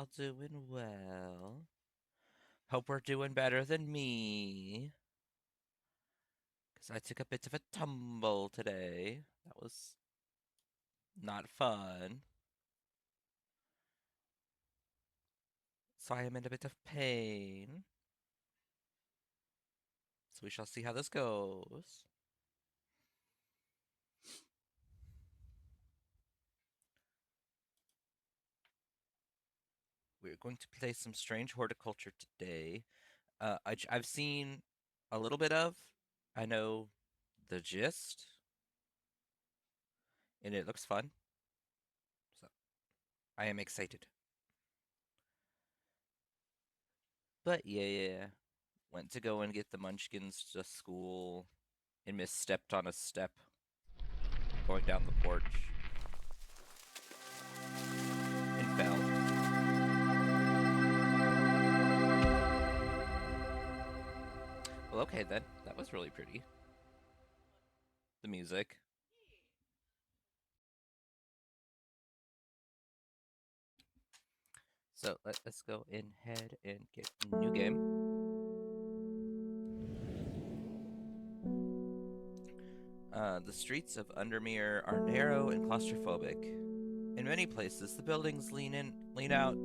all doing well. Hope we're doing better than me. Because I took a bit of a tumble today. That was not fun. So I am in a bit of pain. So we shall see how this goes. We're going to play some strange horticulture today. I've seen a little bit of. I know the gist. And it looks fun. So I am excited. But yeah. Went to go and get the munchkins to school and misstepped on a step going down the porch and fell. Well, okay then. That was really pretty. The music. So let's go ahead and get a new game. The streets of Undermere are narrow and claustrophobic. In many places, the buildings lean out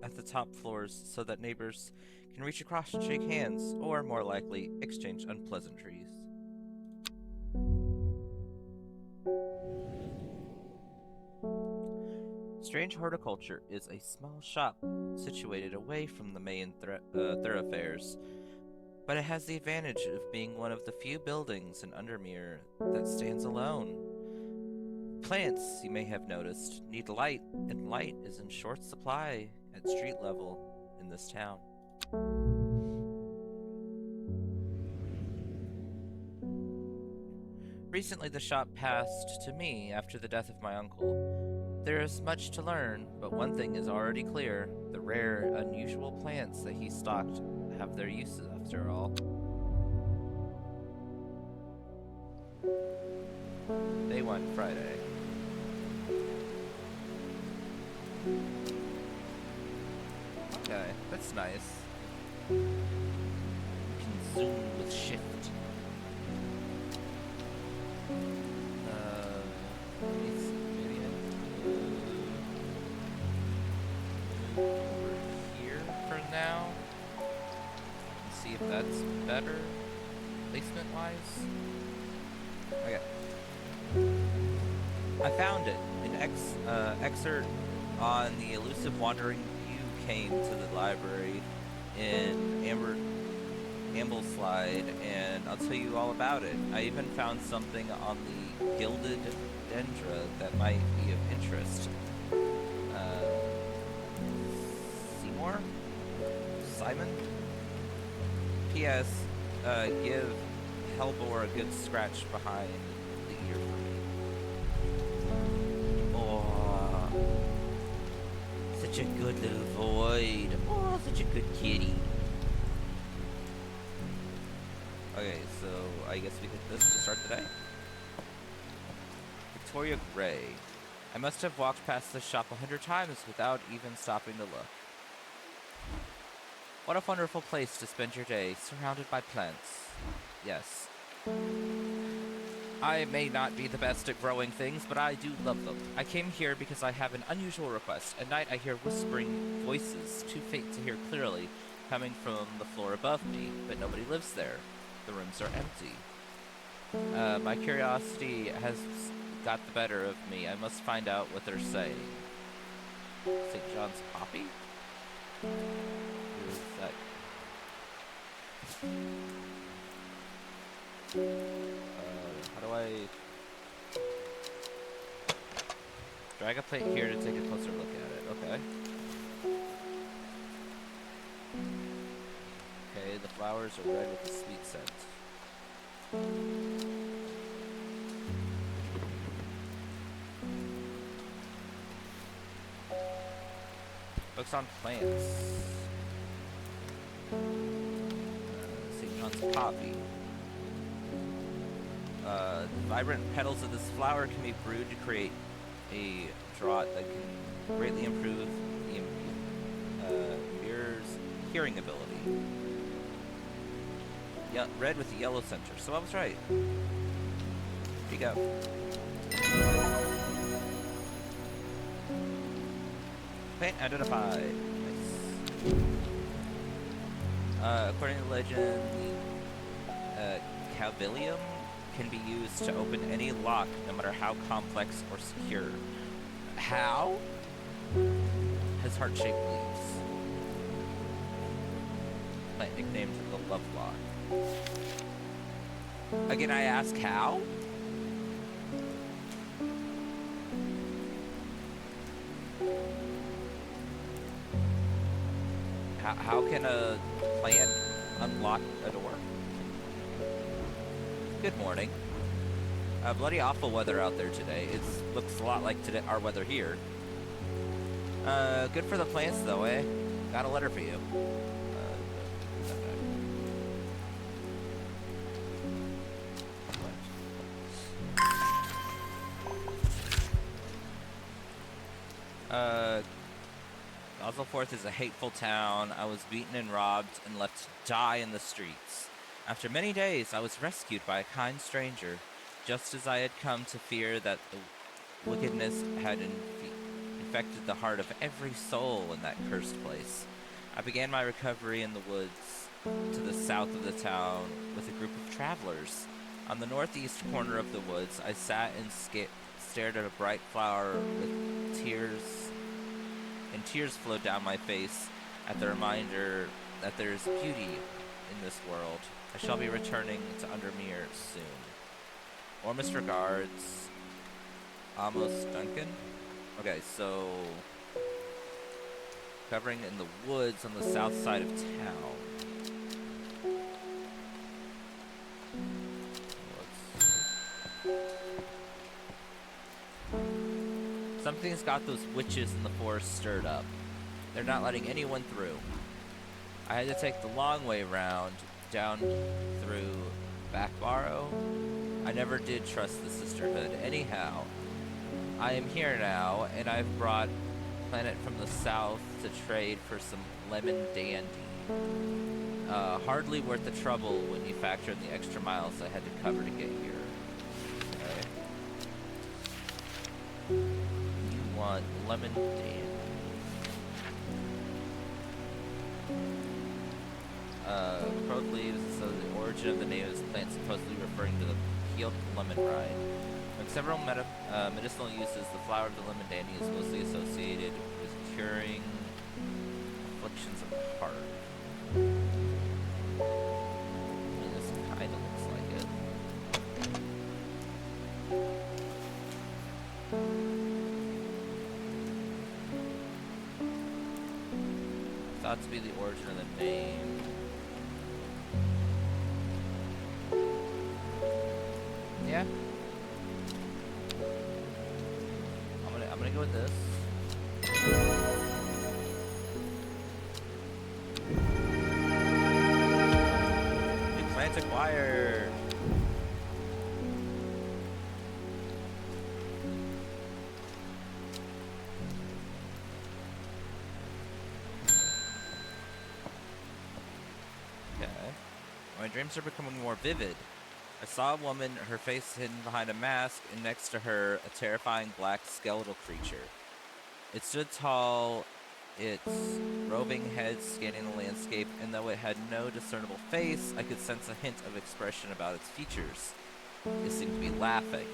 at the top floors so that neighbors can reach across and shake hands, or more likely, exchange unpleasantries. Strange Horticulture is a small shop situated away from the main thoroughfares, but it has the advantage of being one of the few buildings in Undermere that stands alone. Plants, you may have noticed, need light, and light is in short supply at street level in this town. Recently, the shop passed to me after the death of my uncle. There is much to learn, but one thing is already clear. The rare, unusual plants that he stocked have their uses after all. Day 1, Friday. Okay, that's nice. You can zoom with shift. Let's see, maybe over here for now. See if that's better, placement-wise. Okay. I found it. An excerpt on the elusive wandering view came to the library in Ambleside, and I'll tell you all about it. I even found something on the gilded dendra that might be of interest. Seymour? Simon? P.S. Give Hellbore a good scratch behind the ear for me. Oh, such a good little void. Oh, such a good kitty. Okay, so I guess we hit this to start the day. Victoria Gray. I must have walked past this shop 100 times without even stopping to look. What a wonderful place to spend your day, surrounded by plants. Yes. I may not be the best at growing things, but I do love them. I came here because I have an unusual request. At night I hear whispering voices, too faint to hear clearly, coming from the floor above me, but nobody lives there. The rooms are empty. My curiosity has got the better of me. I must find out what they're saying. St. John's Poppy? Who is that? How do I... Drag a plate here to take a closer look at it. Okay. Okay, the flowers are red with a sweet scent. Books on plants. St. John's Poppy. The vibrant petals of this flower can be brewed to create a draught that can greatly improve the Mirrors hearing ability. Yeah, red with the yellow center. So I was right. Here you go. Plant identified. Nice. According to legend, the Calvillium can be used to open any lock, no matter how complex or secure. How? Has heart-shaped leaves. Plant nicknamed the Love Lock. Again, I ask how? How can a plant unlock a door? Good morning. Bloody awful weather out there today. It looks a lot like today, our weather here. Good for the plants though, eh? Got a letter for you. Osselforth is a hateful town. I was beaten and robbed and left to die in the streets. After many days, I was rescued by a kind stranger, just as I had come to fear that the wickedness had infected the heart of every soul in that cursed place. I began my recovery in the woods to the south of the town with a group of travelers. On the northeast corner of the woods, I sat and stared at a bright flower with tears flowed down my face at the reminder that there is beauty in this world. I shall be returning to Undermere soon. Warmest regards, Amos Duncan. Okay, so covering in the woods on the south side of town. Something's got those witches in the forest stirred up. They're not letting anyone through. I had to take the long way round, down through Backbarrow. I never did trust the Sisterhood. Anyhow, I am here now, and I've brought Planet from the south to trade for some lemon dandy. Hardly worth the trouble when you factor in the extra miles I had to cover to get here. Okay. You want lemon dandy. Crowed leaves, so the origin of the name is plant supposedly referring to the peeled lemon rind. Among several medicinal uses, the flower of the lemon dandy is mostly associated with curing afflictions of the heart. I mean, this kind of looks like it. Thought to be the origin of the name. Yeah. I'm gonna go with this. New plant acquired. Okay. My dreams are becoming more vivid. I saw a woman, her face hidden behind a mask, and next to her, a terrifying black skeletal creature. It stood tall, its roving head scanning the landscape, and though it had no discernible face, I could sense a hint of expression about its features. It seemed to be laughing,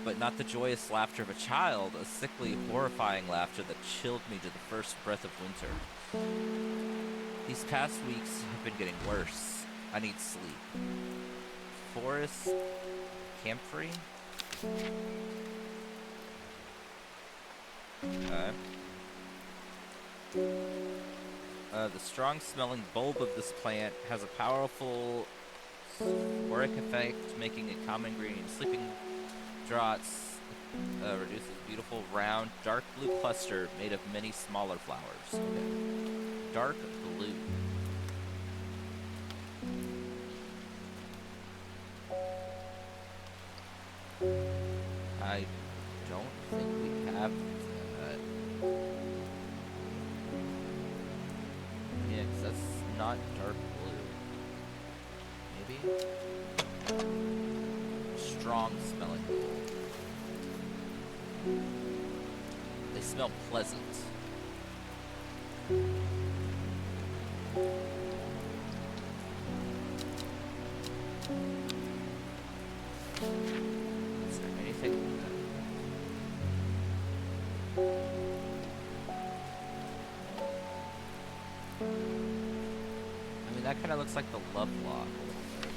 but not the joyous laughter of a child, a sickly, horrifying laughter that chilled me to the first breath of winter. These past weeks have been getting worse. I need sleep. Forest camphor. Okay. The strong-smelling bulb of this plant has a powerful auric effect, making it common ingredient in sleeping draughts. Reduces beautiful, round, dark blue cluster made of many smaller flowers. Okay. Dark blue. I don't think we have that. not dark blue. Maybe? Strong smelling gold. They smell pleasant. Is there anything I mean, that kind of looks like the love lock a little bit.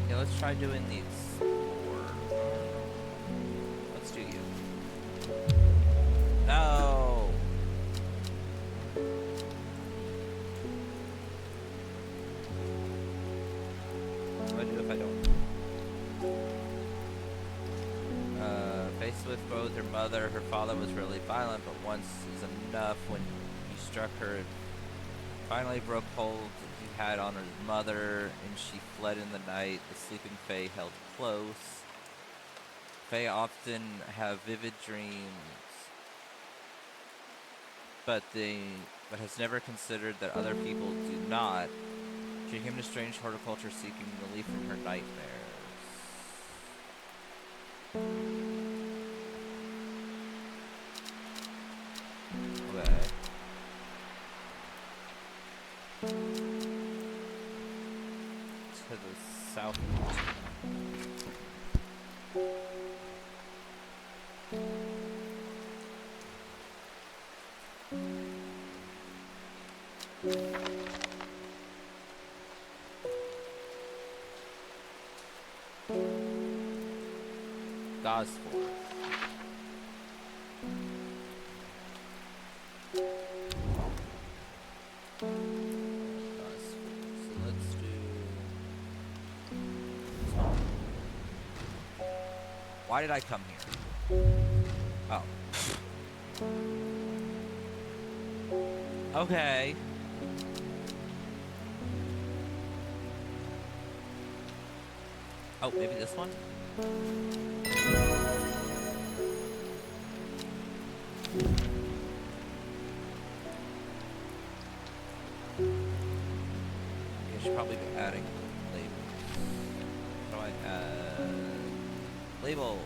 Yeah, let's try doing the explore. Let's do you. No! What do I do if I don't? Faced with both her mother, her father was really violent, but once is enough. When he struck her, it finally broke hold he had on her mother, and she fled in the night. The sleeping Fae held close. Fae often have vivid dreams, but has never considered that other people do not. She came to strange horticulture seeking relief from her nightmares. Okay. To the southeast. Gosford. So let's do. Why did I come here? Oh. Okay. Oh, maybe this one? I should probably be adding labels. How do I add labels?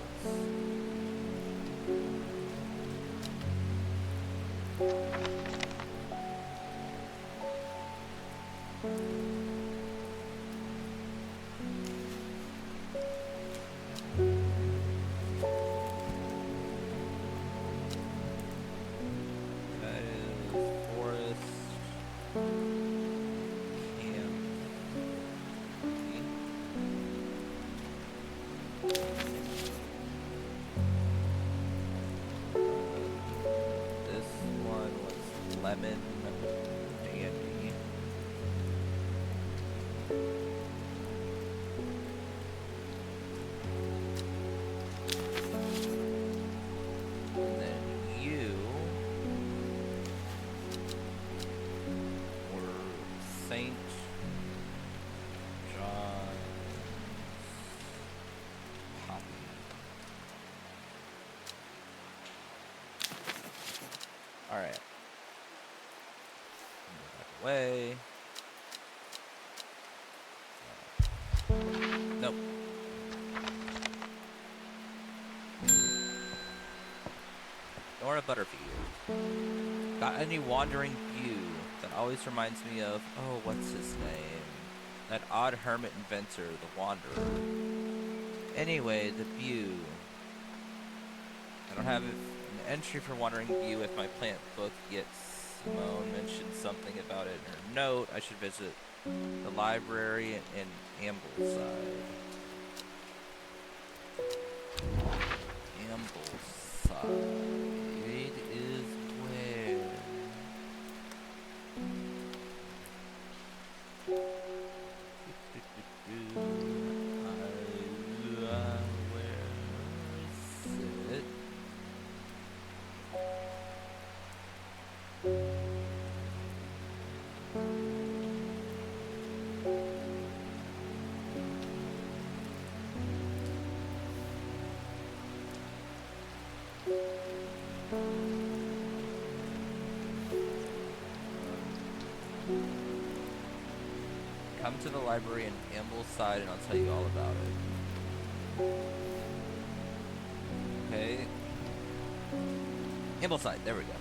Lemon dandy. And then you were Saint John's Poppy. All right. Way. Nope. Nor a butterfield. Got any wandering view that always reminds me of, oh, what's his name? That odd hermit inventor, the Wanderer. Anyway, the view. I don't have an entry for wandering view if my plant book gets. Simone mentioned something about it in her note. I should visit the library in Ambleside. Ambleside is where? Where is it? Come to the library in Ambleside and I'll tell you all about it. Okay. Ambleside, there we go.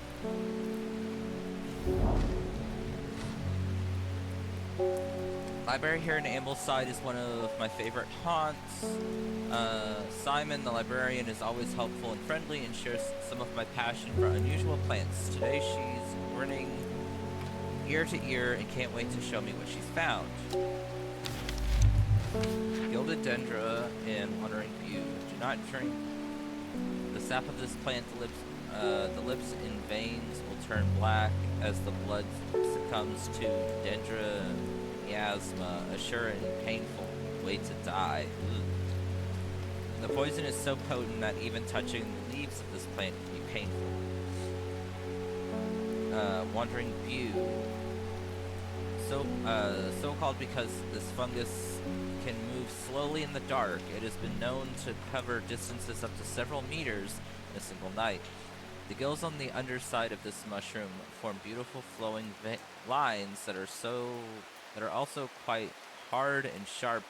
Library here in Ambleside is one of my favorite haunts. Simon, the librarian, is always helpful and friendly and shares some of my passion for unusual plants. Today she's grinning ear to ear and can't wait to show me what she's found. Gilded dendra and wandering view. Do not drink the sap of this plant. The lips and veins will turn black as the blood succumbs to dendra miasma, a sure and painful way to die. The poison is so potent that even touching the leaves of this plant can be painful. Wandering view. So called because this fungus can move slowly in the dark. It has been known to cover distances up to several meters in a single night. The gills on the underside of this mushroom form beautiful flowing lines that are also quite hard and sharp,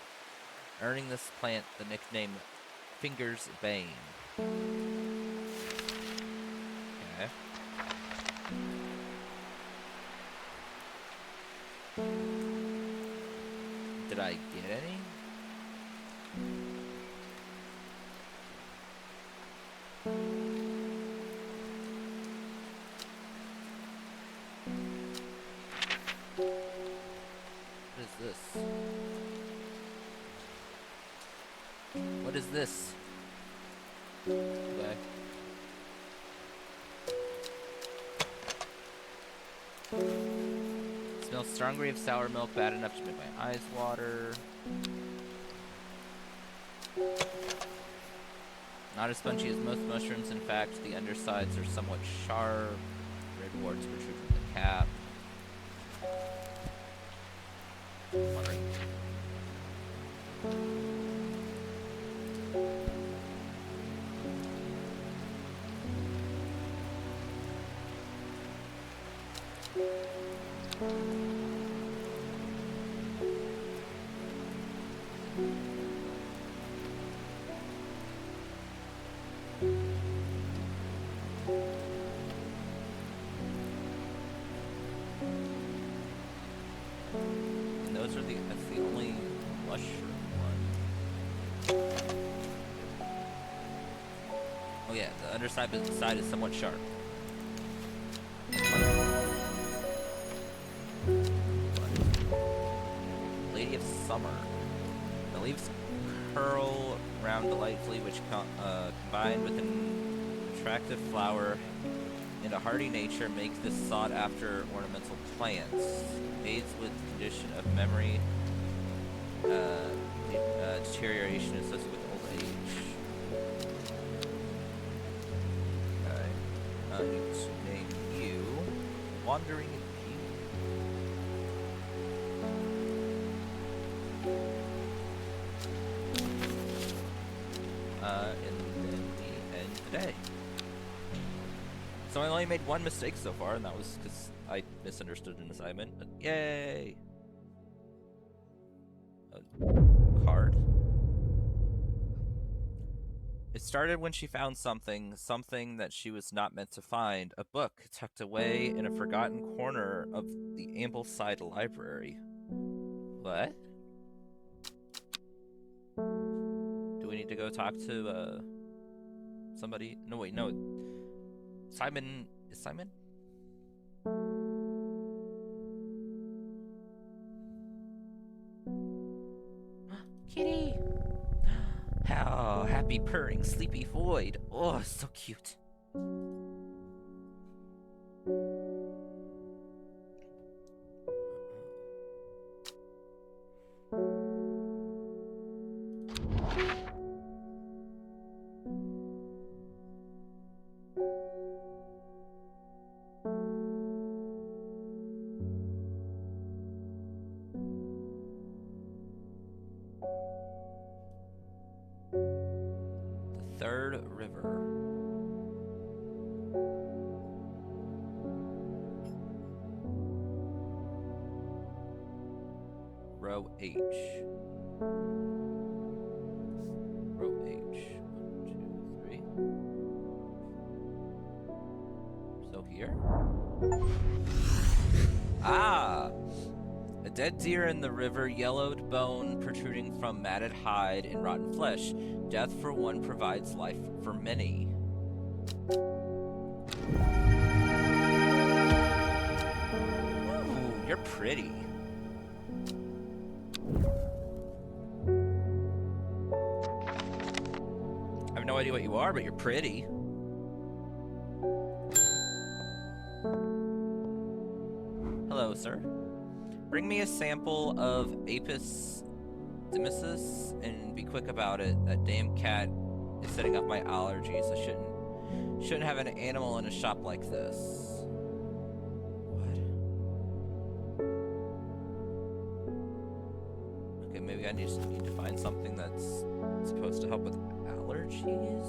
earning this plant the nickname Finger's Bane. Okay. Did I get any? What is this? What is this? Okay. Smells strongly of sour milk, bad enough to make my eyes water. Not as spongy as most mushrooms, in fact, the undersides are somewhat sharp. Red warts protrude from the cap. Wondering. And that's the only mushroom one. Oh yeah, the underside is somewhat sharp. Lady of Summer. The leaves curl round delightfully, which combined with an attractive flower and a hardy nature make this sought-after ornamental plants. Aids with the condition of memory deterioration associated with old age. Okay. I need to name you Wandering View. And then we end today. So I only made one mistake so far, and that was because I misunderstood an assignment. Yay! A card. It started when she found something that she was not meant to find. A book tucked away in a forgotten corner of the Ambleside Library. What? Do we need to go talk to, somebody? No, wait, no. Simon... Is Simon? Kitty! How happy purring sleepy void. Oh, so cute. Third River. Row H. Row H. 1, 2, 3. So here? Ah! A dead deer in the river, yellowed bone protruding from matted hide and rotten flesh. Death for one provides life for many. Ooh, you're pretty. I have no idea what you are, but you're pretty. Hello, sir. Bring me a sample of Apis demissus and be quick about it. That damn cat is setting off my allergies. I shouldn't have an animal in a shop like this. What? Okay, maybe I just need to find something that's supposed to help with allergies.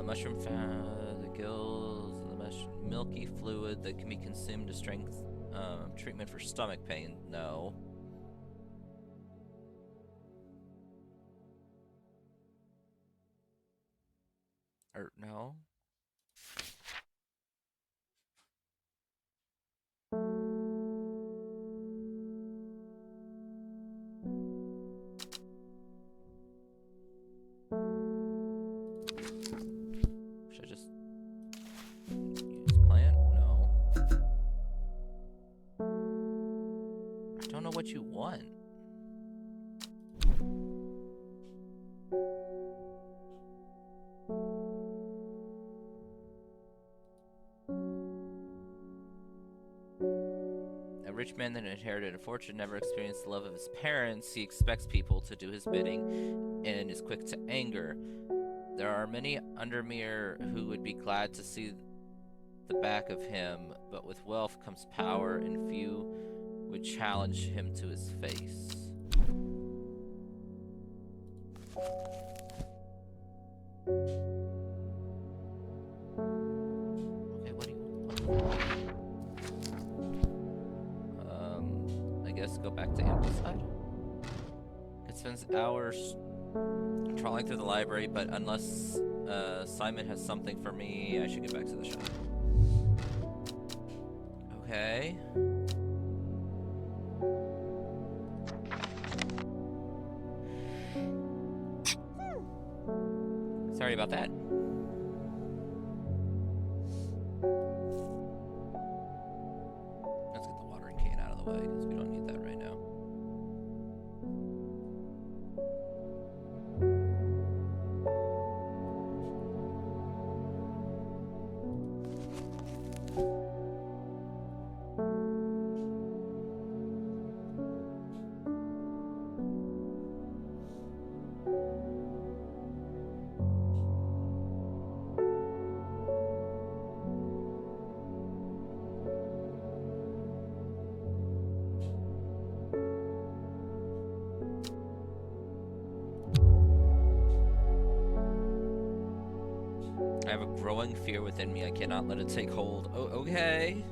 Mushroom fat, the gills, the milky fluid that can be consumed to strength. Treatment for stomach pain. No. Or no. Should I just use plant? No. I don't know what you want. A rich man that inherited a fortune never experienced the love of his parents. He expects people to do his bidding and is quick to anger. There are many Undermere who would be glad to see the back of him, but with wealth comes power, and few would challenge him to his face. Okay, what do you want? I guess go back to Ambleside. It spends hours trawling through the library, but unless Simon has something for me, I should get back to the shop. Okay. Sorry about that. Let's get the watering can out of the way, because we don't need that right now. I have a growing fear within me. I cannot let it take hold. Oh, okay.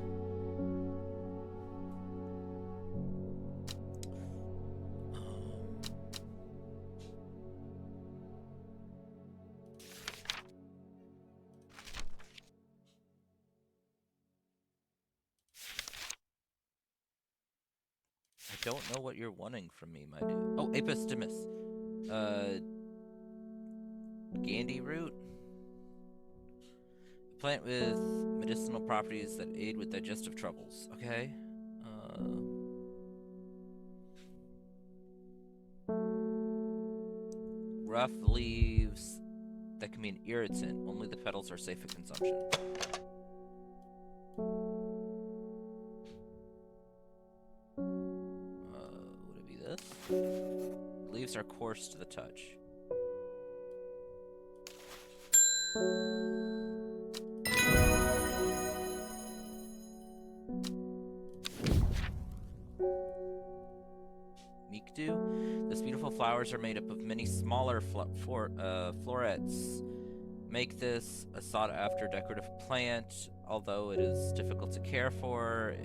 I don't know what you're wanting from me, my dude. Oh, Apis demis. Gandhi root. A plant with medicinal properties that aid with digestive troubles. Okay. Rough leaves that can be an irritant. Only the petals are safe for consumption. Would it be this? Leaves are coarse to the touch. Meekdew. These beautiful flowers are made up of many smaller florets. Make this a sought-after decorative plant, although it is difficult to care for.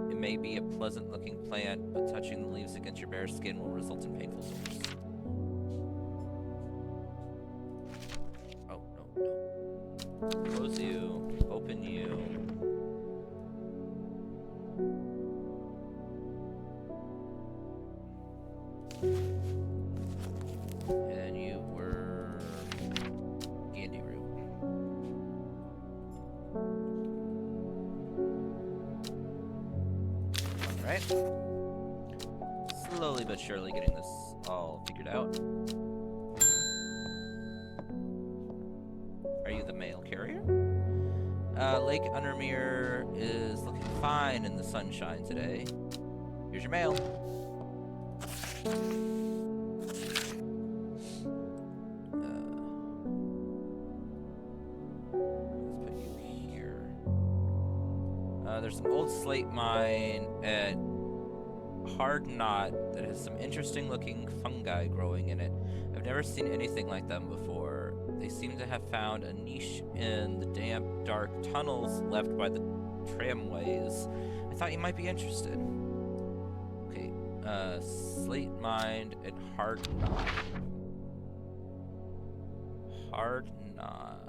It may be a pleasant-looking plant, but touching the leaves against your bare skin will result in painful sores. Oh, no. Close you. Open you. And you were... Candy root. Alright. Slowly but surely getting this all figured out. Are you the mail carrier? Lake Undermere is looking fine in the sunshine today. Here's your mail. Let's put you here. There's an old slate mine at Hard Knot that has some interesting looking fungi growing in it. I've never seen anything like them before. They seem to have found a niche in the damp, dark tunnels left by the tramways. I thought you might be interested. Okay, slate mine at Hard Knot. Hard Knot.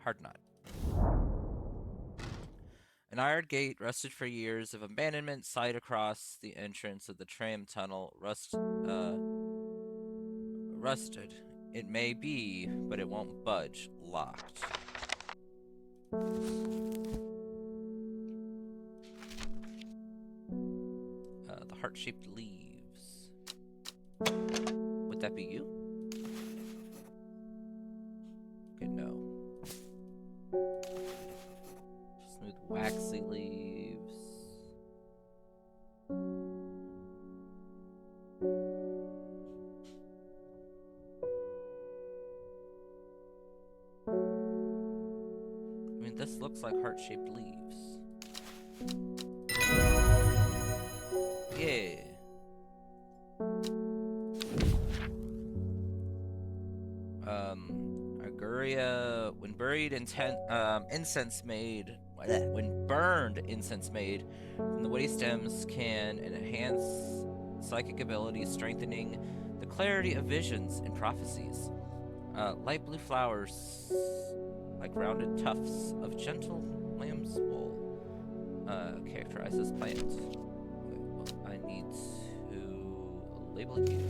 Hard Knot. An iron gate rusted for years of abandonment site across the entrance of the tram tunnel. Rusted. It may be, but it won't budge. Locked. The heart-shaped leaves. Would that be you? Okay, no. Smooth, waxy leaves. I mean, this looks like heart-shaped leaves. Yeah. Arguria, when buried incense made, when burned incense made from the woody stems can enhance psychic abilities, strengthening the clarity of visions and prophecies. Light blue flowers, like rounded tufts of gentle lamb's wool, characterize this plant. Okay, well, I need to label you.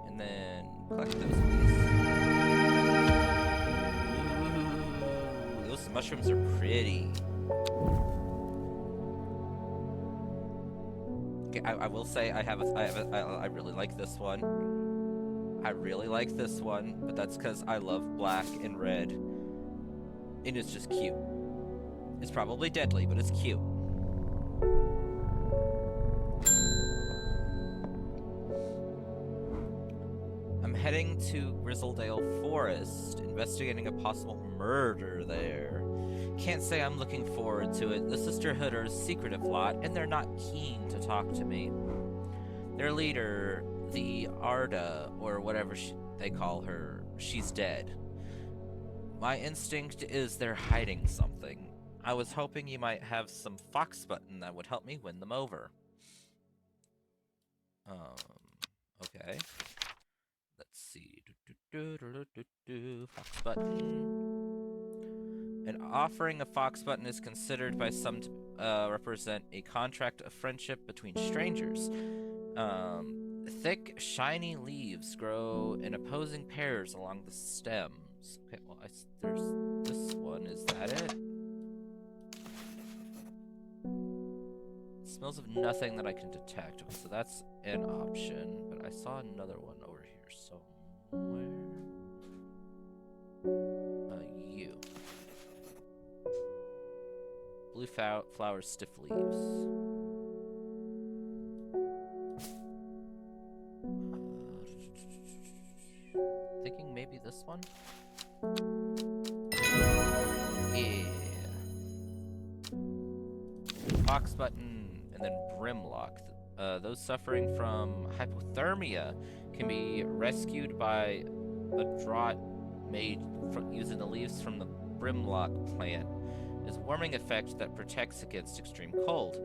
And then collect those, please. Ooh, those mushrooms are pretty. Okay, I will say I really like this one. I really like this one, but that's because I love black and red. And it's just cute. It's probably deadly, but it's cute. I'm heading to Grizzledale Forest, investigating a possible murder there. Can't say I'm looking forward to it. The Sisterhood are a secretive lot, and they're not keen to talk to me. Their leader, the Arda, or whatever they call her, she's dead. My instinct is they're hiding something. I was hoping you might have some fox button that would help me win them over. Okay. Let's see. Fox button. An offering of fox button is considered by some to represent a contract of friendship between strangers. Thick, shiny leaves grow in opposing pairs along the stems. Okay, well, there's this one. Is that it? Smells of nothing that I can detect. Okay, so that's an option. But I saw another one over here somewhere. You. Blue flowers, stiff leaves. Thinking maybe this one? Yeah. fox button, and then brimlock. Those suffering from hypothermia can be rescued by a draught made using the leaves from the brimlock plant. It's a warming effect that protects against extreme cold.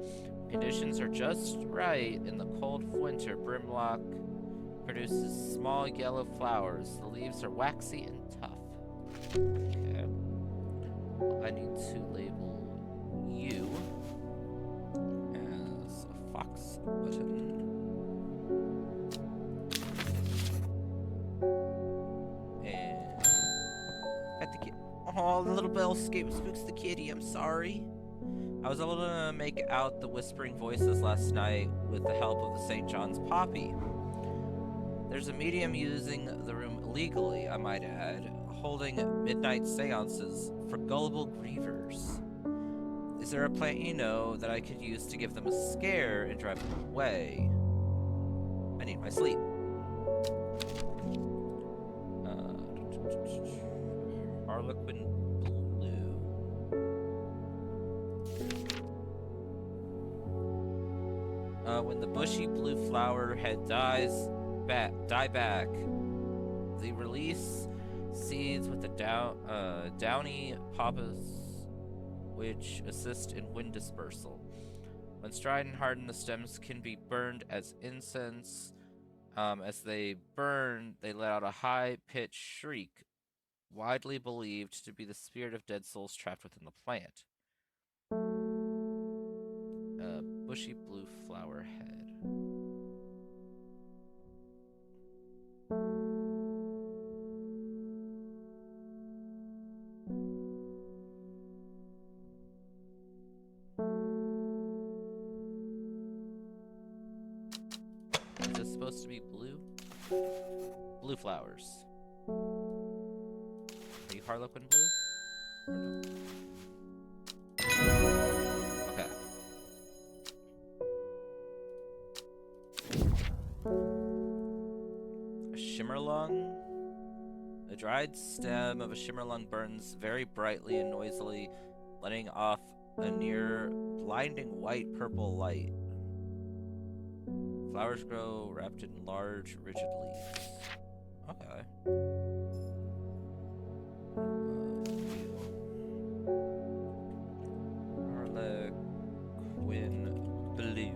Conditions are just right. In the cold of winter, brimlock produces small yellow flowers. The leaves are waxy and tough. Okay. I need to label you as a fox button. And pet the kid. Oh, the little bell spooks the kitty. I'm sorry. I was able to make out the whispering voices last night with the help of the St. John's poppy. There's a medium using the room illegally, I might add, holding midnight seances for gullible grievers. Is there a plant you know that I could use to give them a scare and drive them away? I need my sleep. Harlequin blue. When the bushy blue flower head die back. They release seeds with the downy papas, which assist in wind dispersal. When dried and hardened, the stems can be burned as incense. As they burn, they let out a high-pitched shriek, widely believed to be the spirit of dead souls trapped within the plant. Bushy blue flower head. Is this supposed to be blue? Blue flowers. Are you Harlequin blue? Or no? Okay. A shimmerlung? The dried stem of a shimmerlung burns very brightly and noisily, letting off a near blinding white-purple light. Flowers grow wrapped in large, rigid leaves. Okay. Harlequin blue.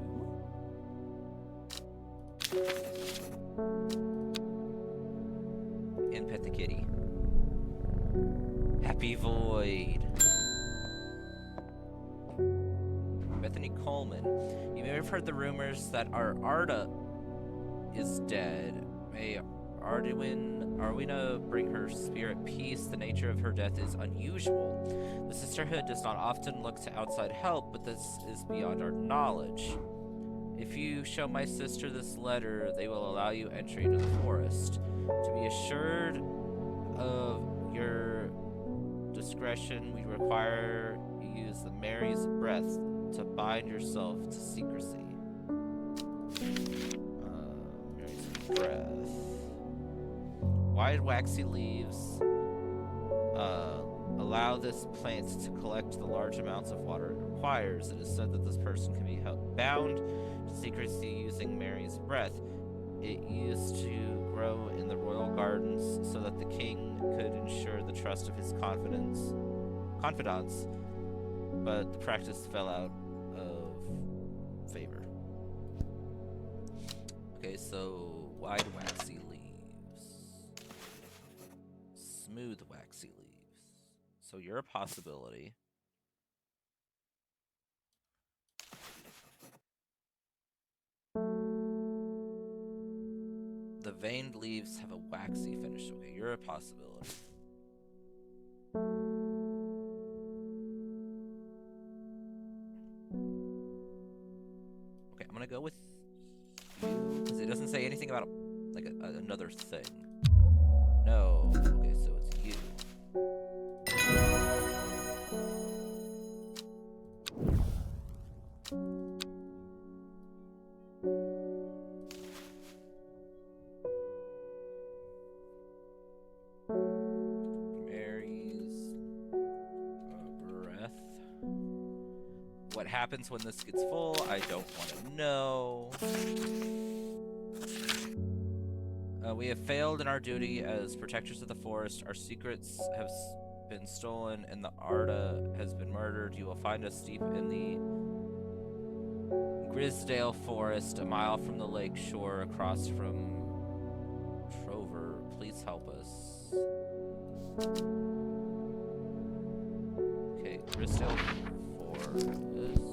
And pet the kitty. Happy Void. Bethany Coleman. You may have heard the rumors that our Arda is dead. May Arwina bring her spirit peace. The nature of her death is unusual. The sisterhood does not often look to outside help, but this is beyond our knowledge. If you show my sister this letter, they will allow you entry into the forest. To be assured of your discretion, we require you use the Mary's breath to bind yourself to secrecy. Mary's breath. Wide waxy leaves allow this plant to collect the large amounts of water it requires. It is said that this person can be bound to secrecy using Mary's breath. It used to grow in the royal gardens so that the king could ensure the trust of his confidants, but the practice fell out of favor. Okay, so wide waxy leaves. Smooth waxy leaves. So you're a possibility. The veined leaves have a waxy finish. Okay, you're a possibility. Okay, I'm gonna go with you, because it doesn't say anything about like another thing. No. Okay, so it's you. What happens when this gets full? I don't want to know. We have failed in our duty as protectors of the forest. Our secrets have been stolen and the Arda has been murdered. You will find us deep in the Grisdale Forest, a mile from the lake shore, across from Trover. Please help us. Okay, Grisdale Forest.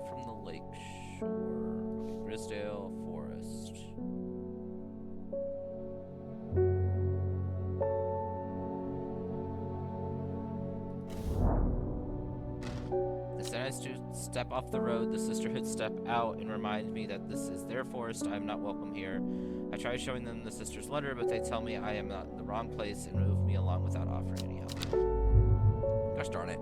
From the lake shore. Okay, Grisdale Forest. The Senators to step off the road, the sisterhood step out and remind me that this is their forest. I am not welcome here. I try showing them the sister's letter, but they tell me I am not in the wrong place and move me along without offering any help. Gosh darn it.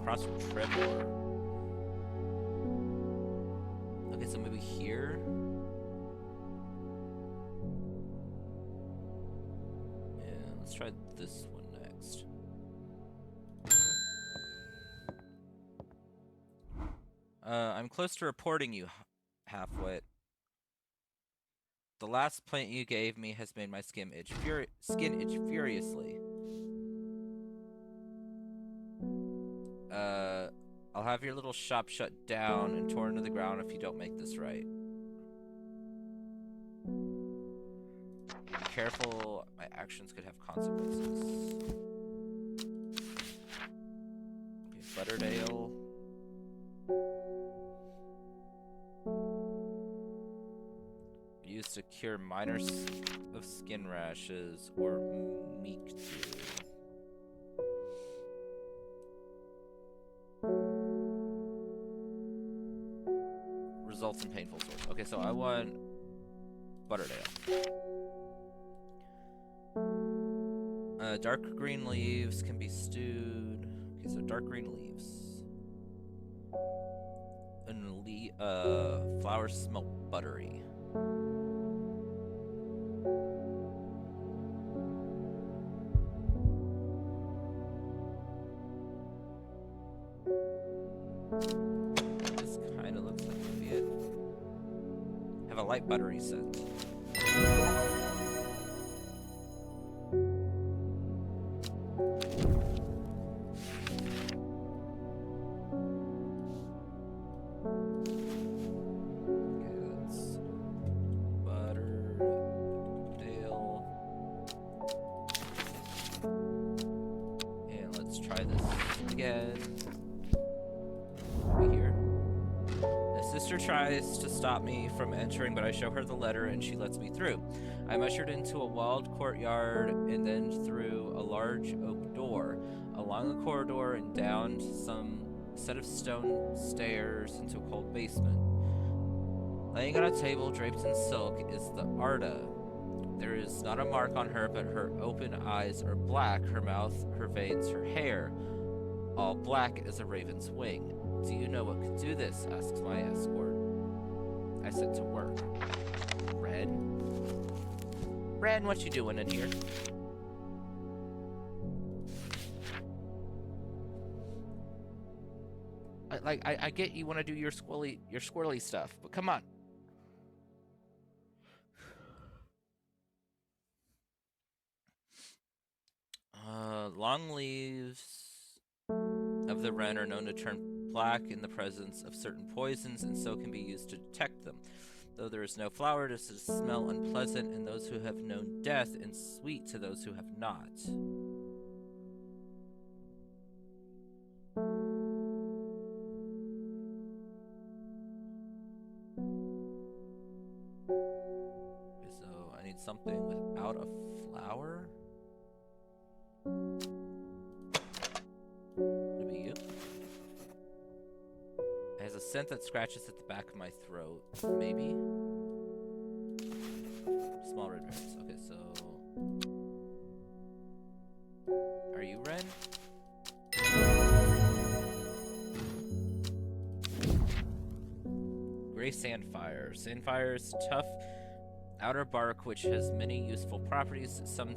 Across from Trevor. Okay, so maybe here. Yeah, let's try this one next. I'm close to reporting you, halfwit. The last plant you gave me has made my skin itch furiously. I'll have your little shop shut down and torn to the ground if you don't make this right. Be careful, my actions could have consequences. Okay, Butterdale. Used to cure minor of skin rashes or meek to. Results in painful sores. Okay, so I want Butterdale. Dark green leaves can be stewed. Okay, so dark green leaves. And flowers smell buttery. This kind of looks like it would be it. Have a light buttery scent. Tries to stop me from entering, but I show her the letter and she lets me through. I'm ushered into a walled courtyard and then through a large oak door, along a corridor and down some set of stone stairs into a cold basement. Laying on a table draped in silk is the Arda. There is not a mark on her, but her open eyes are black, her mouth, her veins, her hair, all black as a raven's wing. Do you know what could do this? Asks my escort. I said to work. Red? Red, what you doing in here? I get you want to do your squirrely stuff, but come on. Long leaves of the wren are known to turn black in the presence of certain poisons, and so can be used to detect them. Though there is no flower, does it smell unpleasant, and those who have known death, and sweet to those who have not. Okay, so I need something without a flower. scent that scratches at the back of my throat. Maybe? Small red berries. Okay, so... Are you Ren? Gray sandfire. Sandfire is tough outer bark which has many useful properties. Some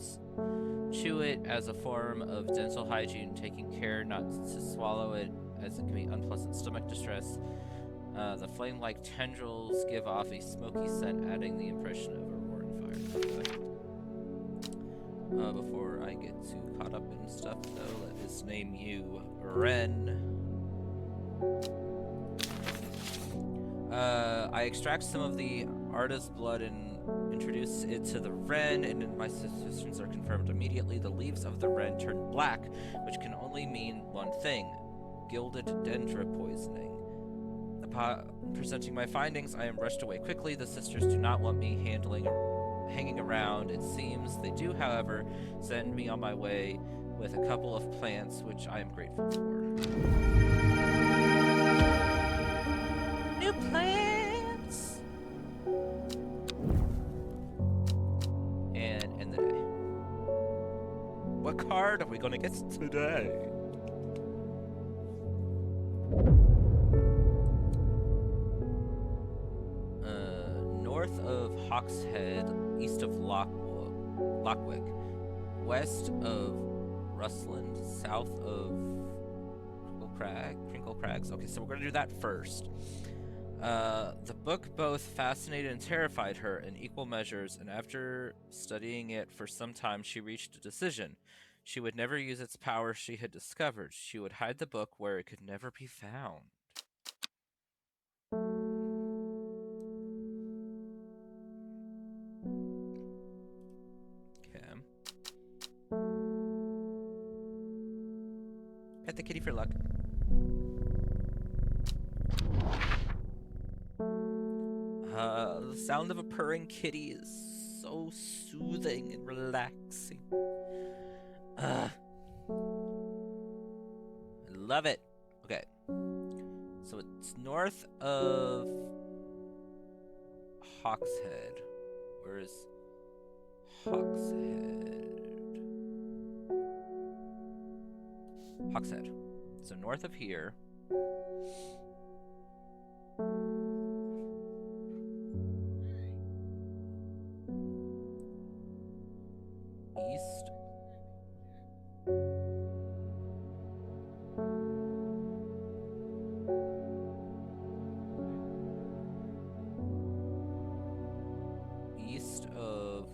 chew it as a form of dental hygiene, taking care not to swallow it as it can be unpleasant stomach distress. The flame-like tendrils give off a smoky scent, adding the impression of a roaring fire. Before I get too caught up in stuff, though, let us name you Ren. I extract some of the artist's blood and introduce it to the Ren, and my suspicions are confirmed immediately. The leaves of the Ren turn black, which can only mean one thing: gilded dendra poisoning. Upon presenting my findings, I am rushed away quickly. The sisters do not want me hanging around. It seems they do, however, send me on my way with a couple of plants, which I am grateful for. New plants! And end the day. What card are we gonna get today? North of Hawkshead, east of Lockwick, west of Rustland, south of Crinkle Crags. Okay, so we're gonna do that first. The book both fascinated and terrified her in equal measures, and after studying it for some time, she reached a decision. She would never use its power she had discovered. She would hide the book where it could never be found. Okay. Pet the kitty for luck. The sound of a purring kitty is so soothing and relaxing. I love it. Okay. So it's north of Hawkshead. Where is Hawkshead? Hawkshead. So north of here. East. East of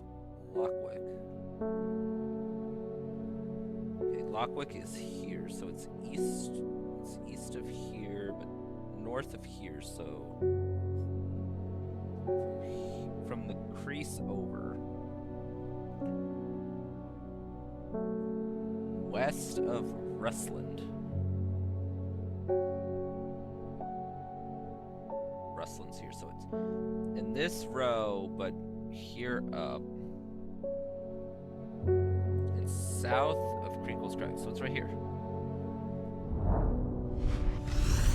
Lockwick. Okay, Lockwick is here, so it's east of here, but north of here, so from the crease over. West of Rustland. Rustland's here, so it's in this row, but here up. And south of Crinkle's Crack, so it's right here.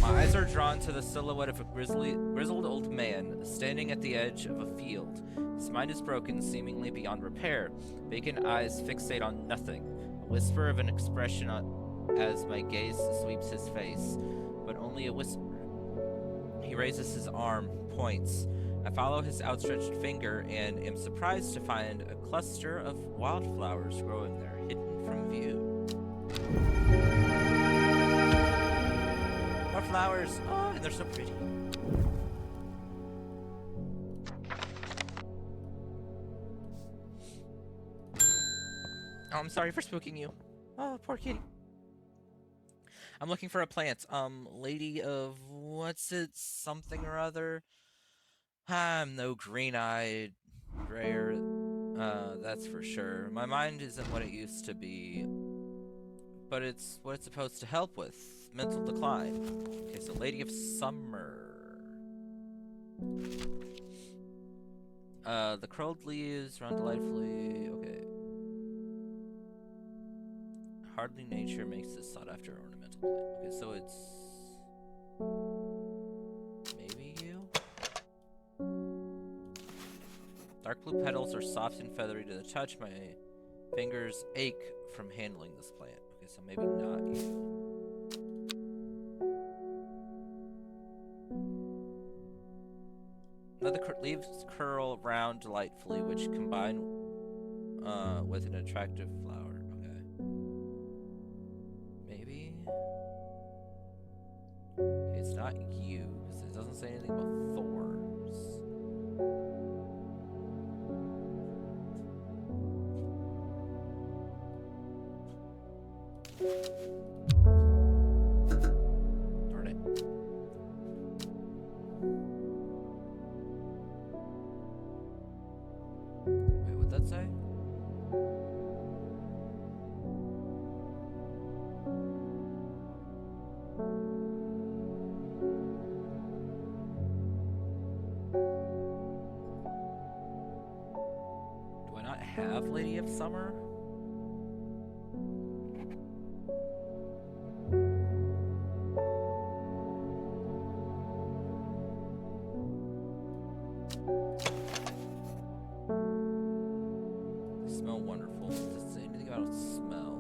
My eyes are drawn to the silhouette of a grizzled old man standing at the edge of a field. His mind is broken, seemingly beyond repair. Vacant eyes fixate on nothing. A whisper of an expression as my gaze sweeps his face, but only a whisper. He raises his arm, points. I follow his outstretched finger and am surprised to find a cluster of wildflowers growing there, hidden from view. More flowers! Oh, and they're so pretty. Oh, I'm sorry for spooking you. Oh, poor kitty. I'm looking for a plant. Lady of... what's it? Something or other? I'm no green-eyed grayer. That's for sure. My mind isn't what it used to be. But it's what it's supposed to help with. Mental decline. Okay, so Lady of Summer. The curled leaves run delightfully. Okay. Hardly nature makes this sought-after ornamental plant. Okay, so it's... Dark blue petals are soft and feathery to the touch. My fingers ache from handling this plant. Okay, so maybe not you. Let the leaves curl round delightfully, which combine with an attractive flower. Okay. Maybe. Okay, it's not you, because it doesn't say anything about thorns. Darn it. Wait, what'd that say? Do I not have Lady of Summer? They smell wonderful. Does it say anything about smell?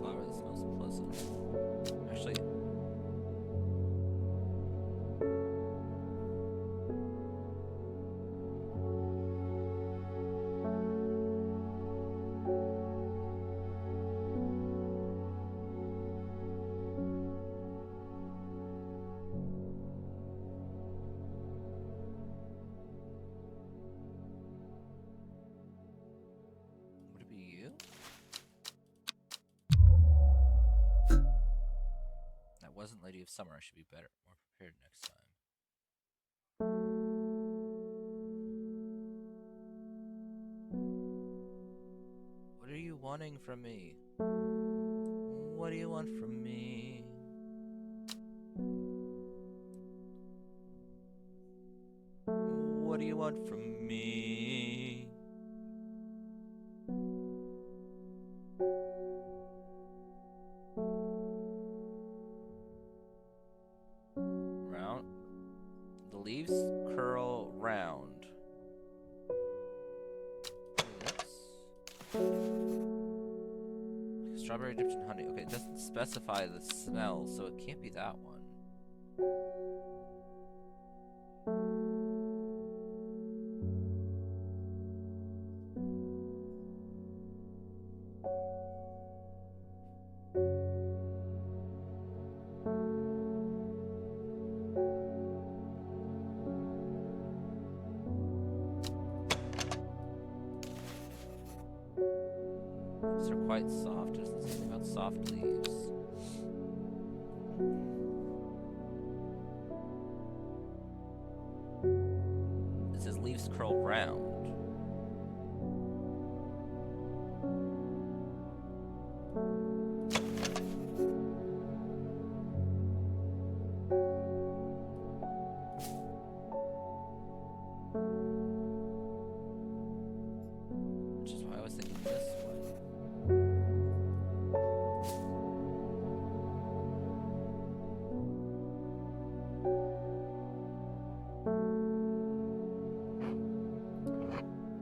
Flower that smells pleasant. Actually, would it be you? That wasn't Lady of Summer. I should be better, more prepared next time. What are you wanting from me? What do you want from me? What do you want from me? Round. The leaves curl round. Like strawberry dipped in honey. Okay, it doesn't specify the smell, so it can't be that one. These are quite soft. It doesn't say anything about soft leaves. It says leaves curl round. Which is why I was thinking this way.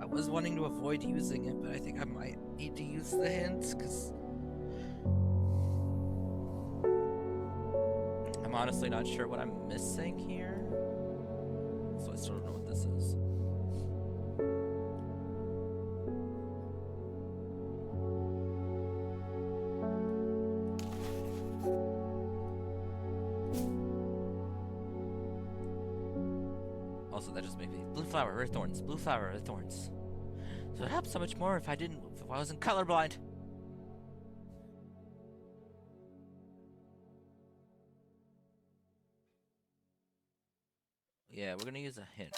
I was wanting to avoid using it, but I think I might need to use the hints, because I'm honestly not sure what I'm missing here. So I still don't know what this is. Also, that just makes me blue flower, red thorns, blue flower, red thorns. So it helps so much more if I wasn't colorblind. Yeah, we're gonna use a hint.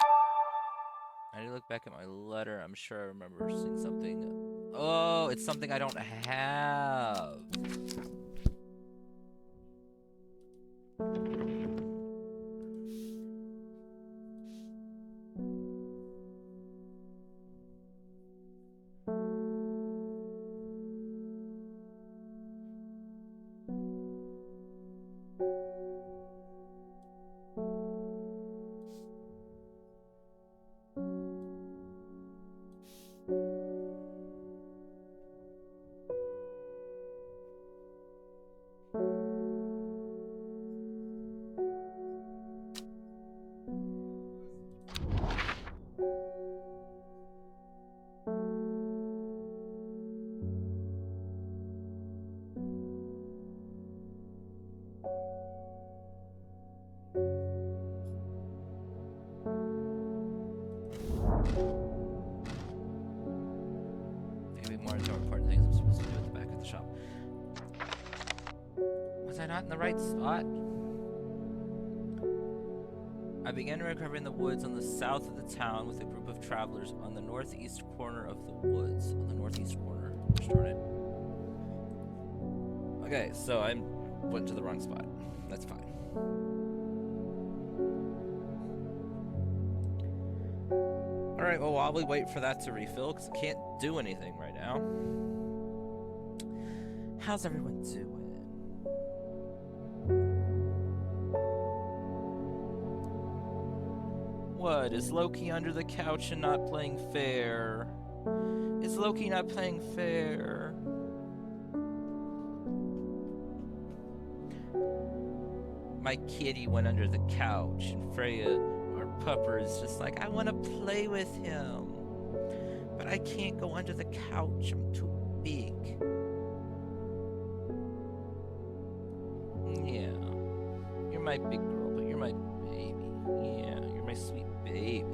I need to look back at my letter. I'm sure I remember seeing something. Oh, it's something I don't have. I not in the right spot? I began recovering the woods on the south of the town with a group of travelers on the northeast corner of the woods. On the northeast corner. Darn it. Okay, so I went to the wrong spot. That's fine. Alright, well, while we wait for that to refill, because I can't do anything right now. How's everyone doing? What? Is Loki under the couch and not playing fair? Is Loki not playing fair? My kitty went under the couch, and Freya, our pupper, is just like, I want to play with him. But I can't go under the couch, I'm too big. Yeah. You're my big girl, but you're my baby. Yeah, you're my sweet baby.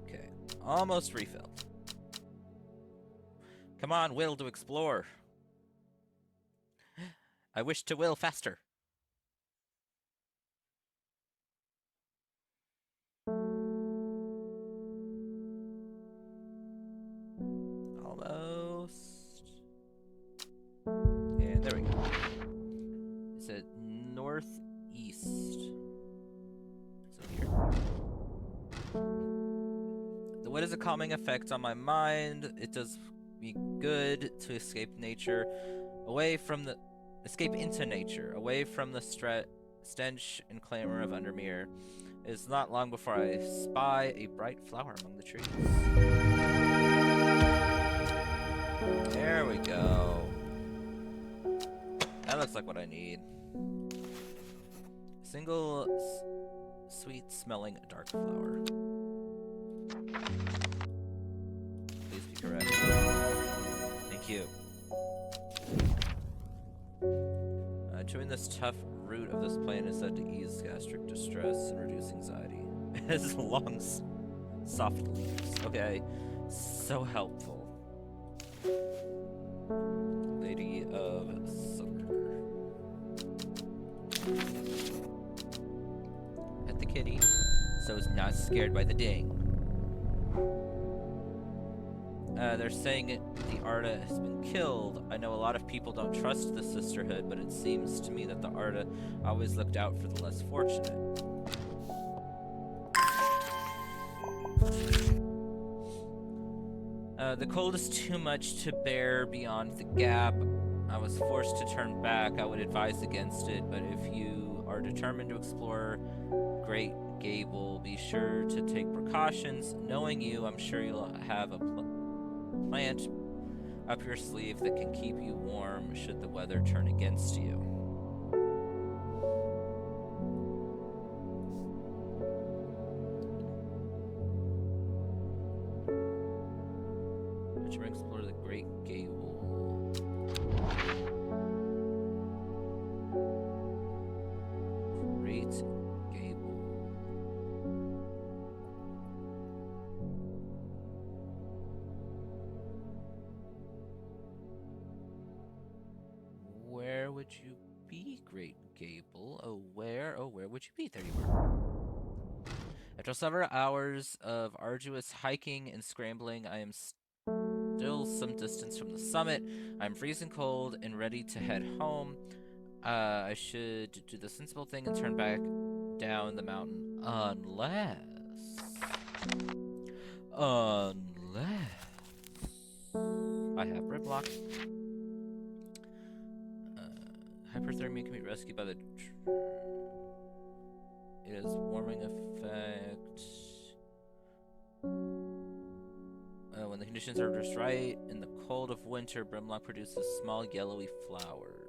Okay, almost refilled. Come on, will to explore. I wish to will faster. Almost. And there we go. It said northeast. So here. The wood has a calming effect on my mind. It does me good to escape nature, escape into nature, away from the stench and clamor of Undermere. It is not long before I spy a bright flower among the trees. There we go. That looks like what I need. Single sweet smelling dark flower. Please be correct. Thank you. Chewing this tough root of this plant is said to ease gastric distress and reduce anxiety. It has long, soft leaves. Okay, so helpful. Lady of Sucker. Pet the kitty, so it's not scared by the ding. They're saying the Arda has been killed. I know a lot of people don't trust the sisterhood, but it seems to me that the Arda always looked out for the less fortunate. The cold is too much to bear beyond the gap. I was forced to turn back. I would advise against it, but if you are determined to explore Great Gable, be sure to take precautions. Knowing you, I'm sure you'll have a plant up your sleeve that can keep you warm should the weather turn against you. Let's explore the Great Gable. Great Gable. Where would you be, Great Gable? Oh, where would you be? There you are. After several hours of arduous hiking and scrambling, I am still some distance from the summit. I'm freezing cold and ready to head home. I should do the sensible thing and turn back down the mountain unless I have red block. Hyperthermia can be rescued by the it has warming effect. When the conditions are just right, in the cold of winter, Brimlock produces small yellowy flowers.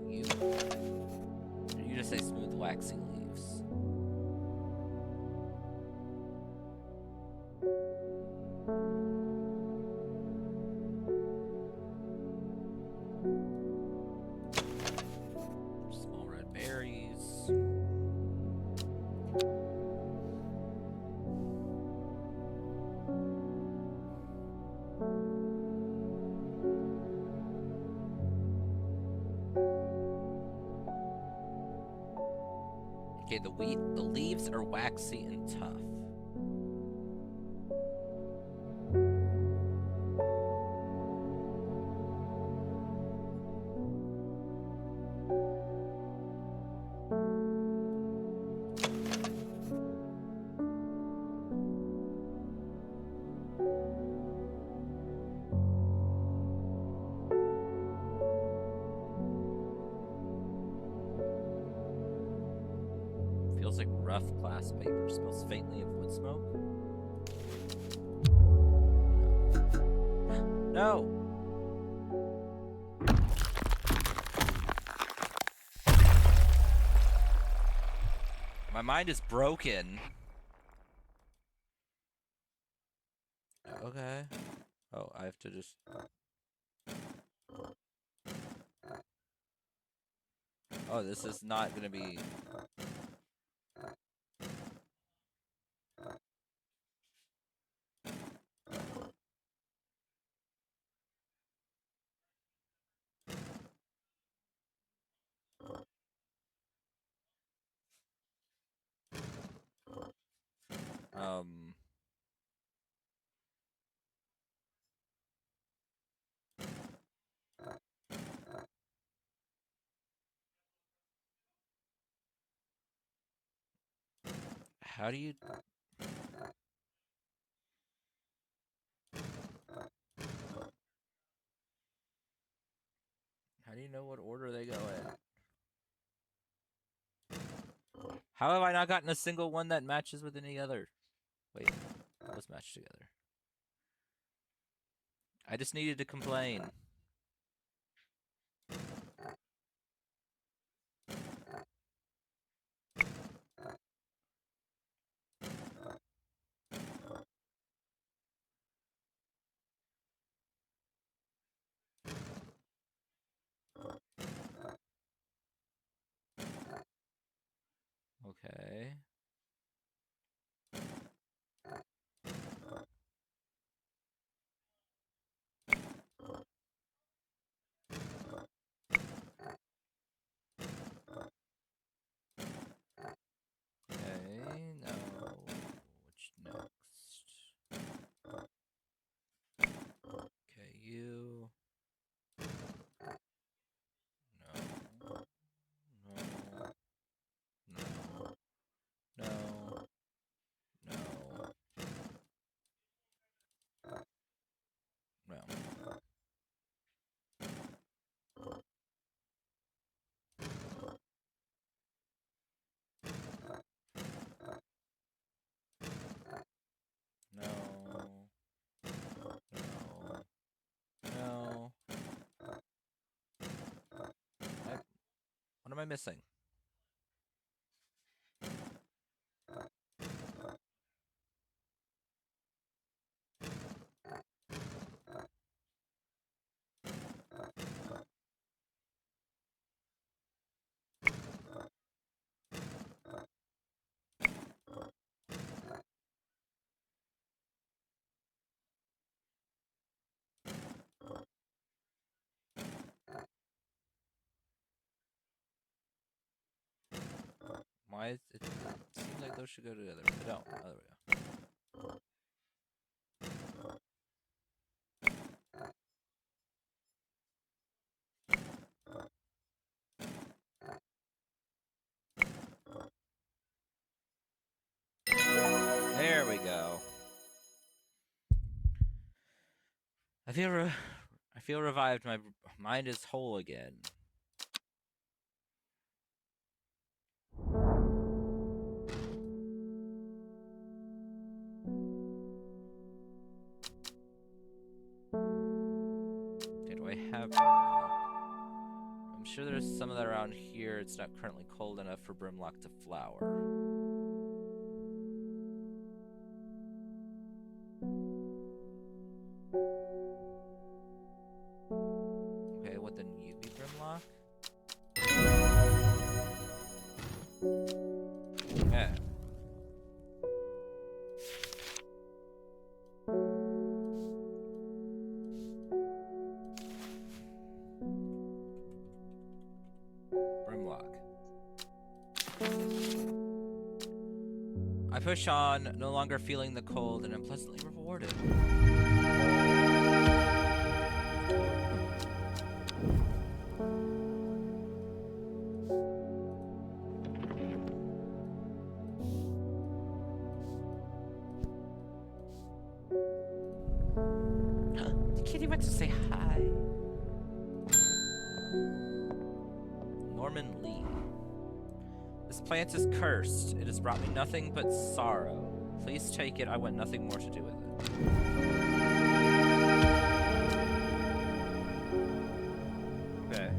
You say smooth, waxy leaves. Small red berries. Okay, the leaves are waxy and tough. Feels like rough glass paper. Smells faintly of wood smoke. No! My mind is broken. Okay. Oh, I have to just... Oh, this is not gonna be... How do you... How do you know what order they go in? How have I not gotten a single one that matches with any other? Wait, those match together. I just needed to complain. Okay. Okay, now... Which next? Okay, you... No. No. No. No. No. No. No. No. No. What am I missing? Why is it seems like those should go together, but they don't. Oh, there we go. There we go. I feel revived. My mind is whole again. Okay, do I have... I'm Sure there's some of that around here. It's not currently cold enough for Brimlock to flower. Okay, what then you be Brimlock? Okay. Brimlock. I push on, no longer feeling the cold, and am pleasantly rewarded. The kitty went to say hi. Norman Lee. This plant is cursed. It has brought me nothing but sorrow. Please take it. I want nothing more to do with it. Okay.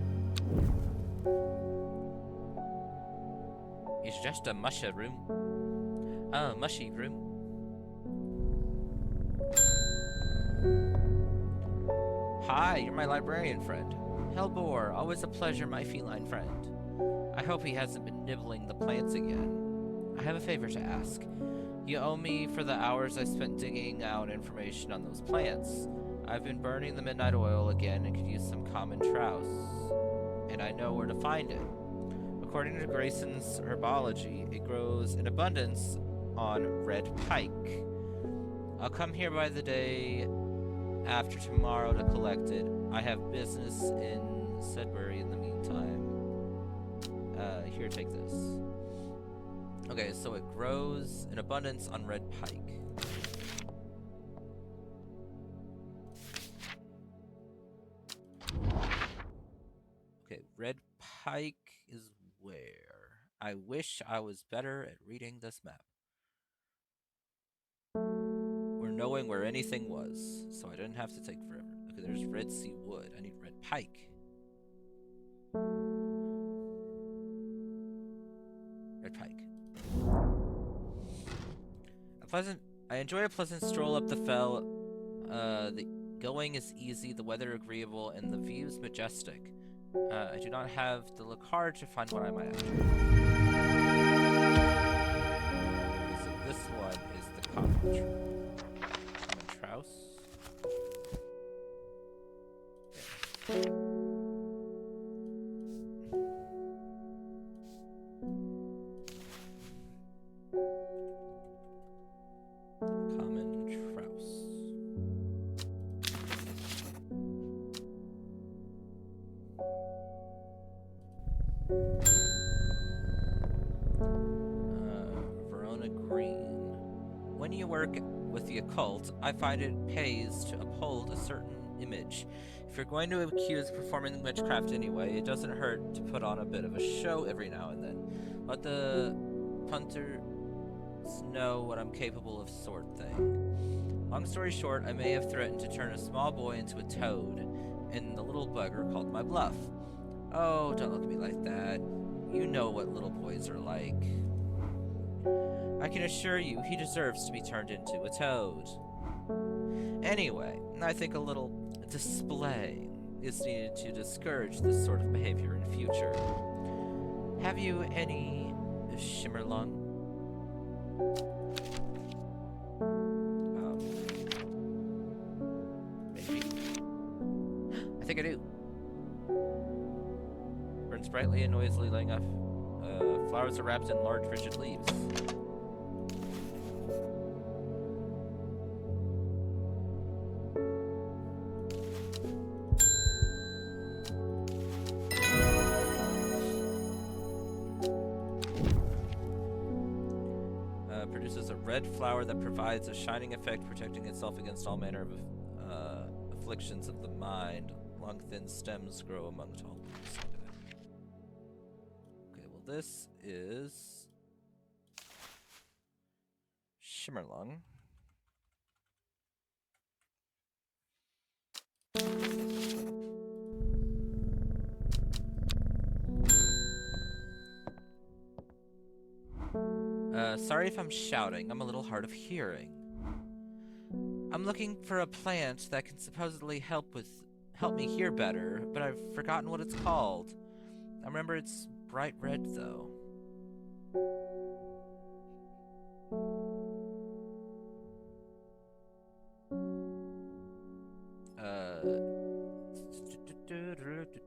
It's just a mushroom. Oh, mushy room. Hi, you're my librarian friend. Hellbore, always a pleasure, my feline friend. I hope he hasn't been nibbling the plants again. I have a favor to ask. You owe me for the hours I spent digging out information on those plants. I've been burning the midnight oil again and could use some common trouse. And I know where to find it. According to Grayson's herbology, it grows in abundance on red pike. I'll come here by the day after tomorrow to collect it. I have business in Sudbury in the meantime. Here, take this. Okay, so it grows in abundance on red pike. Okay, red pike is where? I wish I was better at reading this map. Or knowing where anything was, so I didn't have to take forever. Okay, there's red sea wood. I need red pike. Red pike. I enjoy a pleasant stroll up the fell. The going is easy, the weather agreeable, and the views majestic. I do not have to look hard to find what I'm after. So this one is the common trouse. Okay. Occult, I find it pays to uphold a certain image. If you're going to accuse performing witchcraft anyway, it doesn't hurt to put on a bit of a show every now and then. Let the punters know what I'm capable of, sort thing. Long story short, I may have threatened to turn a small boy into a toad, and the little bugger called my bluff. Oh, don't look at me like that. You know what little boys are like. I can assure you, he deserves to be turned into a toad. Anyway, I think a little display is needed to discourage this sort of behavior in future. Have you any shimmerlung? Maybe. I think I do. Burns brightly and noisily, laying off. Flowers are wrapped in large, rigid leaves. Produces a red flower that provides a shining effect, protecting itself against all manner of afflictions of the mind. Long, thin stems grow among tall leaves. Okay, well, this is Shimmerlung. Sorry if I'm shouting. I'm a little hard of hearing. I'm looking for a plant that can supposedly help me hear better, but I've forgotten what it's called. I remember it's bright red, though.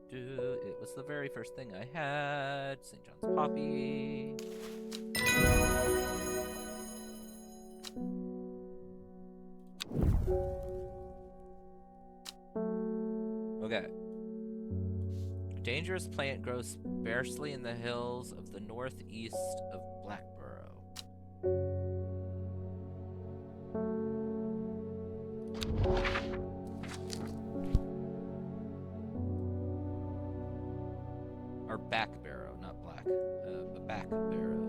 It was the very first thing I had. St. John's Poppy. Okay. Dangerous plant grows sparsely in the hills of the northeast of Blackborough. Or Backbarrow, not Black. But Backbarrow.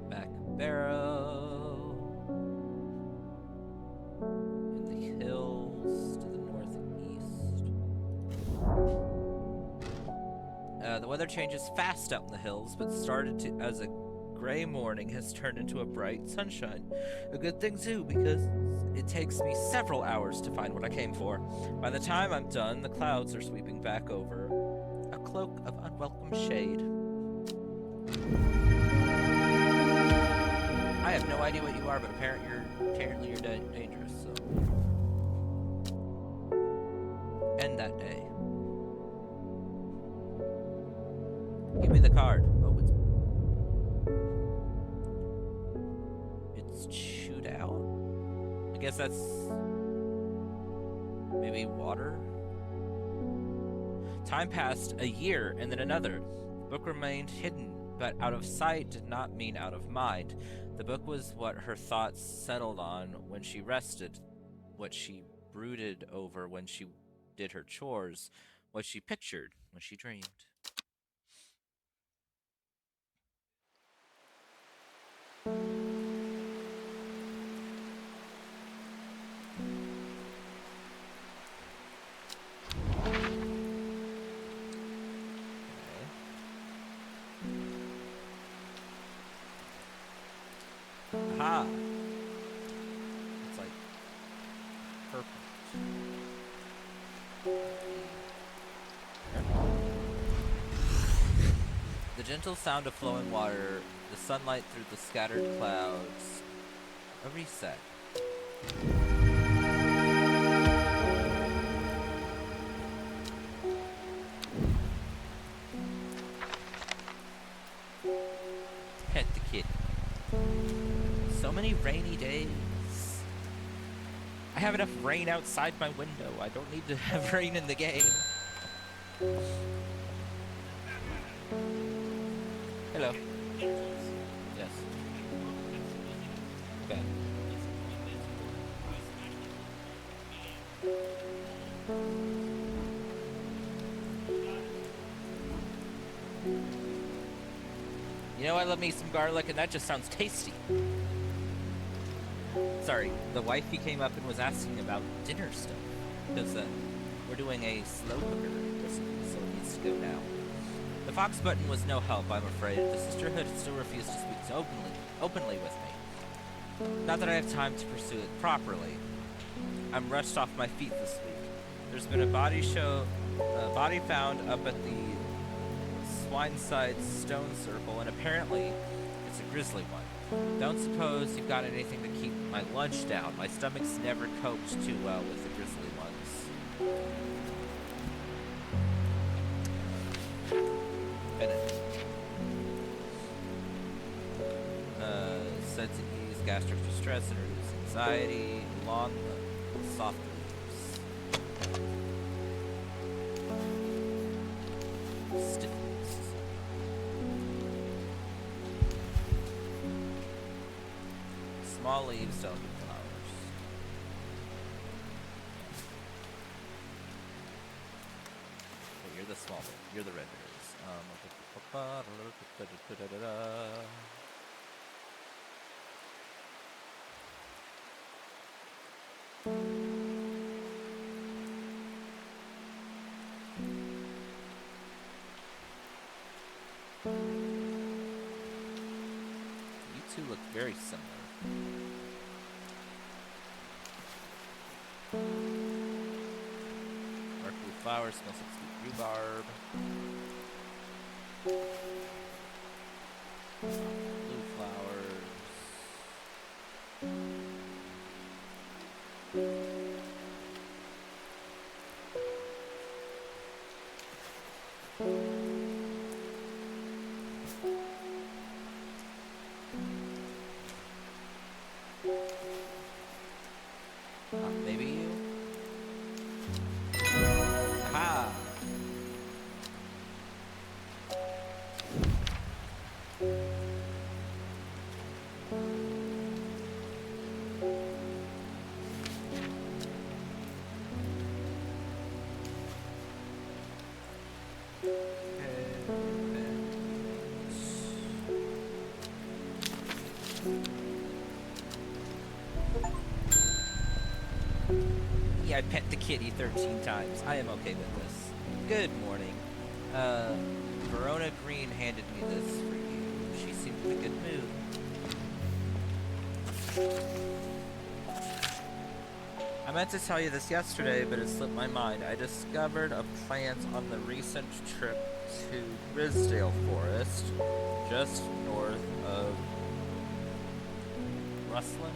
Backbarrow. In the hills to the northeast. The weather changes fast out in the hills, but started to as a gray morning has turned into a bright sunshine. A good thing too, because it takes me several hours to find what I came for. By the time I'm done, the clouds are sweeping back over. A cloak of unwelcome shade. I have no idea what you are, but apparently you're dangerous, so... End that day. Give me the card. Oh, it's chewed out? I guess that's... maybe water? Time passed, a year, and then another. The book remained hidden, but out of sight did not mean out of mind. The book was what her thoughts settled on when she rested, what she brooded over when she did her chores, what she pictured when she dreamed. Aha! It's like purple. The gentle sound of flowing water, the sunlight through the scattered clouds. A reset. Pet the kitten. So many rainy days. I have enough rain outside my window. I don't need to have rain in the game. Hello. Yes. Okay. You know, I love me some garlic, and that just sounds tasty. Sorry, the wifey came up and was asking about dinner stuff, because we're doing a slow cooker recipe, so it needs to go now. The fox button was no help, I'm afraid. The sisterhood still refused to speak so openly with me. Not that I have time to pursue it properly. I'm rushed off my feet this week. There's been a body found up at the Swineside Stone Circle, and apparently it's a grisly one. Don't suppose you've got anything to keep my lunch down. My stomach's never coped too well with the grisly ones. Bennett. Said to ease gastric distress and reduce anxiety. Long, soft leaves. Stiffness. Small leaves, delicate flowers. Oh, you're the small bit. You're the red berries. two look very similar. Dark blue flower, smells like sweet rhubarb. Blue flowers. Maybe you? Aha! I pet the kitty 13 times. I am okay with this. Good morning. Verona Green handed me this for you. She seemed in a good mood. I meant to tell you this yesterday, but it slipped my mind. I discovered a plant on the recent trip to Grisdale Forest, just north of Rustland.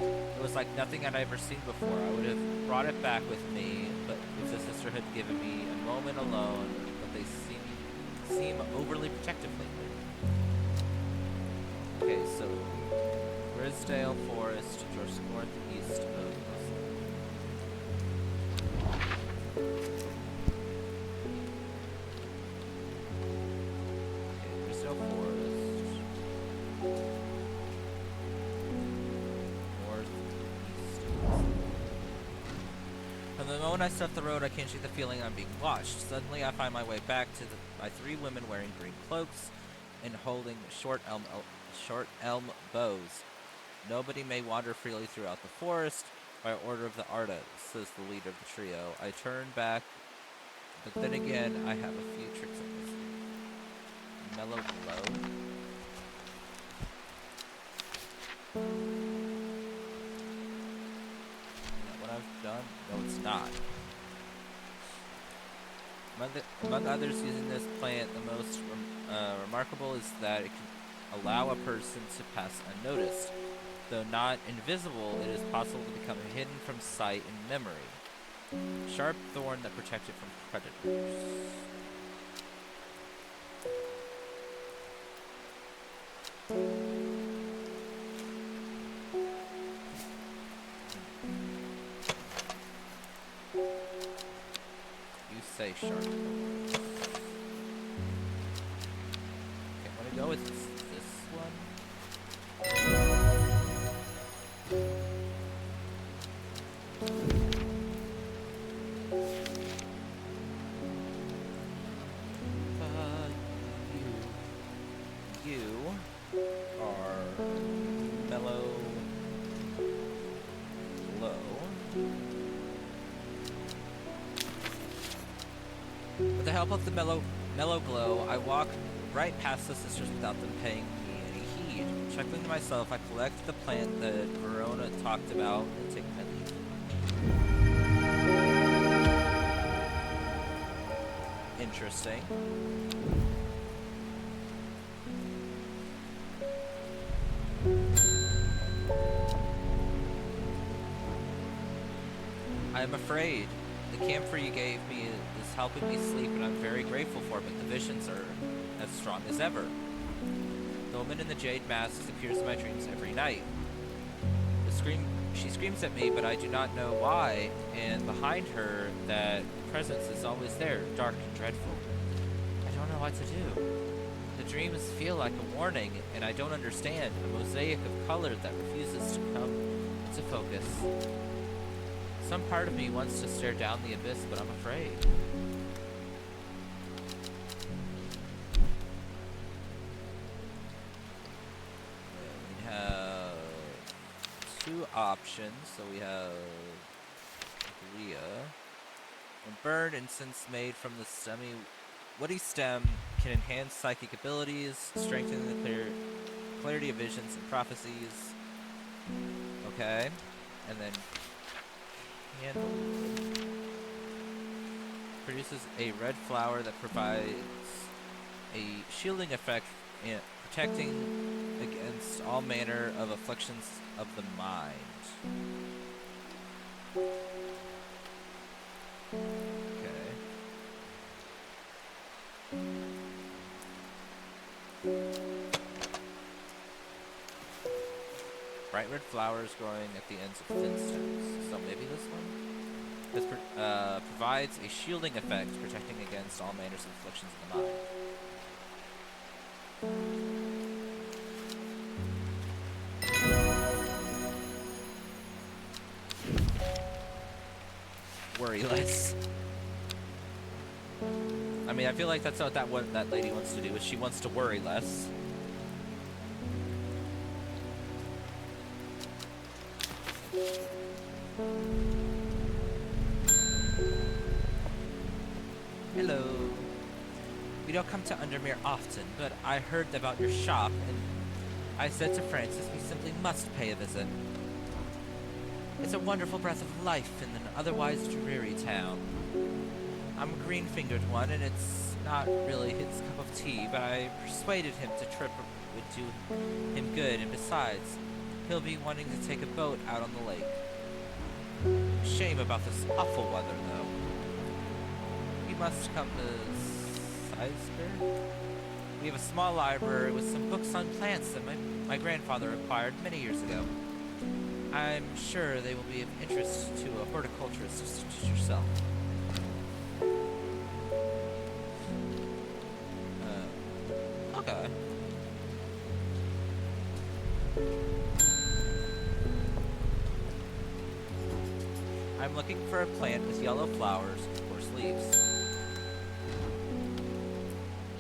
It was like nothing I'd ever seen before. I would have brought it back with me, but if the sister had given me a moment alone, but they seem overly protective lately. Okay, so Grisdale Forest, just northeast of Rustland. Okay, Grisdale Forest. From the moment I stepped the road, I can't shake the feeling I'm being watched. Suddenly, I find my way back to my three women wearing green cloaks and holding short elm bows. Nobody may wander freely throughout the forest by order of the Arda, says the leader of the trio. I turn back, but then again, I have a few tricks up my sleeve. Mellow glow. Done? No, it's not. Among others using this plant, the most remarkable is that it can allow a person to pass unnoticed. Though not invisible, it is possible to become hidden from sight and memory. Sharp thorn that protects it from predators. Say sharp. Okay, I'm gonna go with this one. You are mellow glow. With the help of the mellow glow, I walk right past the sisters without them paying me any heed. Chuckling to myself, I collect the plant that Verona talked about and take my leave. Interesting. I am afraid. The camphor you gave me is helping me sleep, and I'm very grateful for it, but the visions are as strong as ever. The woman in the jade mask appears in my dreams every night. She screams at me, but I do not know why, and behind her, that presence is always there, dark and dreadful. I don't know what to do. The dreams feel like a warning, and I don't understand, a mosaic of color that refuses to come to focus. Some part of me wants to stare down the abyss, but I'm afraid. We have two options. So we have Rhea. When burned, incense made from the woody stem can enhance psychic abilities, strengthen the clarity of visions and prophecies. Okay. And then candlewood produces a red flower that provides a shielding effect, protecting against all manner of afflictions of the mind. Okay. Bright red flowers growing at the ends of thin stems. So maybe this one? This provides a shielding effect, protecting against all manners of afflictions of the mind. Worry less. I mean, I feel like that's not what that lady wants to do, is she wants to worry less. Hello. We don't come to Undermere often, but I heard about your shop, and I said to Francis we simply must pay a visit. It's a wonderful breath of life in an otherwise dreary town. I'm a green-fingered one, and it's not really his cup of tea, but I persuaded him to trip would do him good, and besides, he'll be wanting to take a boat out on the lake. Shame about this awful weather, though. We must come to Seisberg. We have a small library with some books on plants that my grandfather acquired many years ago. I'm sure they will be of interest to a horticulturist such as yourself. Okay. I'm looking for a plant with yellow flowers and coarse leaves.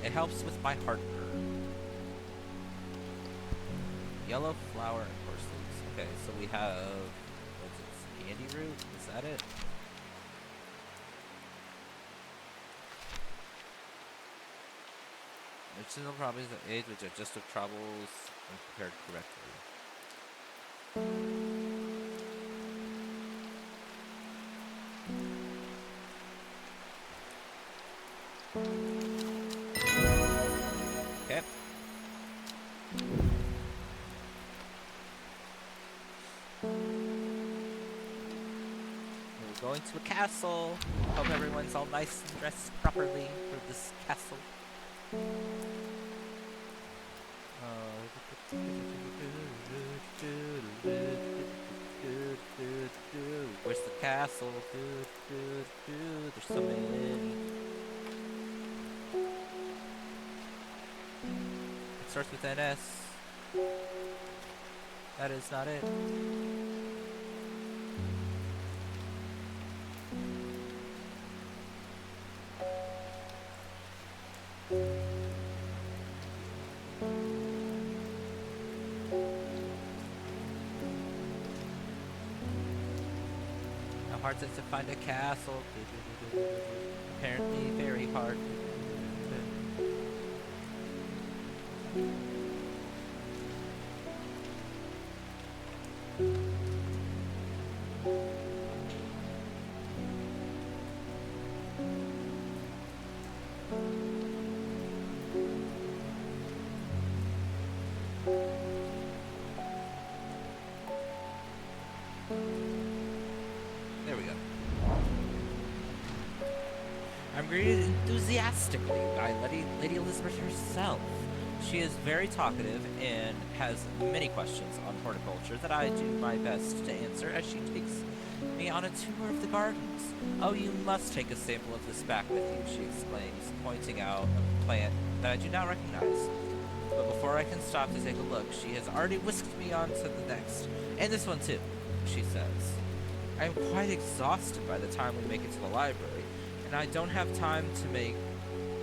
It helps with my heartburn. Yellow flower and coarse leaves. Okay, so we have, what's it, candy root? Is that it? Medicinal properties of age with digestive troubles when prepared correctly. Okay. We're going to a castle. Hope everyone's all nice and dressed properly for this castle. Where's the castle? There's so many. It starts with NS. That is not it. How hard is it to find a castle? Apparently very hard. There we go. I'm greeted enthusiastically by Lady Elizabeth herself. She is very talkative and has many questions on horticulture that I do my best to answer as she takes me on a tour of the gardens. Oh, you must take a sample of this back with you, she exclaims, pointing out a plant that I do not recognize. But before I can stop to take a look, she has already whisked me on to the next. And this one too, she says. I am quite exhausted by the time we make it to the library, and I don't have time to make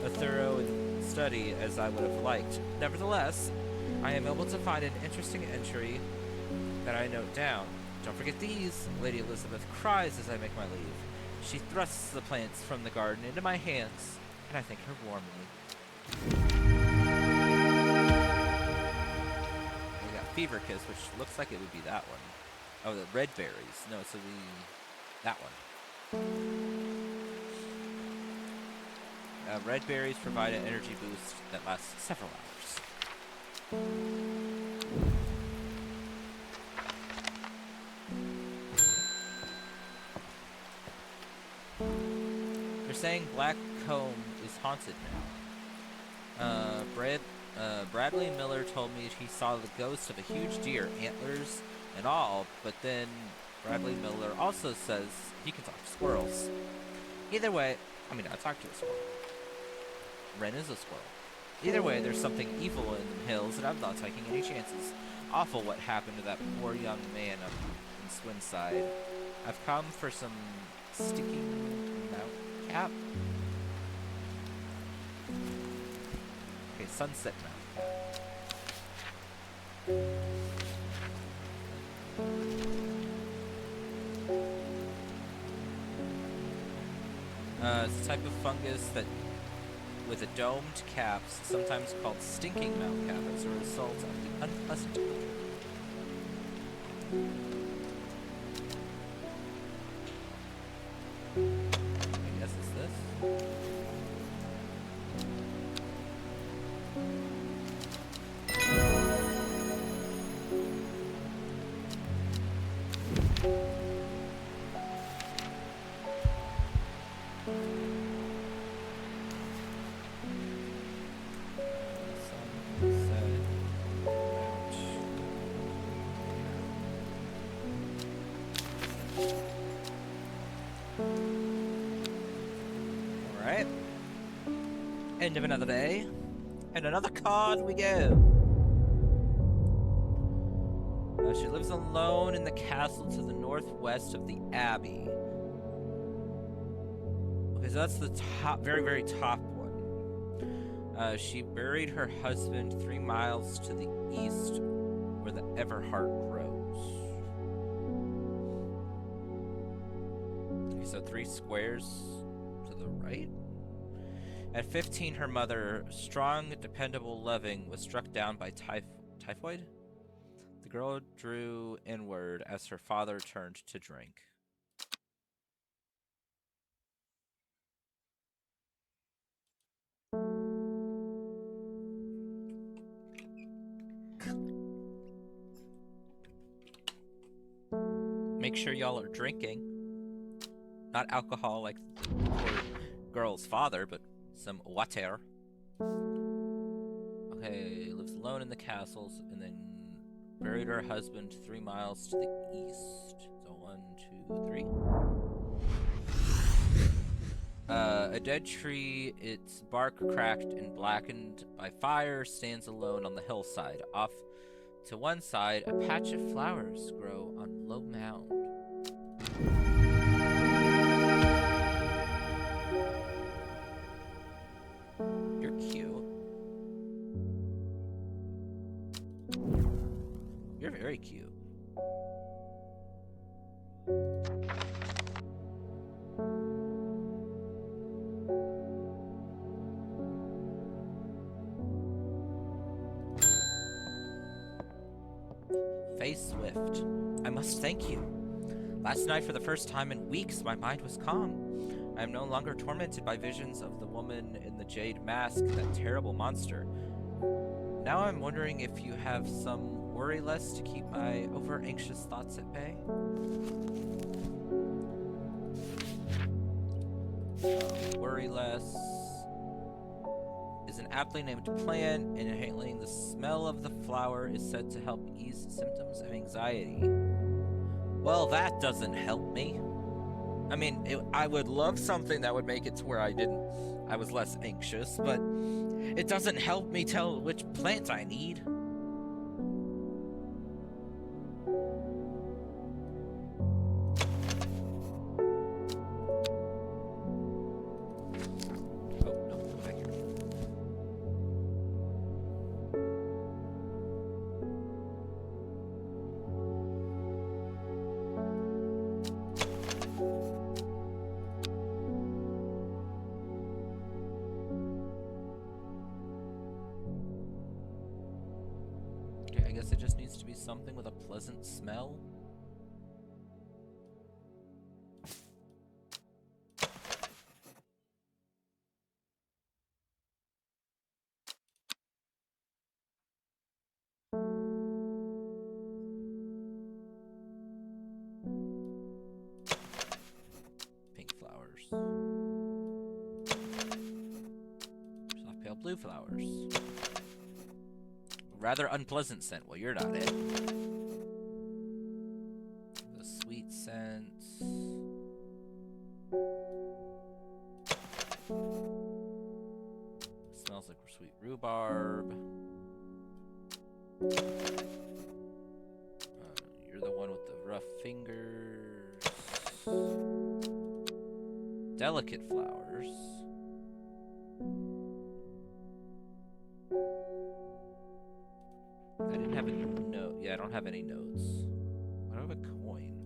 a thorough study as I would have liked. Nevertheless, I am able to find an interesting entry that I note down. Don't forget these, Lady Elizabeth cries as I make my leave. She thrusts the plants from the garden into my hands, and I thank her warmly. fever kiss, which looks like it would be that one. Oh, the red berries. No, so that one. Red berries provide an energy boost that lasts several hours. They're saying Black Comb is haunted now. Bradley Miller told me he saw the ghost of a huge deer, antlers and all, but then Bradley Miller also says he can talk to squirrels. Either way, I talked to a squirrel. Ren is a squirrel. Either way, there's something evil in the hills, and I'm not taking any chances. Awful what happened to that poor young man up in Swinside. I've come for some sticking mount cap. Okay, Sunset Mount cap. It's a type of fungus that with a domed caps, sometimes called stinking mount cap, as a result of the unpleasant odor. I guess it's this. Alright. End of another day. And another card we go. She lives alone in the castle to the northwest of the Abbey. Okay, so that's the top, very, very top one. She buried her husband 3 miles to the east where the Everheart grows. Okay, so 3 squares to the right. At 15, her mother, strong, dependable, loving, was struck down by typhoid? The girl drew inward as her father turned to drink. Make sure y'all are drinking. Not alcohol like the poor girl's father, but some water. Okay, lives alone in the castles, and then buried her husband 3 miles to the east. So 1, 2, 3. A dead tree, its bark cracked and blackened by fire, stands alone on the hillside. Off to one side, a patch of flowers grow on a low mound. You're cute. You're very cute. Face Swift. I must thank you. Last night, for the first time in weeks, my mind was calm. I am no longer tormented by visions of the woman in the jade mask, that terrible monster. Now I'm wondering if you have some worry less to keep my over-anxious thoughts at bay? Worry less is an aptly named plant, and inhaling the smell of the flower is said to help ease symptoms of anxiety. Well, that doesn't help me. I mean, I would love something that would make it to where I was less anxious, but it doesn't help me tell which plant I need. something with a pleasant smell? Pink flowers. Soft pale blue flowers. Rather unpleasant scent. Well, you're not it. The sweet scent. Smells like sweet rhubarb. You're the one with the rough fingers. Delicate flowers. I didn't have a note. Yeah, I don't have any notes. I don't have a coin.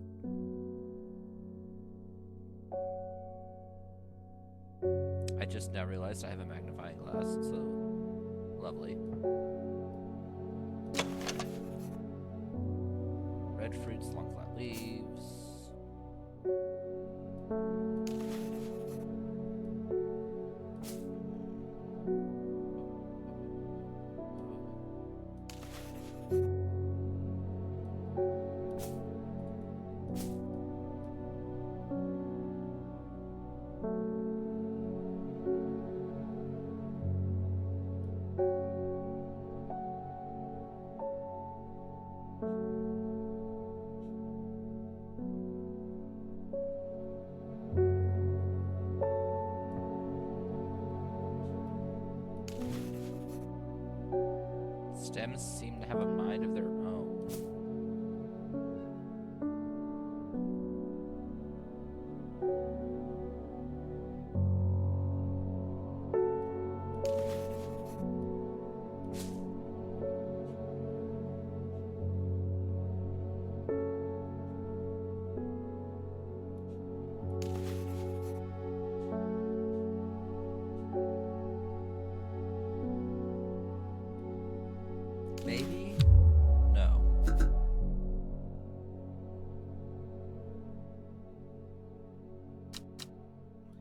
I just now realized I have a magnifying glass, so lovely. Red fruits, long flat leaves. Stems seem to have a mind of their own. Maybe? No.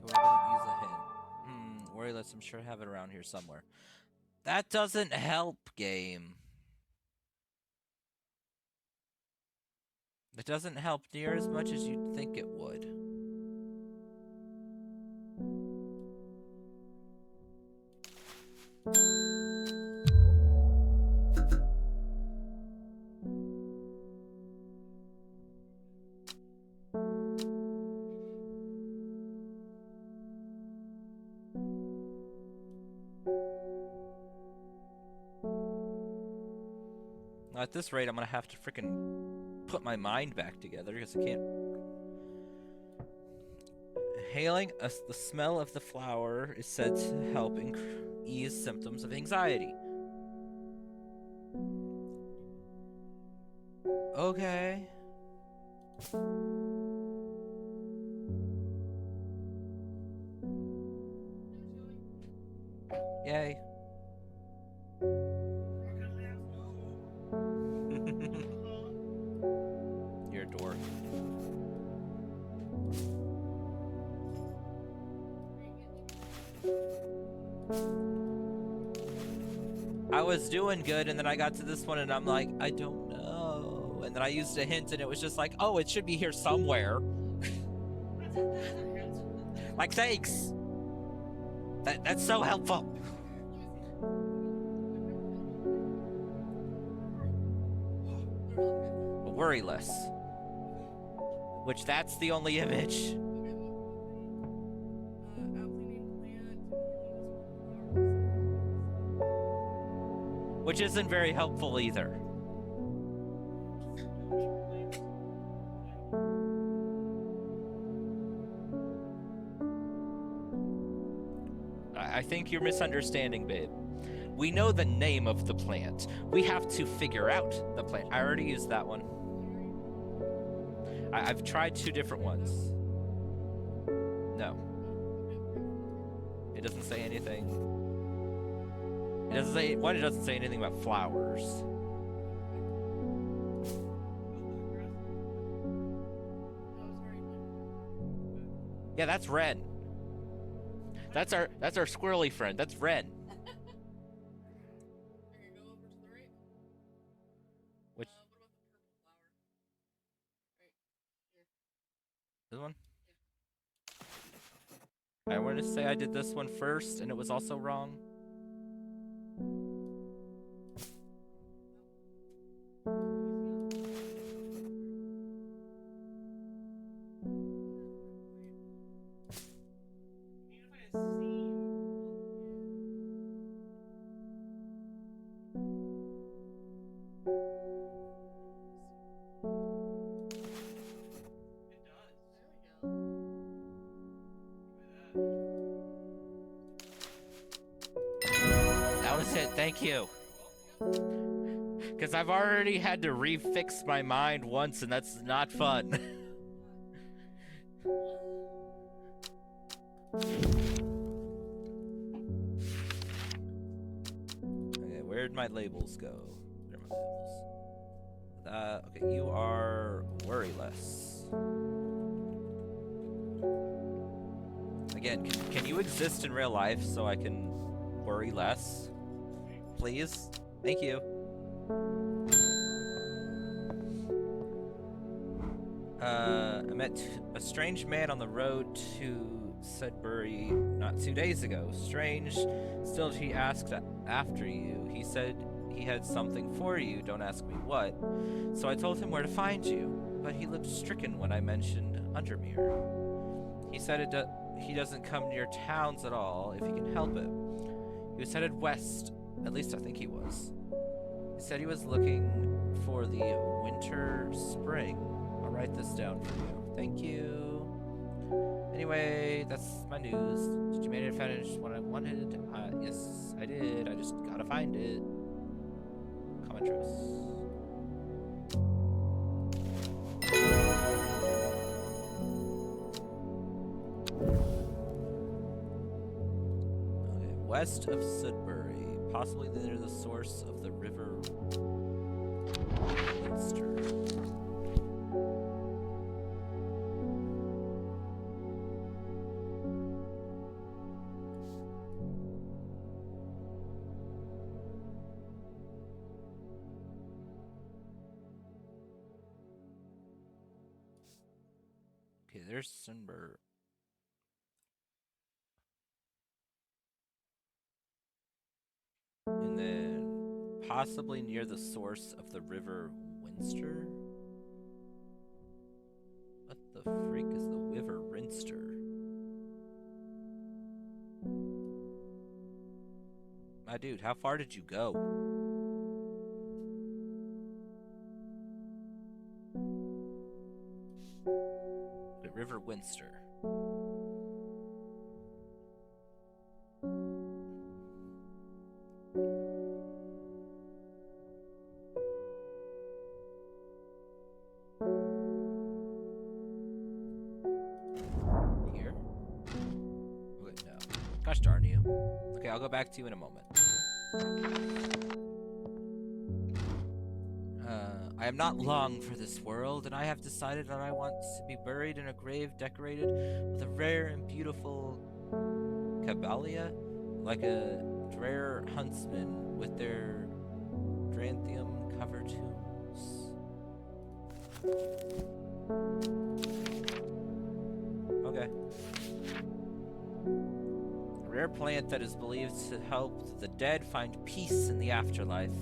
We're gonna use a hint. Worry less, I'm sure I have it around here somewhere. That doesn't help, game. It doesn't help near as much as you'd think it would. At this rate, I'm gonna have to frickin' put my mind back together because I can't. Inhaling the smell of the flower is said to help ease symptoms of anxiety. Okay. Yay. You're a dork. I was doing good, and then I got to this one, and I'm like, I don't know. And then I used a hint, and it was just like, oh, it should be here somewhere. Like, thanks. That's so helpful. Worry less. Which that's the only image. Which isn't very helpful either. I think you're misunderstanding, babe. We know the name of the plant. We have to figure out the plant. I already used that one. I've tried 2 different ones. No. It doesn't say anything. It doesn't say, one, it doesn't say anything about flowers. Yeah, that's Ren. That's our squirrely friend. That's Ren. Which this one? I wanted to say I did this one first, and it was also wrong. That was it. Thank you. Because I've already had to refix my mind once, and that's not fun. Okay, where'd my labels go? Where are my labels? Okay, you are worry less. Again, can you exist in real life so I can worry less? Please? Thank you. I met a strange man on the road to Sudbury not 2 days ago. Strange. Still, he asked after you. He said he had something for you. Don't ask me what. So I told him where to find you, but he looked stricken when I mentioned Undermere. He said he doesn't come near towns at all if he can help it. He was headed west. At least I think he was. He said he was looking for the winter spring. I'll write this down for you. Thank you. Anyway, that's my news. Did you manage to finish what I wanted? Yes, I did. I just gotta find it. Commentress. Okay, west of Sudbury, possibly near the source of the river Minster. Okay, there's Sunbur. And then possibly near the source of the river Winster? What the freak is the river Rinster? My dude, how far did you go? The river Winster. Here? Wait, no. Gosh darn you. Okay, I'll go back to you in a moment. I am not long for this world, and I have decided that I want to be buried in a grave decorated with a rare and beautiful caballia, like a rare huntsman with their dranthium-covered tombs. Okay. A rare plant that is believed to help the dead find peace in the afterlife.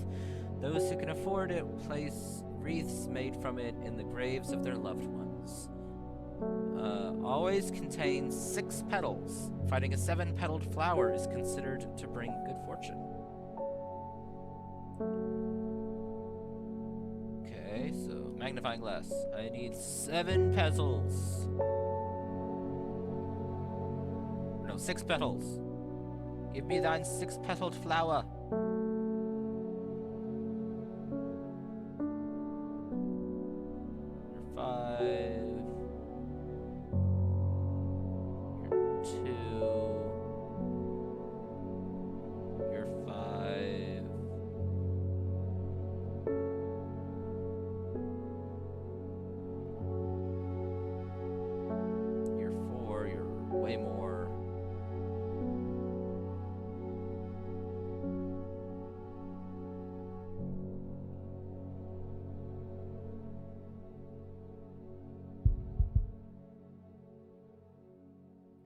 Those who can afford it place wreaths made from it in the graves of their loved ones. Always contains 6 petals. Finding a 7-petaled flower is considered to bring good fortune. Okay, so magnifying glass. I need 7 petals. No, 6 petals. Give me thine 6-petaled flower. You're way more.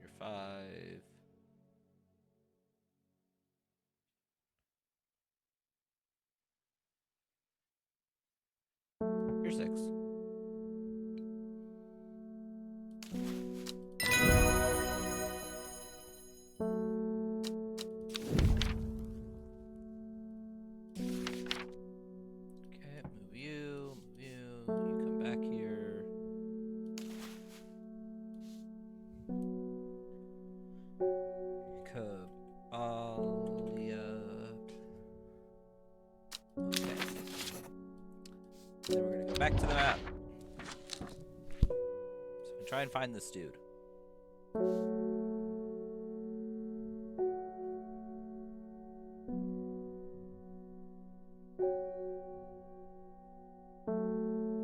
You're 5. You're 6. Okay, move you, you come back here. Cabalia. Okay. Then we're gonna go back to the map. So we can try and find this dude.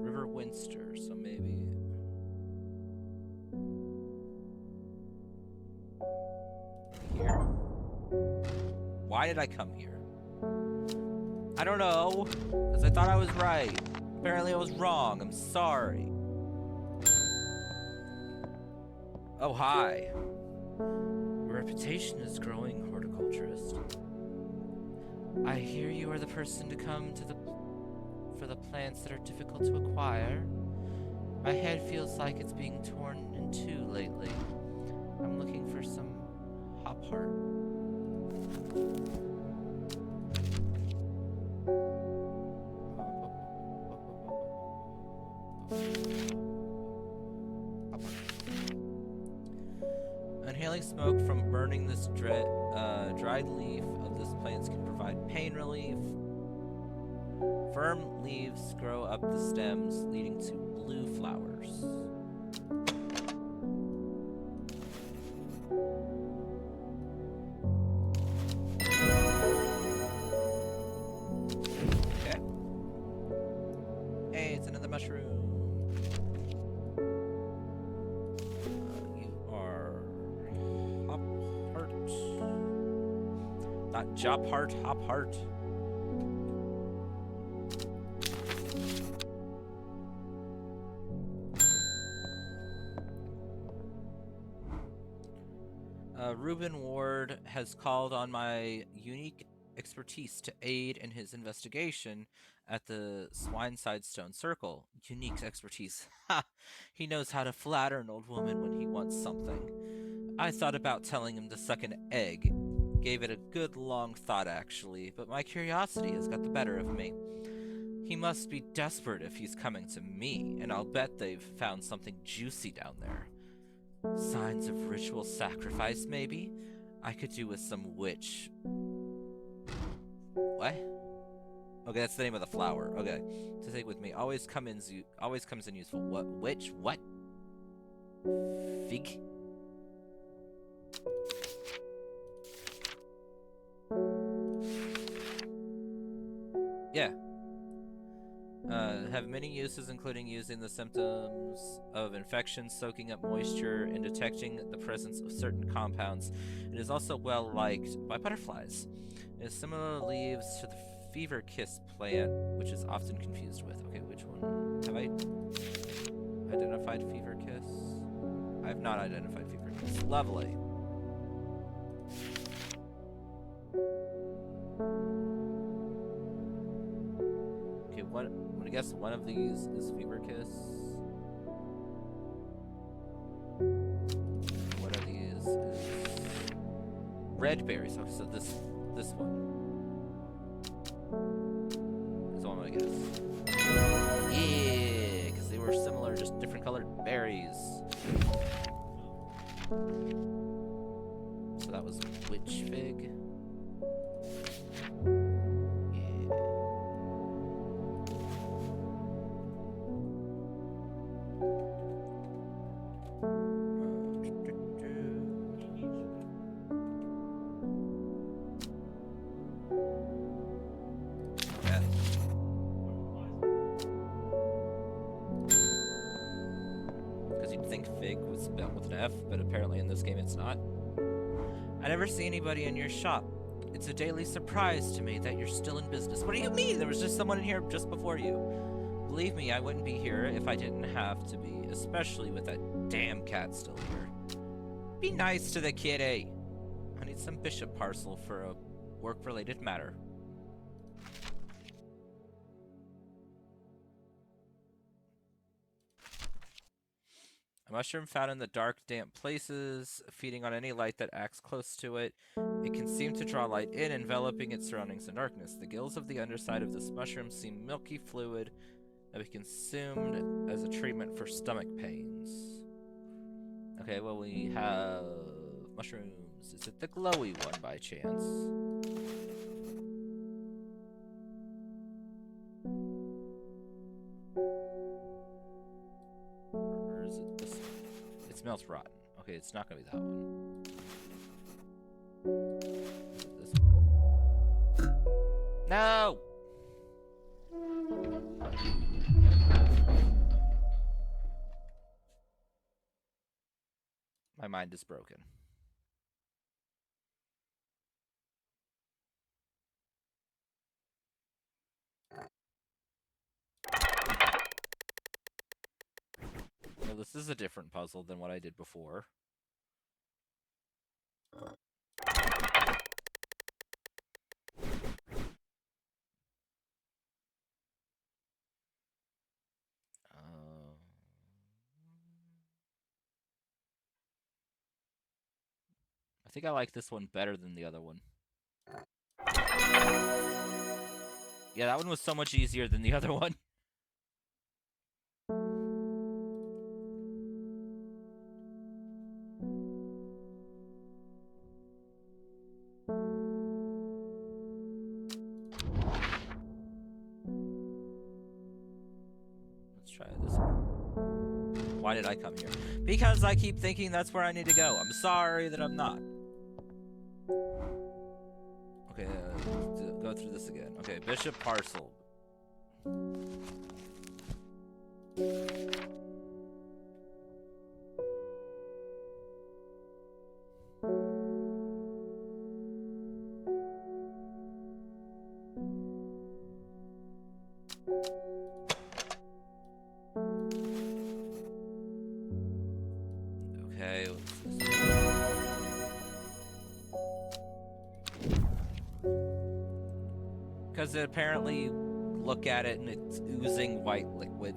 River Winster, so maybe. Here? Why did I come here? I don't know, because I thought I was right. Apparently I was wrong. I'm sorry. Oh, hi. Your reputation is growing, horticulturist. I hear you are the person to come to for the plants that are difficult to acquire. My head feels like it's being torn in two lately. I'm looking for some hop heart. Inhaling smoke from burning this dried leaf of this plant can provide pain relief. Firm leaves grow up the stems, leading to blue flowers. Okay. Hey, it's another mushroom. You are hop heart. Not jop heart, hop heart. Reuben Ward has called on my unique expertise to aid in his investigation at the Swineside Stone Circle. Unique expertise. Ha! He knows how to flatter an old woman when he wants something. I thought about telling him to suck an egg. Gave it a good long thought, actually, but my curiosity has got the better of me. He must be desperate if he's coming to me, and I'll bet they've found something juicy down there. Signs of ritual sacrifice, maybe? I could do with some witch. What? Okay, that's the name of the flower. Okay. To take with me. Always comes in useful. What? Witch? What? Fig? Yeah. Have many uses, including using the symptoms of infection, soaking up moisture, and detecting the presence of certain compounds. It is also well liked by butterflies. It has similar leaves to the fever kiss plant, which is often confused with. Okay, which one? Have I identified fever kiss? I have not identified fever kiss. Lovely. Okay, what? I'm gonna guess one of these is fever kiss. One of these is red berries. Okay, so this one is the one I'm gonna guess. Yeah, because they were similar, just different colored berries. So that was witch fig. You'd think fig was spelled with an F, but apparently in this game it's not. I never see anybody in your shop. It's a daily surprise to me that you're still in business. What do you mean? There was just someone in here just before you. Believe me, I wouldn't be here if I didn't have to be, especially with that damn cat still here. Be nice to the kitty. I need some bishop parcel for a work-related matter. A mushroom found in the dark, damp places, feeding on any light that acts close to it. It can seem to draw light in, enveloping its surroundings in darkness. The gills of the underside of this mushroom seem milky fluid that be consumed as a treatment for stomach pains. Okay, well, we have mushrooms. Is it the glowy one by chance? Or is it this one? It smells rotten. Okay, it's not gonna be that one. Is it this one? No! My mind is broken. Well, this is a different puzzle than what I did before. I think I like this one better than the other one. Yeah, that one was so much easier than the other one. Let's try this one. Why did I come here? Because I keep thinking that's where I need to go. I'm sorry that I'm not. Okay, go through this again. Okay, Bishop Parcel. Okay, what's this? Because apparently, look at it and it's oozing white liquid.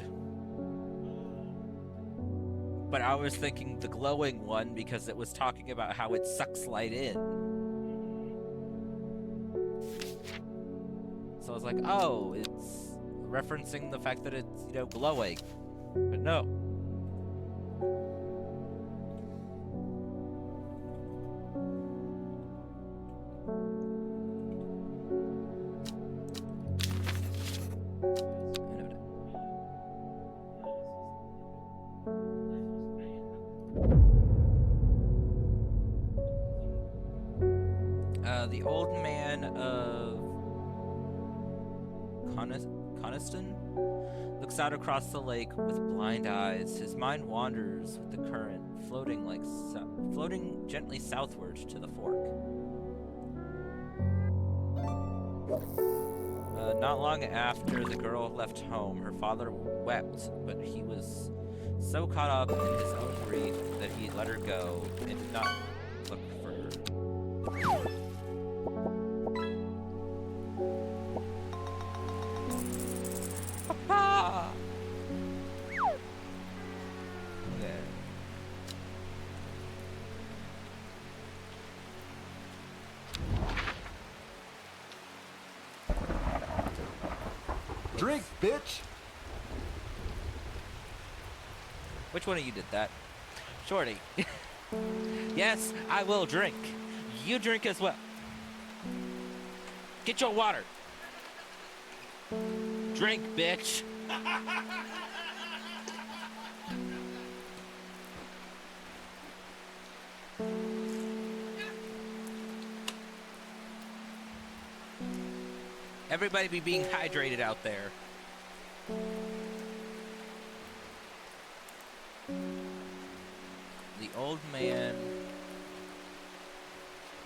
But I was thinking the glowing one because it was talking about how it sucks light in. So I was like, oh, it's referencing the fact that it's, you know, glowing. But no. The old man of Coniston looks out across the lake with blind eyes. His mind wanders with the current, floating gently southward to the fork. Not long after the girl left home, her father wept, but he was so caught up in his own grief that he let her go and did not look for her. Papa! Okay. Drink, bitch! Which one of you did that? Shorty. Yes, I will drink. You drink as well. Get your water. Drink, bitch. Everybody be being hydrated out there. The old man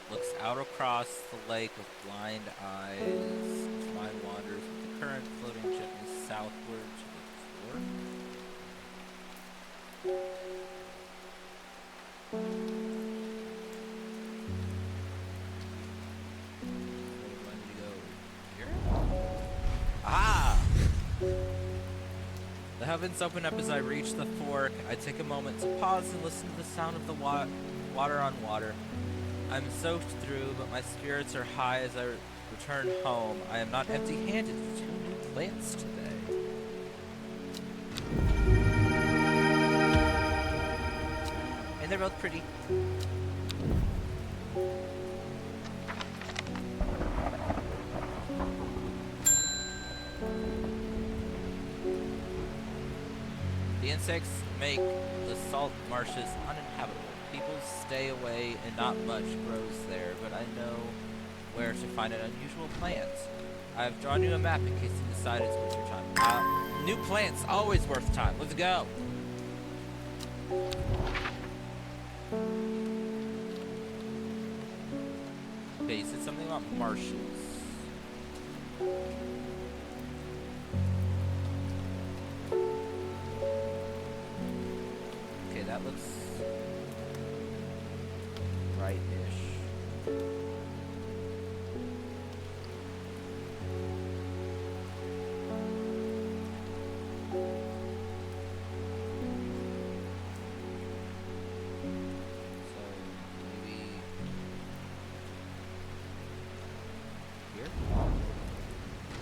looks out across the lake with blind eyes. His mind wanders with the current floating gently southward to the floor. The heavens open up as I reach the fork. I take a moment to pause and listen to the sound of the water on water. I'm soaked through, but my spirits are high as I return home. I am not empty-handed with 2 new plants today. And they're both pretty. The insects make the salt marshes uninhabitable. People stay away and not much grows there, but I know where to find an unusual plant. I've drawn you a map in case you decide it's worth your time. New plants, always worth time. Let's go. Okay, you said something about marshes. Okay, that looks right-ish.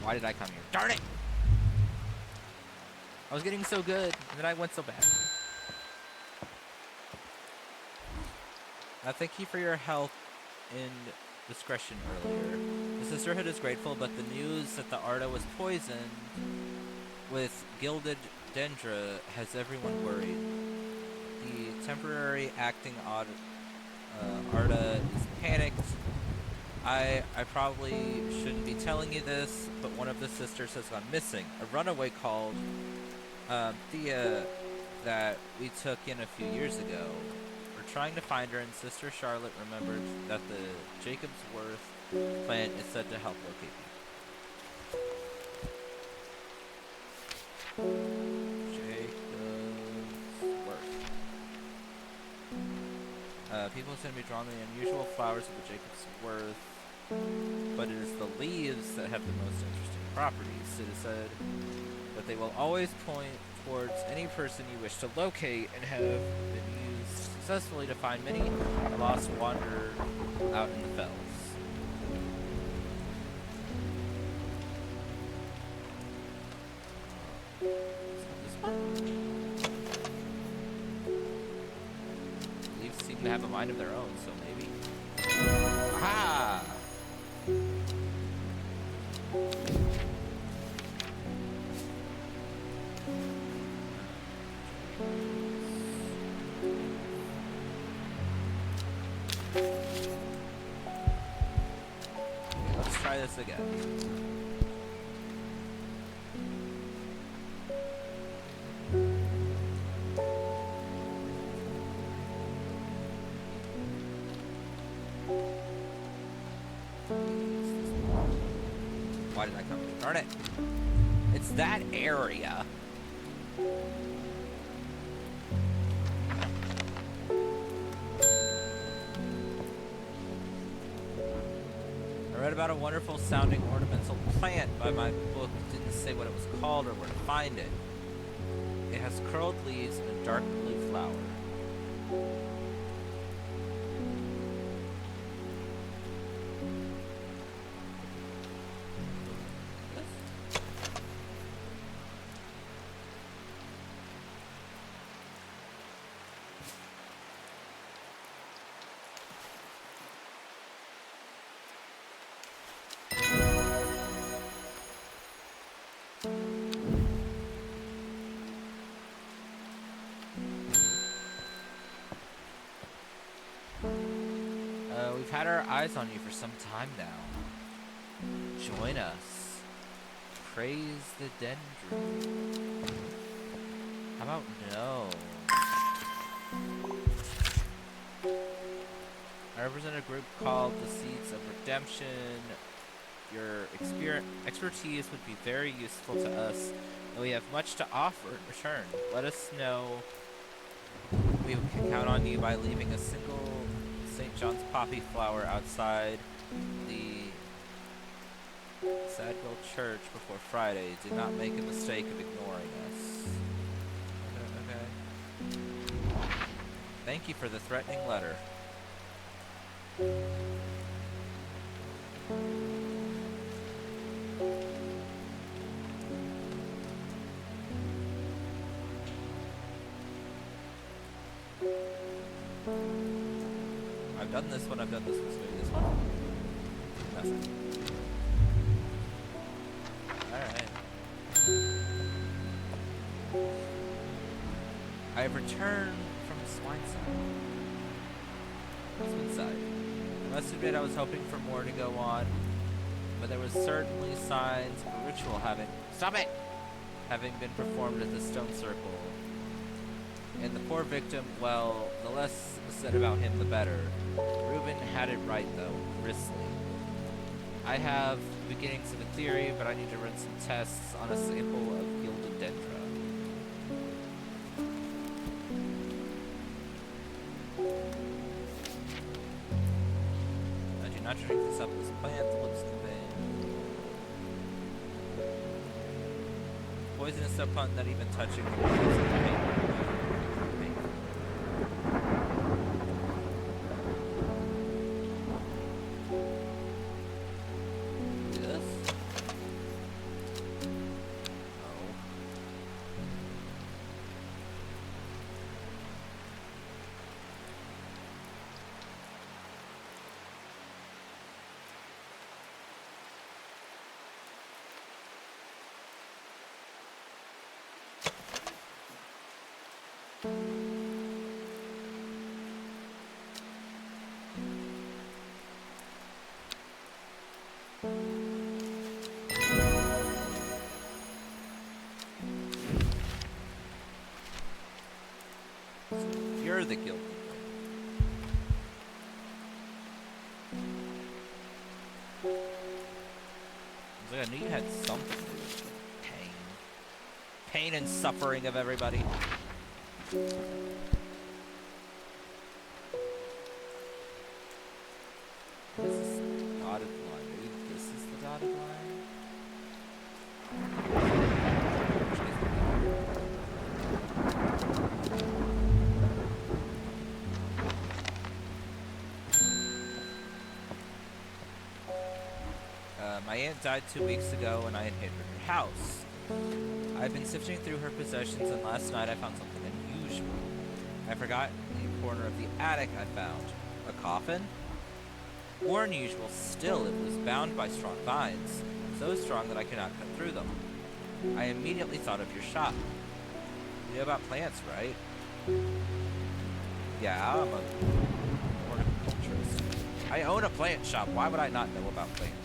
Why did I come here? Darn it! I was getting so good, and then I went so bad. Thank you for your help and discretion earlier. The Sisterhood is grateful, but the news that the Arda was poisoned with gilded dendra has everyone worried. The temporary acting Arda is panicked. I probably shouldn't be telling you this, but one of the sisters has gone missing. A runaway called Thea that we took in a few years ago. We're trying to find her, and Sister Charlotte remembered that the Jacob's Worth plant is said to help locate you. Jacob's Worth. People seem to be drawn to the unusual flowers of the Jacob's Worth, but it is the leaves that have the most interesting properties. It is said that they will always point towards any person you wish to locate and have been used successfully to find many lost wanderer out in the fells. This one? Leaves seem to have a mind of their own, so maybe. Aha! Let's try this again. Why did I come here? Darn it. It's that area. I read about a wonderful sounding ornamental plant, but my book didn't say what it was called or where to find it. It has curled leaves and a dark blue flower. We've had our eyes on you for some time now. Join us. Praise the dendron. How about no? I represent a group called the Seeds of Redemption. Your expertise would be very useful to us, and we have much to offer in return. Let us know. We can count on you by leaving a single St. John's poppy flower outside the Sadville Church before Friday. Do not make a mistake of ignoring us. Okay. Thank you for the threatening letter. I've done this one, I've done this one, so maybe this one? Nothing. Alright. I have returned from Swineside. I must admit I was hoping for more to go on, but there was certainly signs of a ritual having been performed at the stone circle. And the poor victim, well, the less said about him, the better. Reuben had it right, though, Risley. I have beginnings of a theory, but I need to run some tests on a sample of Gildedendra. I do not drink this up as plant, the lips convey. Poisonous upon not even touching the lips of the pain. You're the guilty one. I knew you had something to do with pain. Pain and suffering of everybody. This is dotted line. Maybe this is the dotted line? My aunt died 2 weeks ago and I inherited her house. I've been sifting through her possessions and last night I found something unusual. I forgot the corner of the attic I found. A coffin? More unusual still, it was bound by strong vines, so strong that I could not cut through them. I immediately thought of your shop. You know about plants, right? Yeah, I'm a horticulturist. I own a plant shop, why would I not know about plants?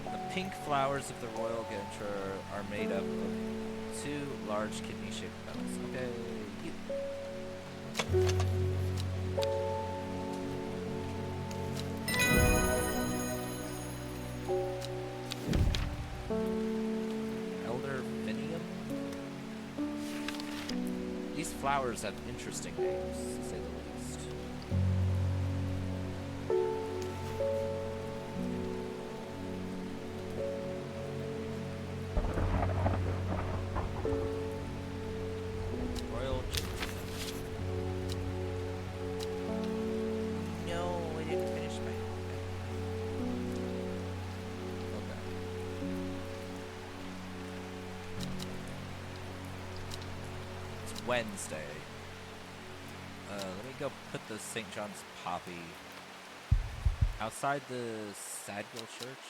The pink flowers of the royal Gentra are made up of 2 large kidney-shaped petals. Okay, Elder Vinium? These flowers have interesting names, to say the least. Wednesday. Let me go put the St. John's poppy outside the Sadville Church.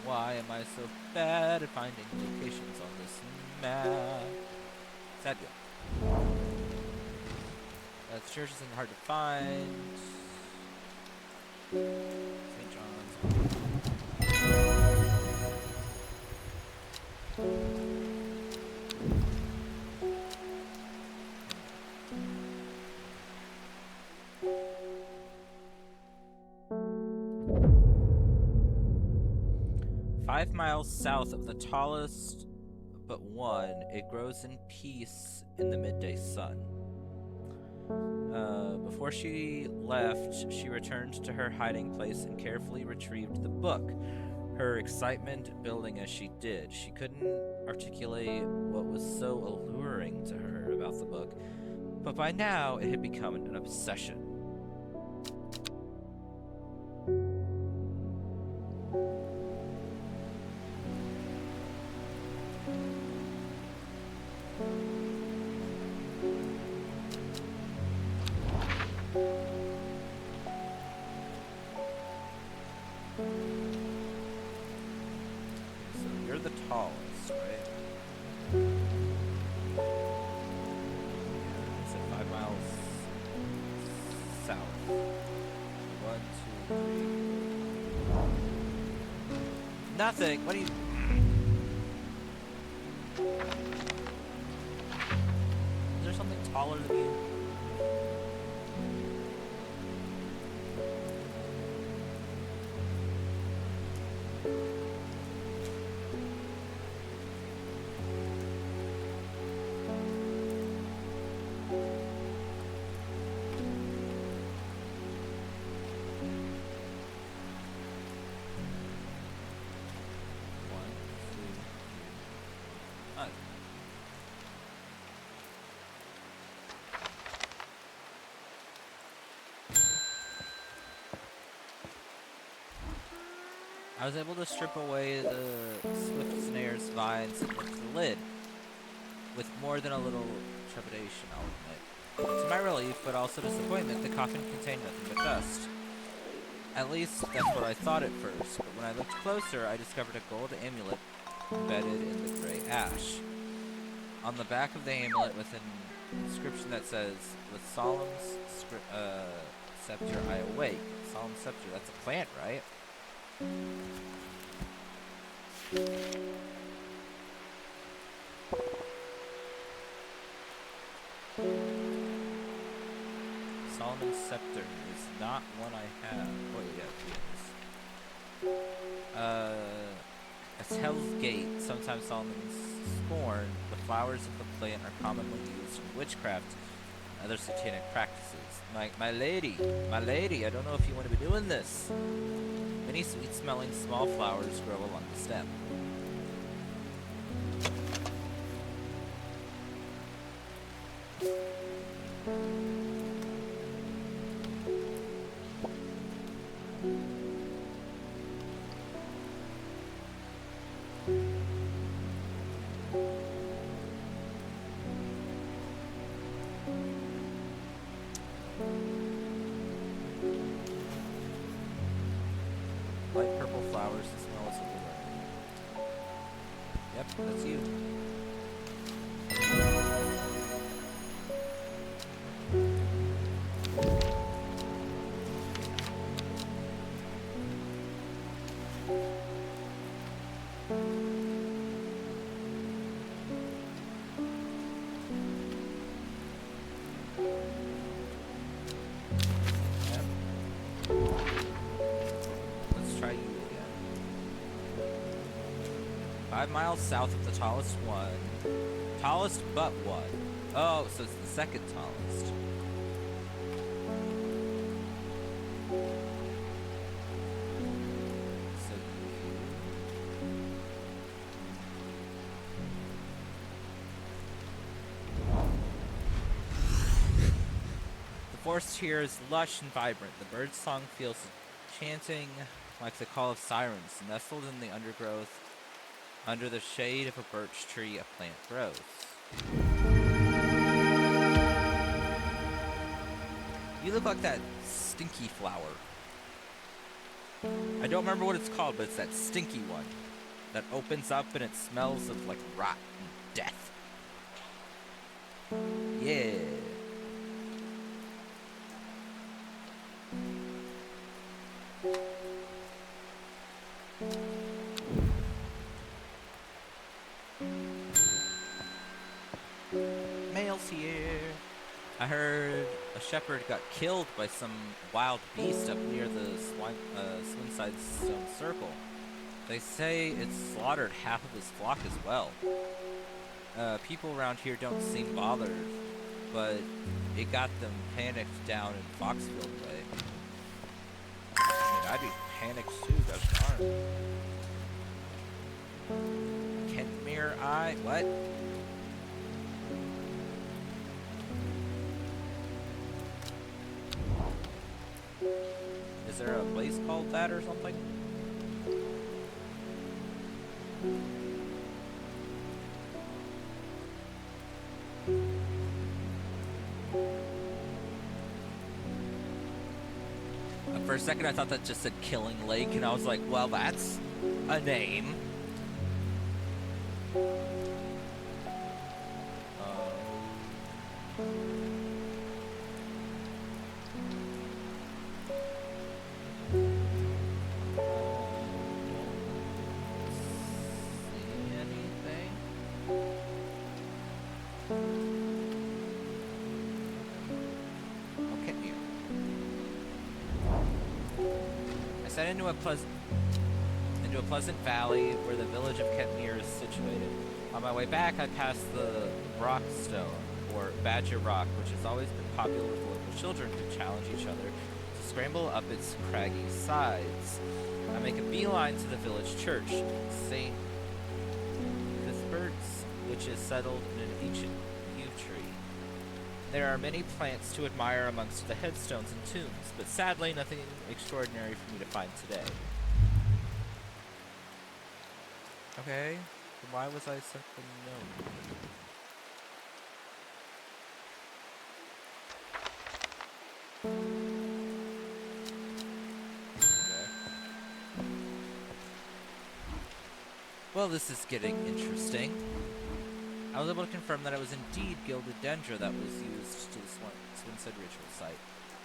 Why am I so bad at finding locations on this map? Sad deal. The church isn't hard to find. St. John's. 5 miles south of the tallest but one, it grows in peace in the midday sun. Before she left, she returned to her hiding place and carefully retrieved the book, her excitement building as she did. She couldn't articulate what was so alluring to her about the book, but by now it had become an obsession. The tallest, right? Yeah, it's at 5 miles south. 1, 2, 3. Nothing. What do you? Is there something taller than you? I was able to strip away the swift snare's vines and lift the lid, with more than a little trepidation, I'll admit. To my relief, but also disappointment, the coffin contained nothing but dust. At least, that's what I thought at first, but when I looked closer, I discovered a gold amulet embedded in the gray ash. On the back of the amulet was an inscription that says, with solemn scepter I awake. Solemn scepter, that's a plant, right? Solomon's scepter is not one I have. Oh yeah, it is. A Hell's Gate, sometimes Solomon's scorn. The flowers of the plant are commonly used in witchcraft and other satanic practices. My lady, I don't know if you want to be doing this. Many sweet-smelling small flowers grow along the stem. Light purple flowers that smell as a river. Yep, that's you. Try you again. 5 miles south of the tallest one. Tallest but one. Oh, so it's the second tallest. So the forest here is lush and vibrant. The bird's song feels chanting like the call of sirens. Nestled in the undergrowth, under the shade of a birch tree, a plant grows. You look like that stinky flower. I don't remember what it's called, but it's that stinky one that opens up and it smells of like rot and death. Yeah. Mail's here. I heard a shepherd got killed by some wild beast up near the Swinside Stone Circle. They say it slaughtered half of his flock as well. People around here don't seem bothered, but it got them panicked down in Foxfield Way. I mean, I'd be panicked too, gosh darn. Kentmere Eye? What? Is there a place called that or something? For a second I thought that just said Killing Lake, and I was like, well, that's a name. Into a pleasant valley where the village of Kentmere is situated. On my way back, I passed the Rockstone, or Badger Rock, which has always been popular with local children who challenge each other to scramble up its craggy sides. I make a beeline to the village church, St. Cuthbert's, which is settled in an ancient yew tree. There are many plants to admire amongst the headstones and tombs, but sadly nothing extraordinary for me to find today. Okay, then why was I sent the note? Okay. Well, this is getting interesting. I was able to confirm that it was indeed gilded dendra that was used to the Swinside ritual site.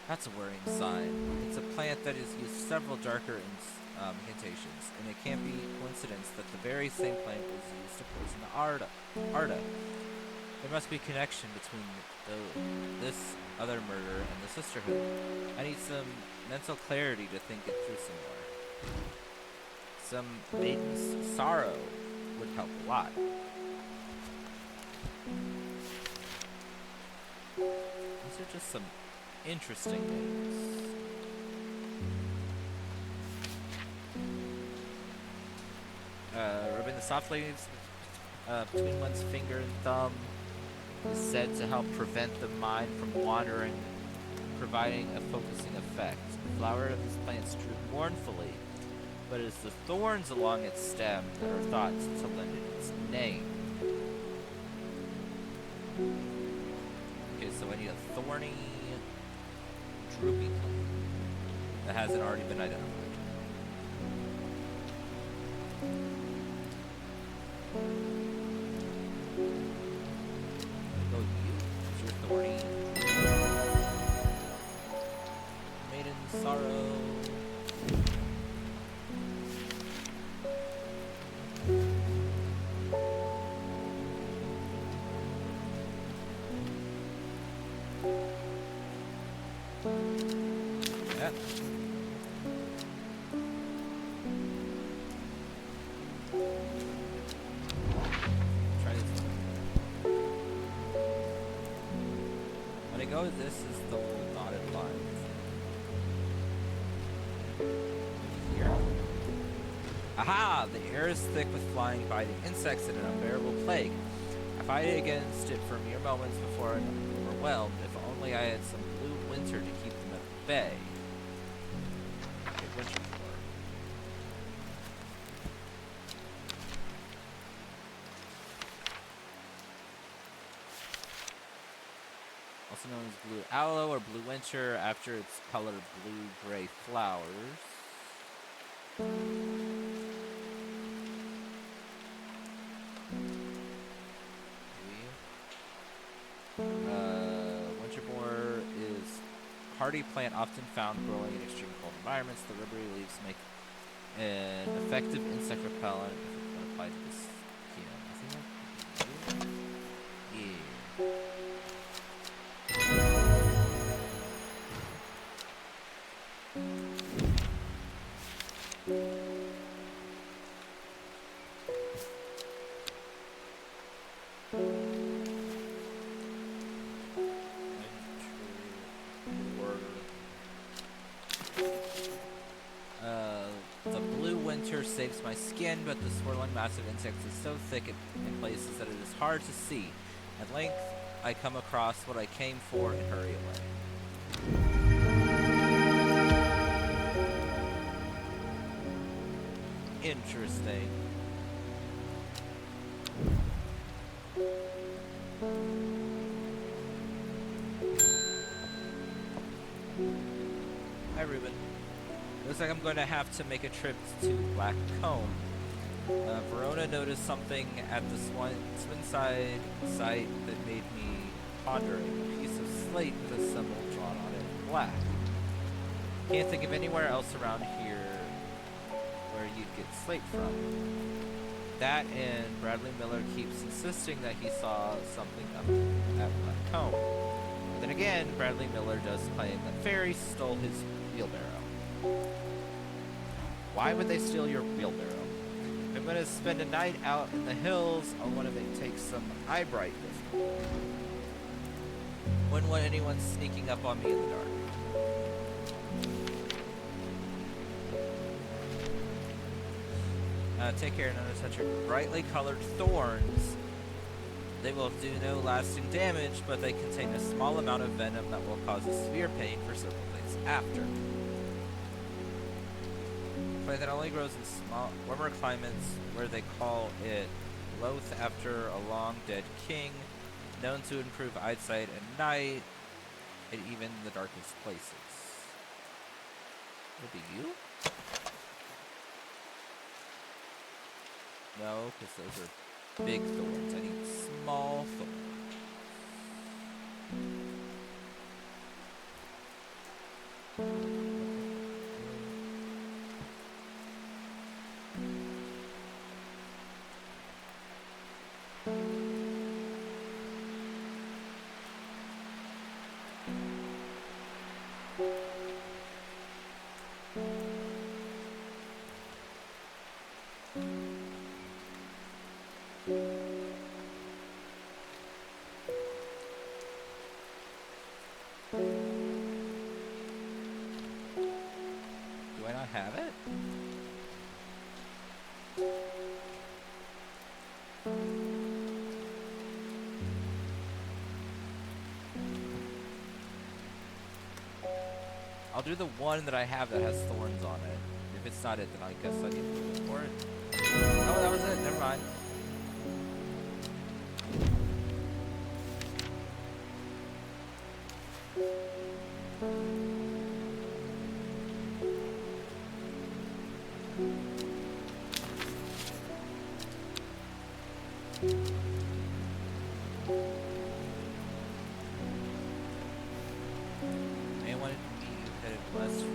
That's a worrying sign. It's a plant that has used several darker incantations, and it can't be coincidence that the very same plant was used to poison the Arda. There must be a connection between this other murder and the Sisterhood. I need some mental clarity to think it through some more. Some maiden's sorrow would help a lot. These are just some interesting names. Rubbing the soft leaves between one's finger and thumb is said to help prevent the mind from wandering, providing a focusing effect. The flower of this plant droop mournfully, but it is the thorns along its stem that are thought to lend it its name. Okay, so I need a thorny, droopy plant that hasn't already been identified. Go you. It's your thorny. Maiden sorrow. Yeah. Try this one. When I go, this is the little dotted line. Here. Aha! The air is thick with flying, biting insects and an unbearable plague. I fight against it for mere moments before I'm overwhelmed. If only I had some blue winter to keep them at bay. Okay, winter floor. Also known as blue aloe or blue winter after its color blue-gray flowers. Winter boar is hardy plant often found growing in extreme cold environments. The rubbery leaves make an effective insect repellent when applied to the skin. I think that could be you. Yeah. The blue winter saves my skin, but the swirling mass of insects is so thick in places that it is hard to see. At length, I come across what I came for and hurry away. Interesting. Hi, Ruben. Looks like I'm going to have to make a trip to Black Comb. Verona noticed something at the Swinside site that made me ponder. A piece of slate with a symbol drawn on it in black. Can't think of anywhere else around here where you'd get slate from. That and Bradley Miller keeps insisting that he saw something up at Black Comb. But then again, Bradley Miller does claim that fairies stole his wheelbarrow. Why would they steal your wheelbarrow? If I'm going to spend a night out in the hills, I want to take some eyebright with me. Wouldn't want anyone sneaking up on me in the dark. Take care not to touch your brightly colored thorns. They will do no lasting damage, but they contain a small amount of venom that will cause a severe pain for several days after. Plant that only grows in small, warmer climates where they call it loath after a long dead king, known to improve eyesight at night and even the darkest places. Would it be you? No, because those are big thorns. I need small thorns. Do I not have it? I'll do the one that I have that has thorns on it. If it's not it, then I guess I need to look for it. Oh, that was it. Never mind. May want it to be headed west from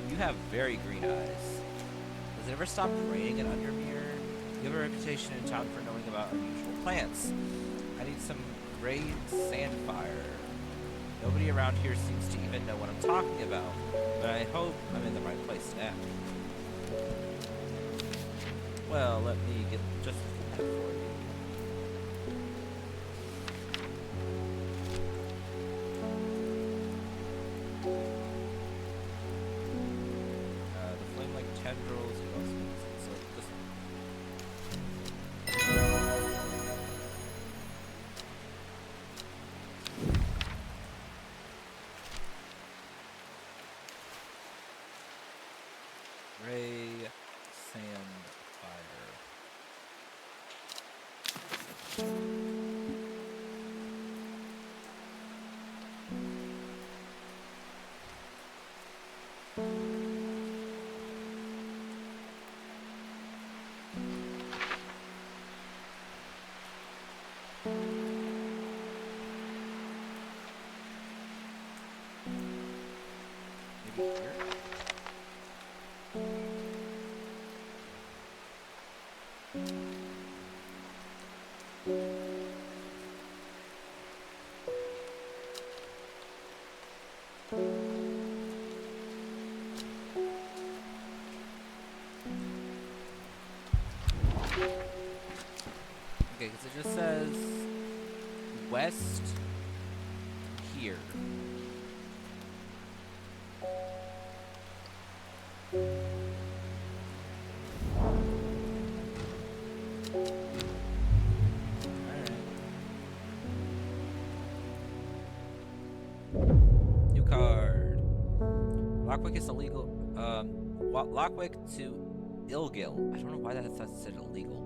You have very green eyes. Does it ever stop raining in Undermere? You have a reputation in town for knowing about unusual plants. I need some gray sandfire. Nobody around here seems to even know what I'm talking about, but I hope I'm in the right place now. Well, let me get just that for you. The flame-like tendrils, what else makes it? So this Here. Okay, because it just says west here. Alright. New card. Lockwick is illegal. Lockwick to Ilgil. I don't know why that said illegal.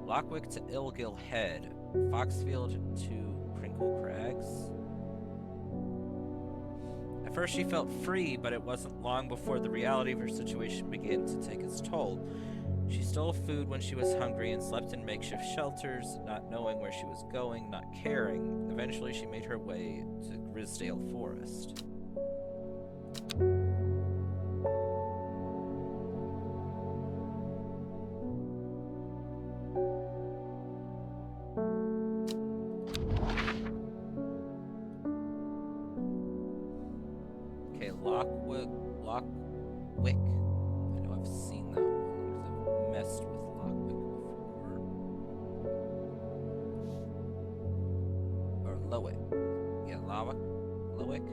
Lockwick to Ilgil Head. Foxfield to Crinkle Crags. At first she felt free, but it wasn't long before the reality of her situation began to take its toll. She stole food when she was hungry and slept in makeshift shelters, not knowing where she was going, not caring. Eventually she made her way to Grisdale Forest. Okay, Lockwick. I know I've seen that one because I've messed with Lockwick before. Or Lowick. Yeah, Lowick.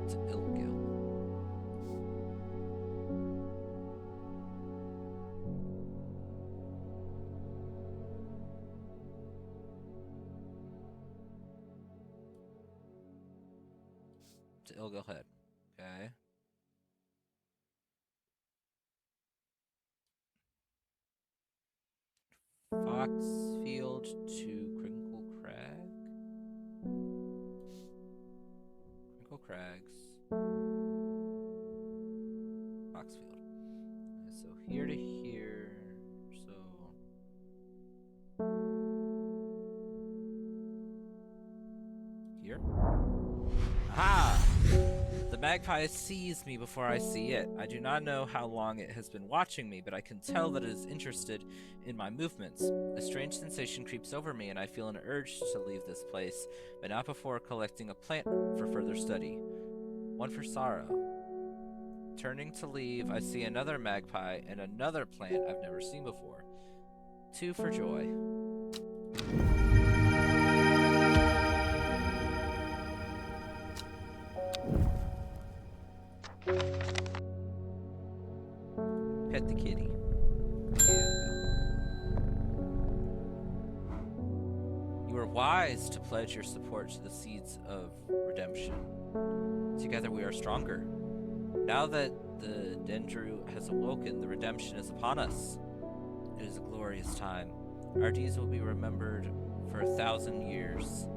To Ilgil. To Ilgil Head. Okay. Foxfield to Crinkle Crag. Crinkle Crags. Foxfield. Okay, so here to here. So here. Aha! The magpie sees me before I see it. I do not know how long it has been watching me, but I can tell that it is interested in my movements. A strange sensation creeps over me, and I feel an urge to leave this place, but not before collecting a plant for further study. One for sorrow. Turning to leave, I see another magpie and another plant I've never seen before. Two for joy. Pet the kitty. You were wise to pledge your support to the seeds of redemption. Together we are stronger. Now that the Dendru has awoken, the redemption is upon us. It is a glorious time. Our deeds will be remembered for 1,000 years.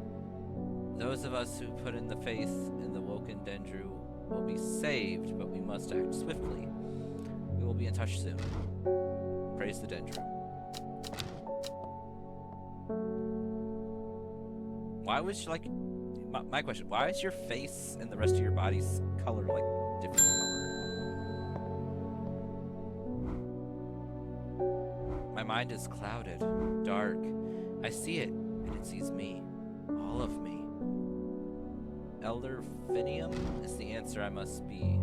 Those of us who put in the faith in the woken Dendru will be saved, but we must act swiftly. We will be in touch soon. Praise the Dendru. Why was like my question? Why is your face and the rest of your body's color like different color? My mind is clouded, dark. I see it, and it sees me, all of me. Elder Finium is the answer I must be.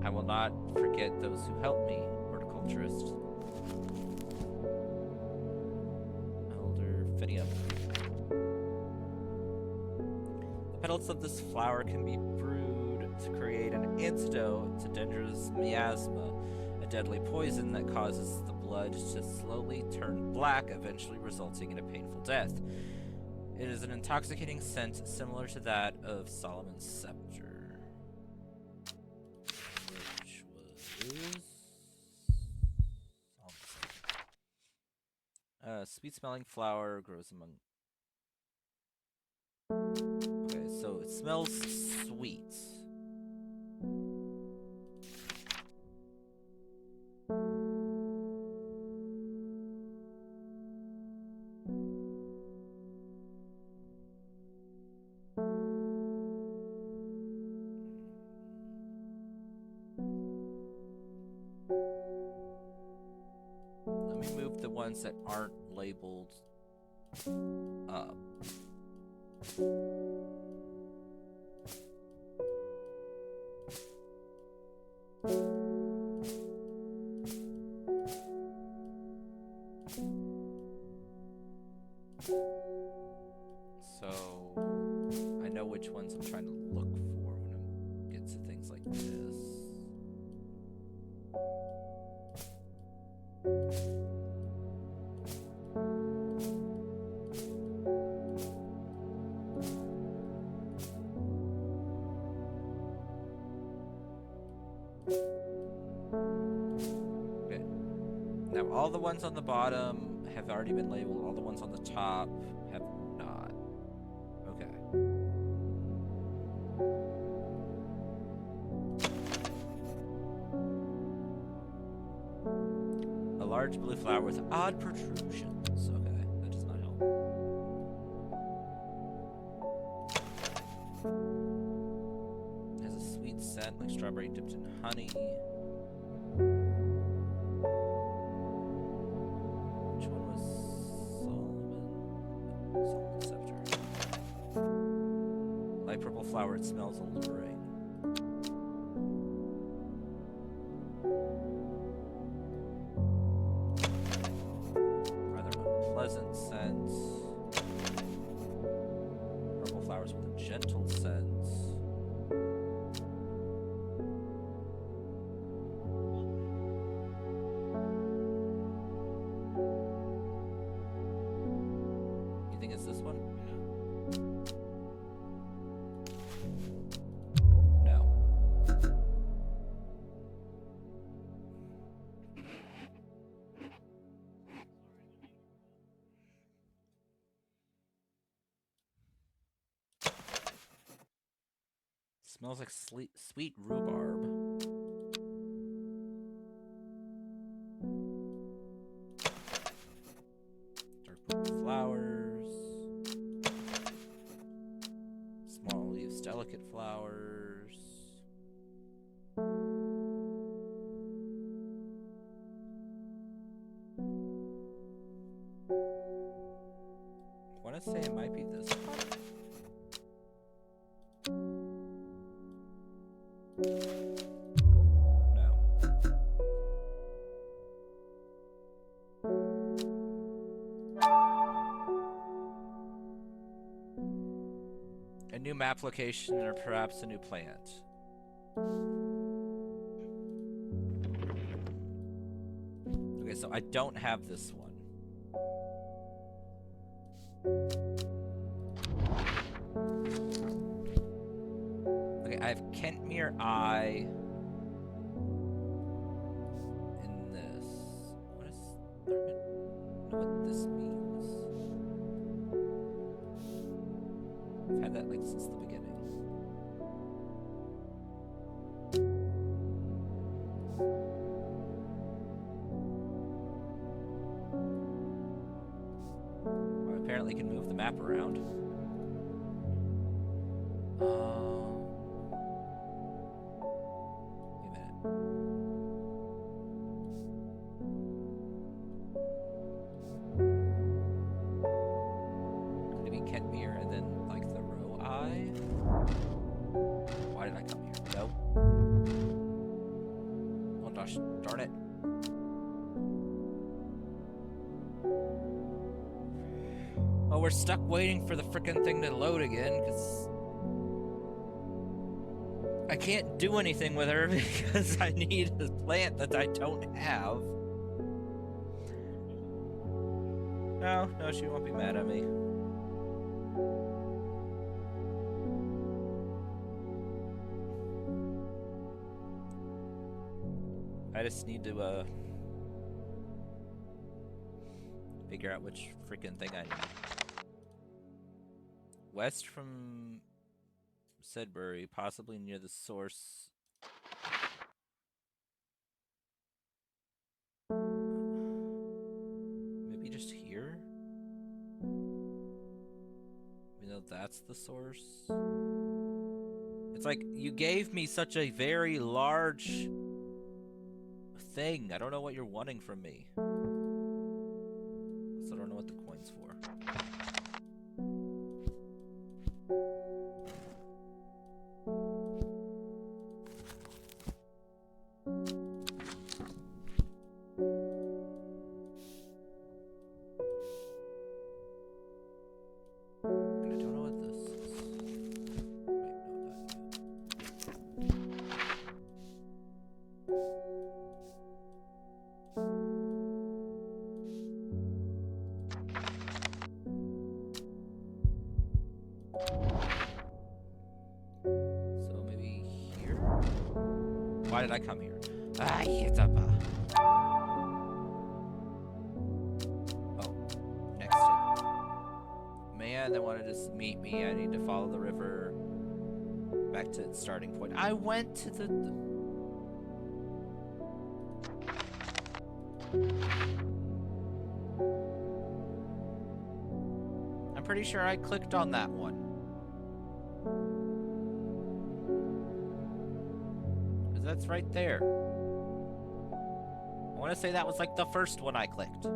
I will not forget those who helped me, horticulturist. Elder Finium. The petals of this flower can be brewed to create an antidote to Dendra's miasma, a deadly poison that causes the blood to slowly turn black, eventually resulting in a painful death. It is an intoxicating scent similar to that of Solomon's scepter. Which was sweet-smelling flower grows among... Okay, so it smells sweet. move the ones that aren't labeled up. So I know which ones I'm trying to look for when I get to things like this. Okay. Now all the ones on the bottom have already been labeled. All the ones on the top have not. Okay. A large blue flower with odd protrusions. Okay, that does not help. It has a sweet scent like strawberry dipped in honey. Which one was Solomon? Solomon Scepter. Light purple flower, it smells alluring. Pleasant scent. Purple flowers with a gentle scent. You think it's this one? No. Smells like sweet rhubarb. Dark purple flowers. Small leaves, delicate flowers. I want to say it might be this one. No. A new map location or perhaps a new plant. Okay, so I don't have this one. Okay, I have Kentmere Eye in this. What is... I don't know what this means. I've had that like since the beginning. Well, apparently can move the map around. Wait a minute. Could it be Kentmere and then like the row I? Why did I come here? No. Oh gosh, darn it. Oh, we're stuck waiting for the frickin' thing to load again, because I can't do anything with her because I need a plant that I don't have. No, she won't be mad at me. I just need to, figure out which freaking thing I need. West from Sedbury, possibly near the source. Maybe just here? You know, that's the source. It's like, you gave me such a very large thing. I don't know what you're wanting from me. did I come here? Ah, yetaba. Oh, next hit. Man, they wanted to meet me. I need to follow the river back to its starting point. I went to the... I'm pretty sure I clicked on that one. Because that's right there. I want to say that was like the first one I clicked.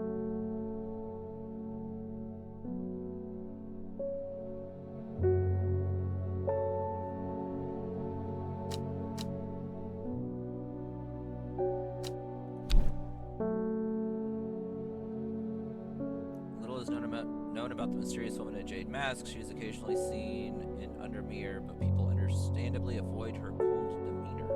Known about the mysterious woman in a jade mask. She is occasionally seen in Undermere, but people understandably avoid her cold demeanor.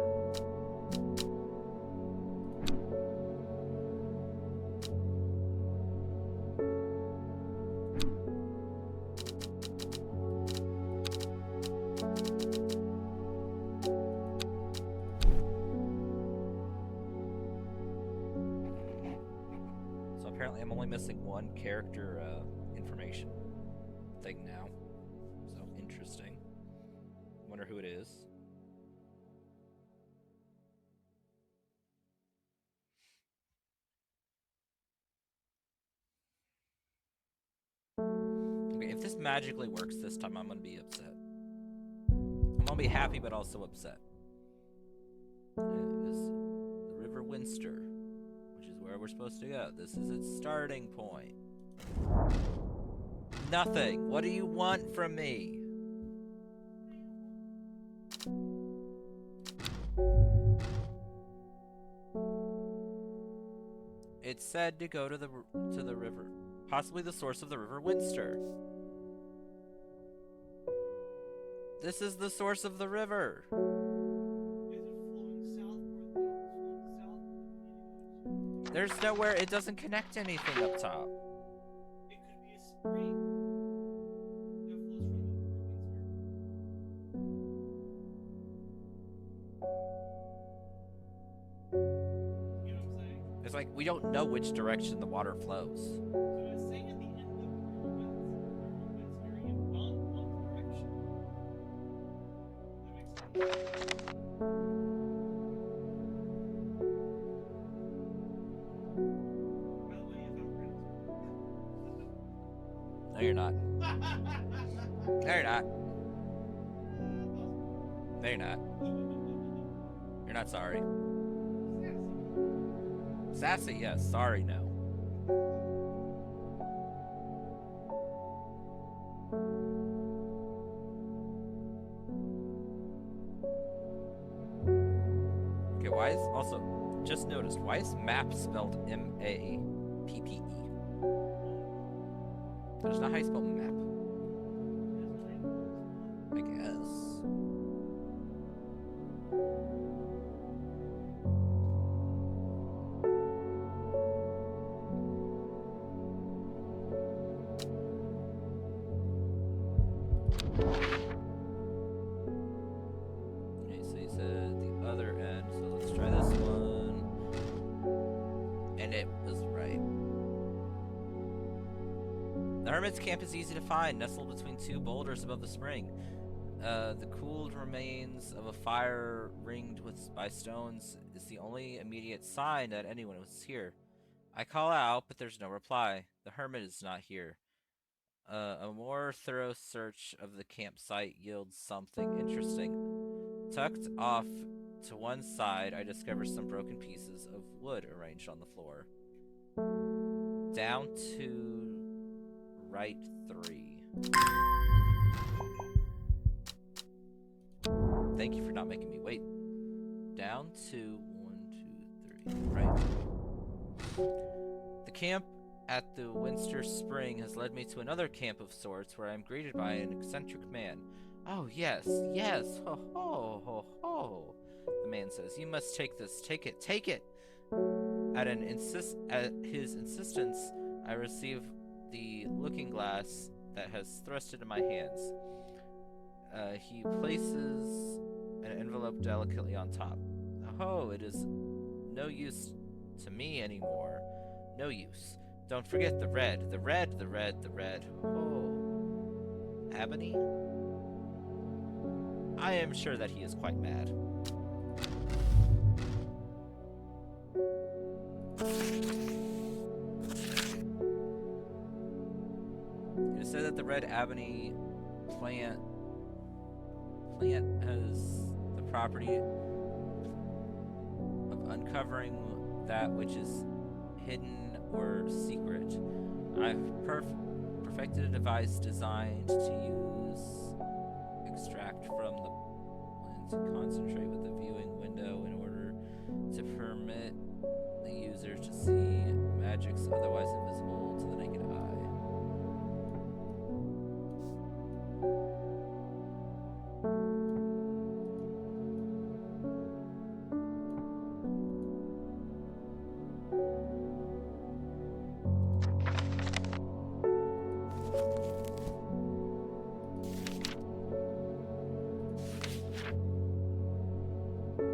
So apparently I'm only missing one character information thing now. So interesting. Wonder who it is. Okay, if this magically works this time, I'm gonna be upset. I'm gonna be happy but also upset. It is the River Winster, which is where we're supposed to go. This is its starting point. Nothing. What do you want from me? It said to go to the river, possibly the source of the River Winster. This is the source of the river. Is it flowing southward though? Flowing south? There's nowhere. It doesn't connect to anything up top. It could be a spring. It's like we don't know which direction the water flows. So it's saying at the end of the Winster in one direction. That makes sense. By the way, No, you're not. No, you're not. No, you're not. You're not sorry. Sassy, yes. Sorry, no. Okay, why is... Also, just noticed, why is map spelled M-A-P-P-E? That's not how you spell map. I guess. Okay, so he said the other end, so let's try this one. And it was right. The Hermit's camp is easy to find, nestled between two boulders above the spring. The cooled remains of a fire ringed by stones is the only immediate sign that anyone was here. I call out, but there's no reply. The Hermit is not here. A more thorough search of the campsite yields something interesting. Tucked off to one side, I discover some broken pieces of wood arranged on the floor. Down to right 3. Thank you for not making me wait. Down to 1, 2, 3. Right. The camp at the Winster Spring has led me to another camp of sorts where I am greeted by an eccentric man. Oh, yes, yes, ho, ho, ho, ho. The man says, you must take this, take it, take it. At his insistence, I receive the looking glass that has thrust into my hands. He places an envelope delicately on top. Oh, Oh, it is no use to me anymore. No use. Don't forget the red, the red, the red, the red. Oh. Ebony? I am sure that he is quite mad. You said that the red ebony plant has the property of uncovering that which is hidden or secret. I've perfected a device designed to use extract from the lens to concentrate with the viewing window in order to permit the user to see magics otherwise invisible to the naked eye.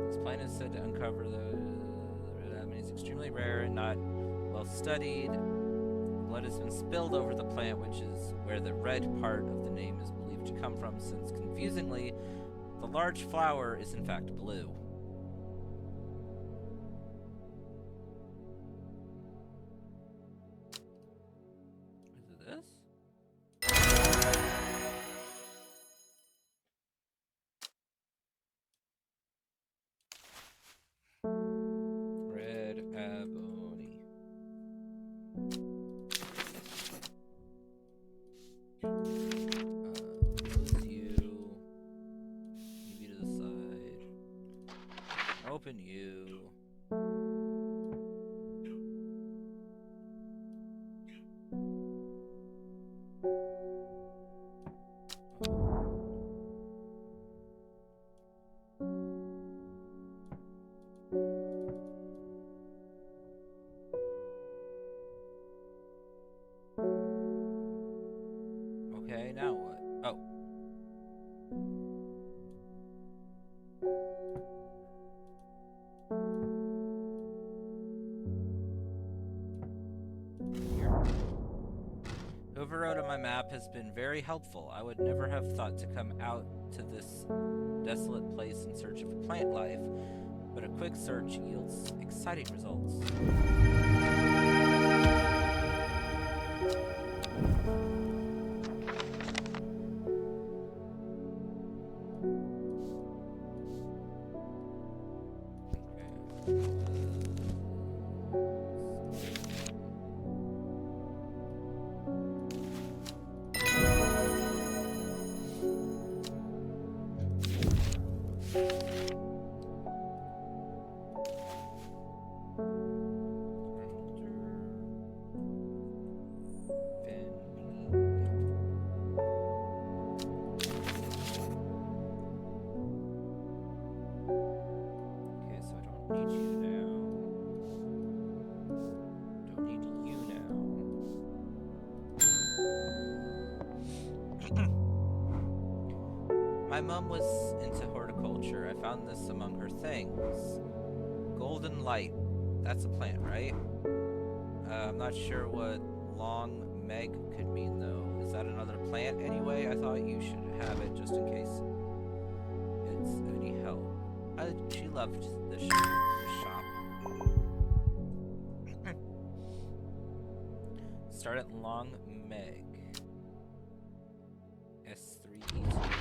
This plant is said to uncover the red ebony is extremely rare and not well studied. Blood has been spilled over the plant, which is where the red part of the name is believed to come from, since confusingly, the large flower is in fact blue. Is it this? Red ebony. Close you. Move you to the side. Open you. Okay, now what? Oh. Here. Whoever wrote on my map has been very helpful. I would never have thought to come out to this desolate place in search of plant life, but a quick search yields exciting results. My mom was into horticulture. I found this among her things. Golden light. That's a plant, right? I'm not sure what long meg could mean, though. Is that another plant anyway? I thought you should have it just in case it's any help. She loved the shop. Start at long meg. S3E2.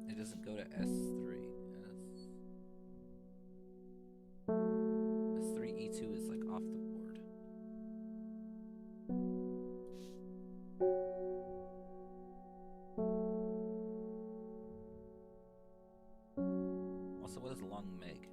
It doesn't go to S3. S3E2 is like off the board. Also, what is long meg?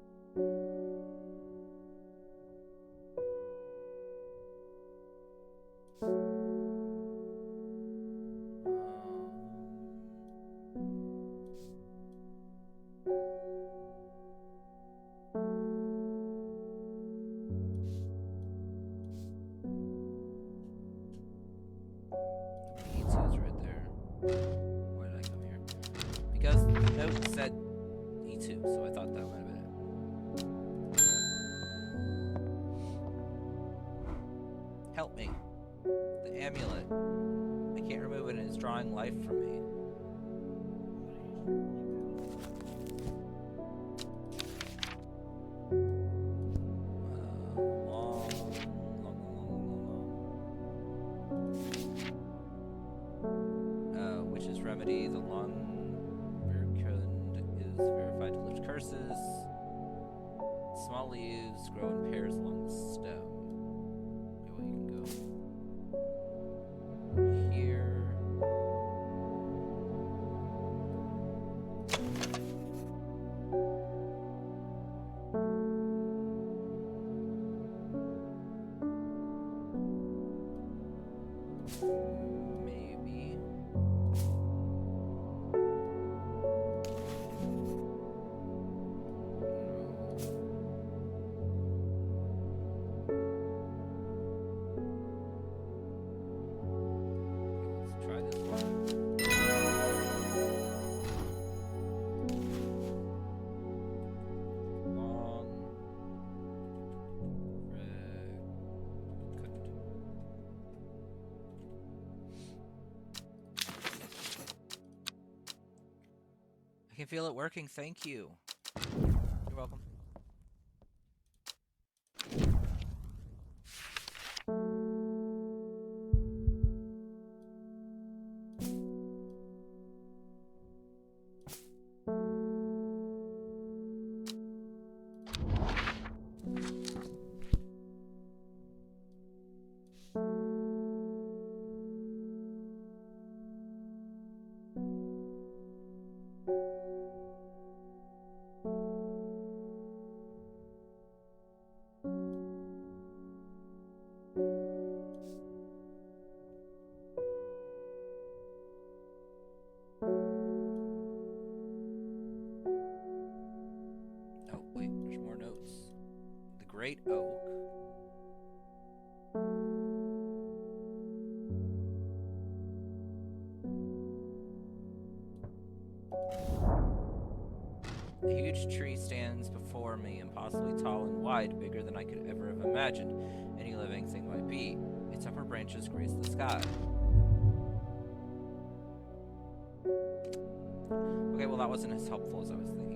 Help me. The amulet. I can't remove it and it's drawing life from me. Witch's remedy. The long verkund is verified to lift curses. Small leaves grow in pairs along the stem. Okay, well, you can go here. Maybe. Let's try this one. Long. I can feel it working, thank you. You're welcome. Oh, wait, there's more notes. The Great Oak. A huge tree stands before me, impossibly tall and wide, bigger than I could ever have imagined any living thing might be. Its upper branches grace the sky. Okay, well that wasn't as helpful as I was thinking.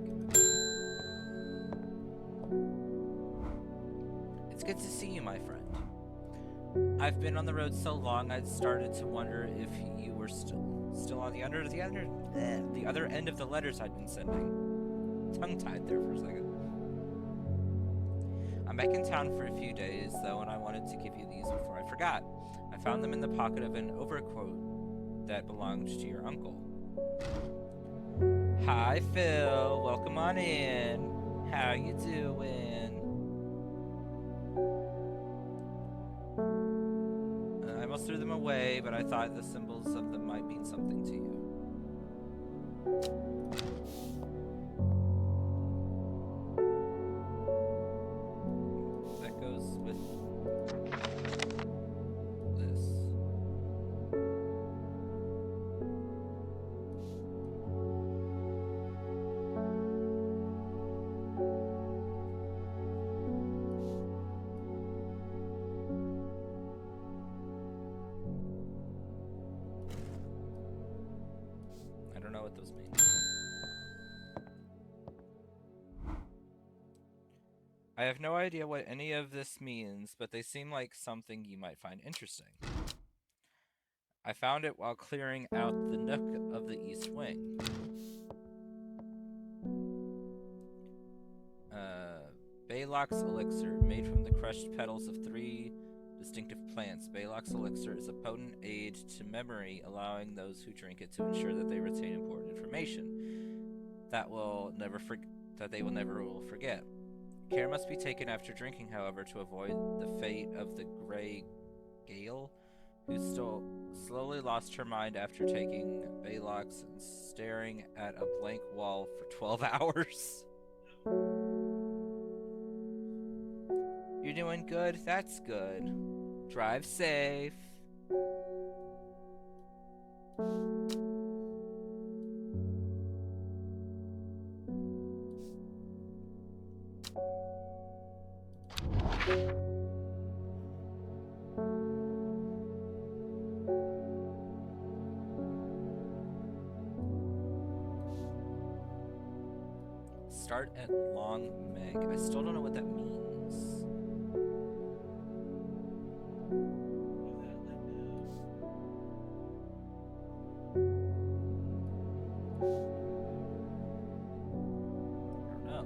It's good to see you, my friend. I've been on the road so long, I'd started to wonder if you were still on the other end of the letters I'd been sending. Tongue-tied there for a second. I'm back in town for a few days, though, and I wanted to give you these before I forgot. I found them in the pocket of an overcoat that belonged to your uncle. Hi, Phil. Welcome on in. How you doing? I almost threw them away, but I thought the symbols of them might mean something to you. That goes with this. I don't know what those mean. I have no idea what any of this means, but they seem like something you might find interesting. I found it while clearing out the nook of the east wing. Baylock's elixir, made from the crushed petals of 3 distinctive plants. Baylock's elixir is a potent aid to memory, allowing those who drink it to ensure that they retain important information that they will never forget. Care must be taken after drinking, however, to avoid the fate of the Grey Gale, who slowly lost her mind after taking Baylock's and staring at a blank wall for 12 hours. You're doing good? That's good. Drive safe. Start at Long Meg. I still don't know what that means. I don't know.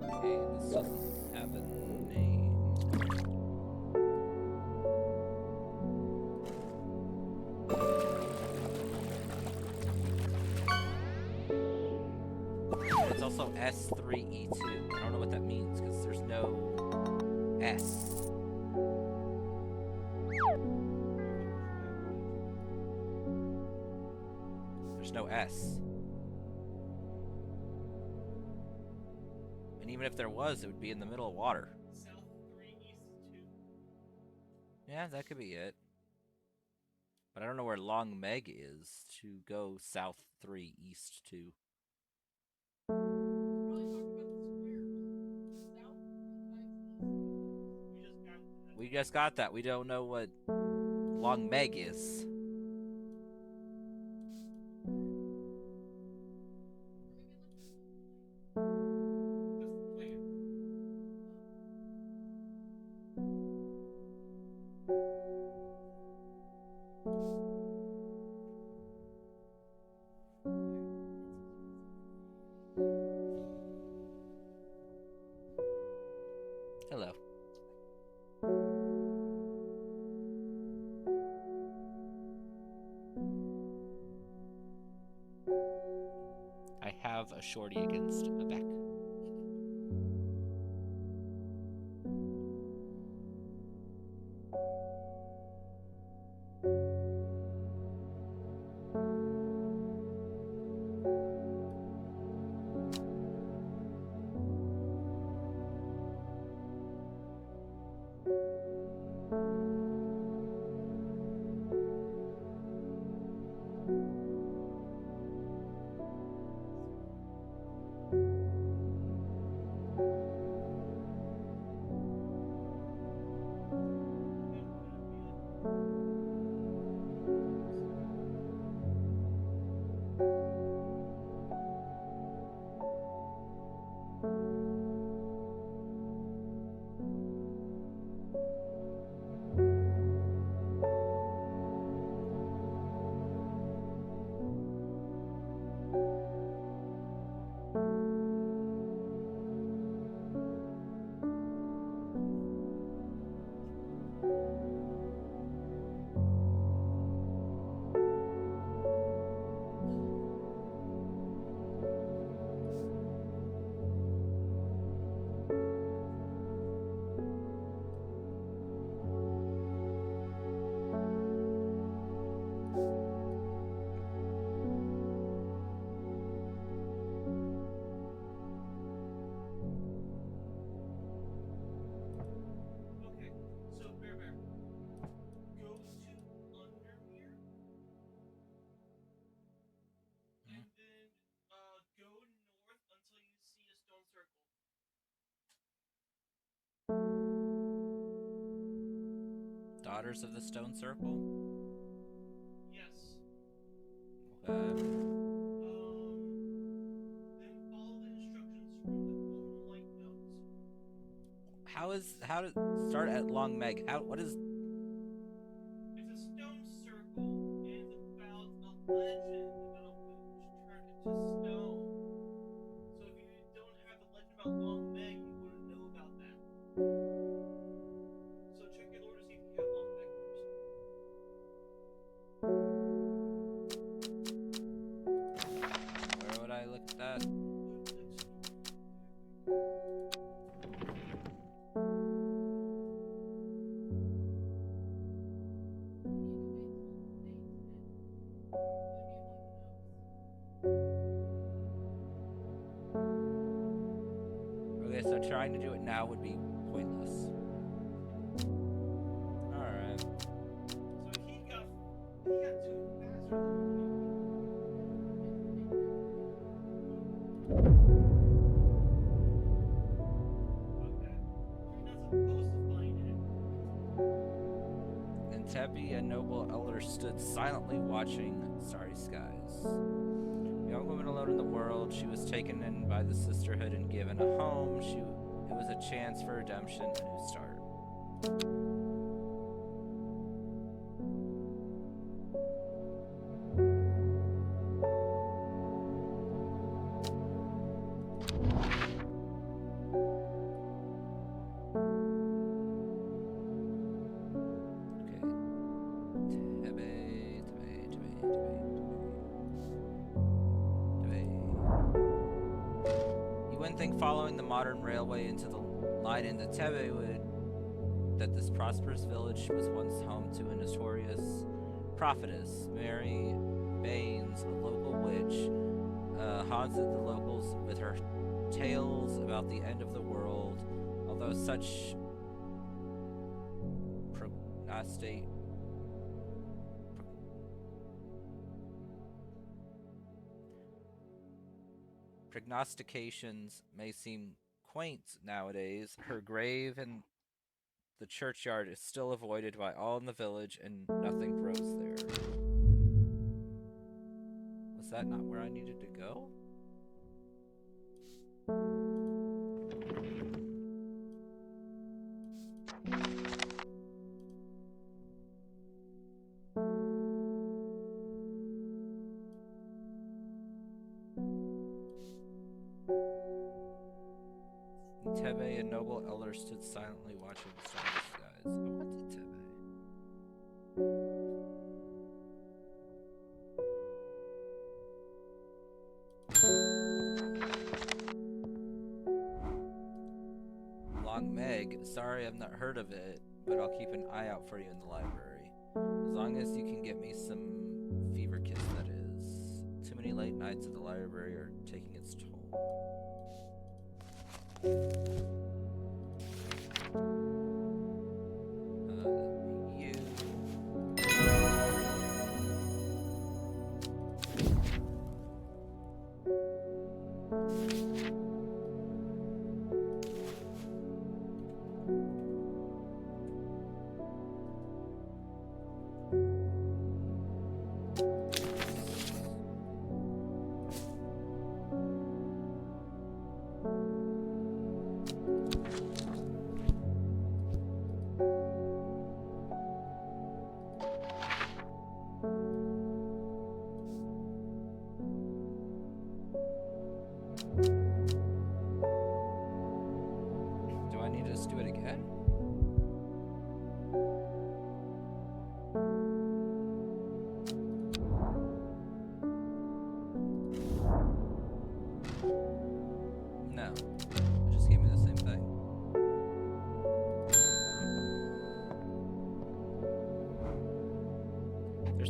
Okay, this doesn't have a name. It's also S3E2. I don't know what that means because there's no S. There's no S. And even if there was, it would be in the middle of water. South 3, East 2. Yeah, that could be it. But I don't know where Long Meg is to go south 3, east 2. We just got that. We just got that. We don't know what Long Meg is. That's the plan. Hello. I have a shorty against a Beck. Okay, so Bear Bear, go to Undermere, and then go north until you see a stone circle. Daughters of the Stone Circle? Yes. Okay. Then follow the instructions from the golden light notes. How to start at Long Meg? What is It's a stone circle, and it's about a legend about a witch turned into stone. So if you don't have the legend about Long Meg, you wouldn't know about that. So check your lore to see if you have Long Meg first. where would I look at that? trying to do it now would be pointless. Alright. So he got two faster than okay. You're not supposed to find it. And Tebi, a noble elder, stood silently watching starry skies. A young woman alone in the world, she was taken in by the sisterhood and given a home. It was a chance for redemption, a new start. Following the modern railway into the line into Tebe that this prosperous village was once home to a notorious prophetess, Mary Baines, a local witch, haunted the locals with her tales about the end of the world, although such prognostications may seem quaint nowadays, her grave in the churchyard is still avoided by all in the village, and nothing grows there. Was that not where I needed to go? Tebe, a noble elder, stood silently watching the starry skies. I wanted Tebe. Long Meg, sorry I've not heard of it, but I'll keep an eye out for you in the library. As long as you can get me some fever kiss, that is. Too many late nights at the library are taking its toll.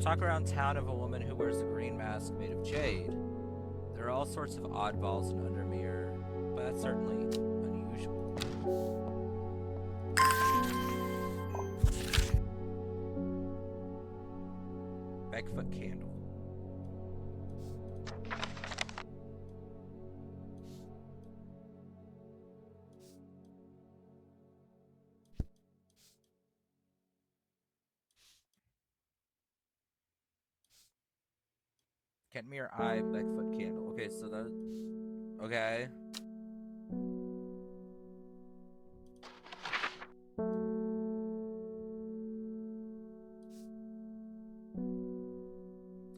Talk around town of a woman who wears a green mask made of jade. There are all sorts of oddballs in Undermere, but that's certainly unusual. Bigfoot candle. Kenmere Eye Bigfoot candle. Okay, so that. Okay.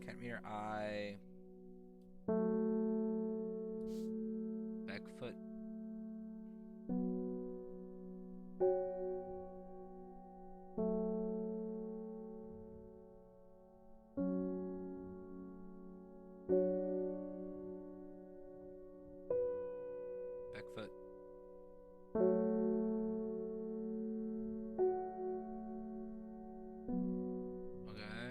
Kenmere Eye Bigfoot. Bigfoot. Okay.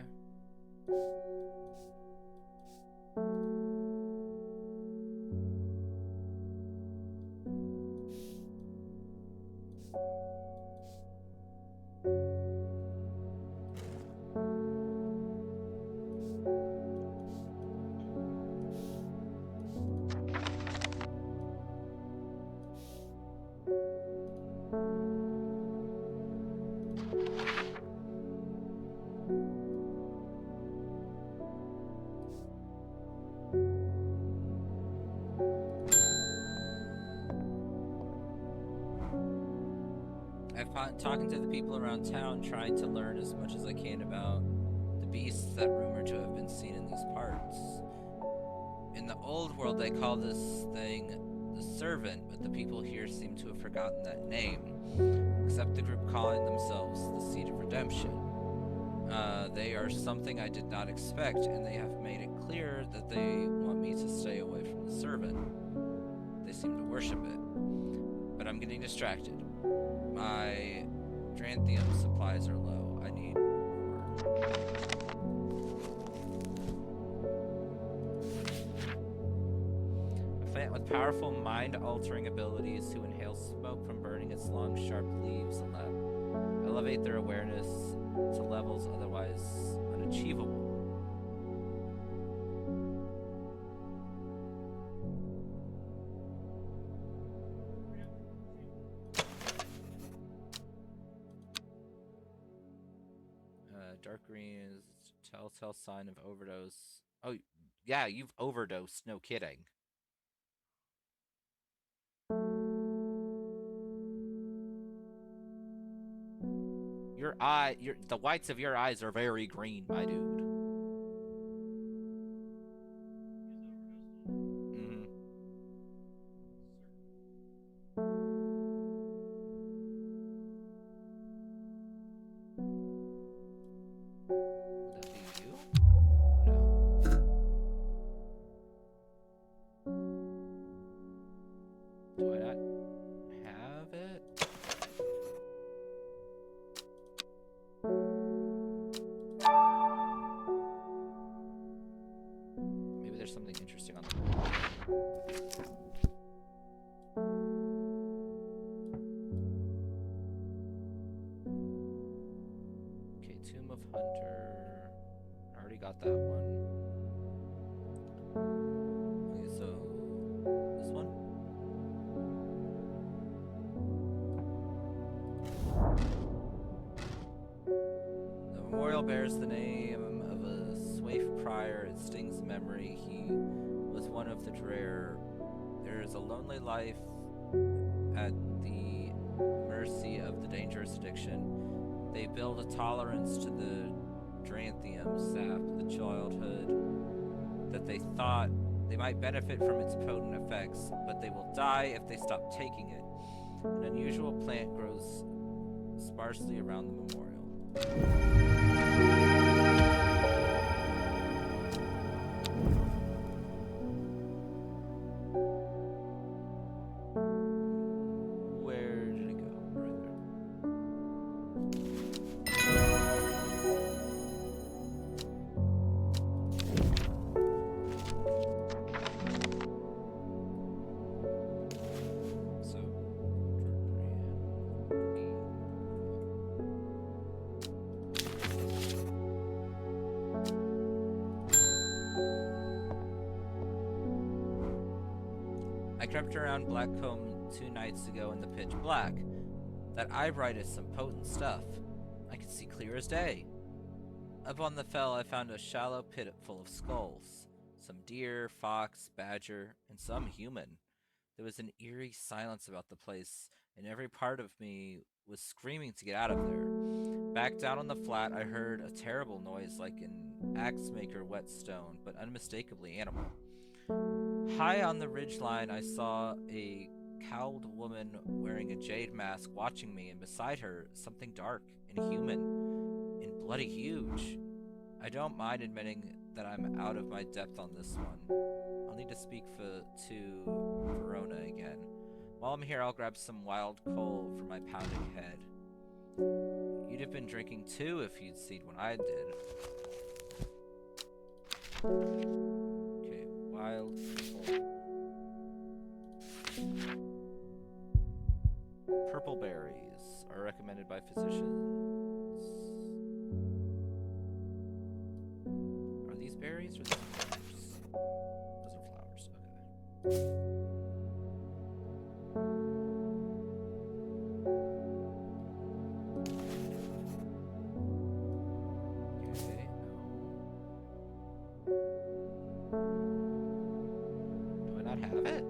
talking to the people around town, trying to learn as much as I can about the beasts that rumored to have been seen in these parts. In the old world, they call this thing the Servant, but the people here seem to have forgotten that name, except the group calling themselves the Seed of Redemption. They are something I did not expect, and they have made it clear that they want me to stay away from the Servant. They seem to worship it. But I'm getting distracted. My Dranthium supplies are low. I need more. A plant with powerful mind-altering abilities who inhale smoke from burning its long, sharp leaves and elevate their awareness to levels otherwise unachievable. Dark green is telltale sign of overdose. Oh, yeah, you've overdosed. No kidding. The whites of your eyes are very green, my dude. Mm-hmm. Would that be you? No. Do I not have it? Maybe there's something interesting on the wall. Okay, Tomb of Hunter. I already got that one. Okay, so this one? The memorial bears the name of a Swaif prior. It stings memory. He was one of the rare. There is a lonely life at the mercy of the dangerous addiction. They build a tolerance to the Dranthium sap, the childhood, that they thought they might benefit from its potent effects, but they will die if they stop taking it. An unusual plant grows sparsely around the memorial. Where did it go? Right there. So, I crept around Blackcomb 2 nights ago in the pitch black. That eyebright is some potent stuff. I could see clear as day. Up on the fell, I found a shallow pit full of skulls. Some deer, fox, badger, and some human. There was an eerie silence about the place, and every part of me was screaming to get out of there. Back down on the flat, I heard a terrible noise like an axe maker whetstone, but unmistakably animal. High on the ridgeline, I saw a cowled woman wearing a jade mask watching me, and beside her, something dark and human and bloody huge. I don't mind admitting that I'm out of my depth on this one. I'll need to speak to Verona again. While I'm here, I'll grab some wild coal for my pounding head. You'd have been drinking too if you'd seen what I did. Okay, wild coal. Purple berries are recommended by physicians. Are these berries or these flowers? Those are flowers, okay. Okay, no. Do I not have it?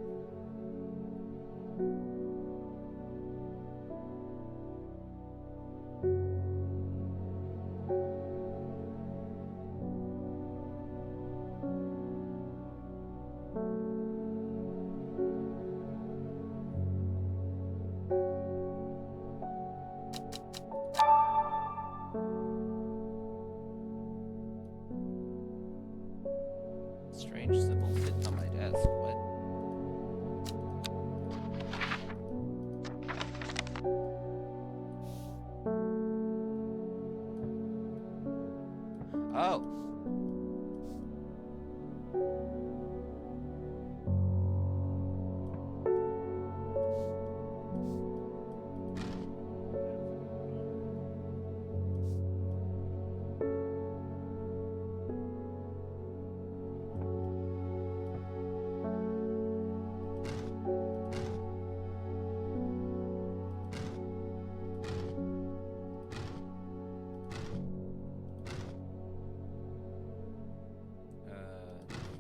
Oh.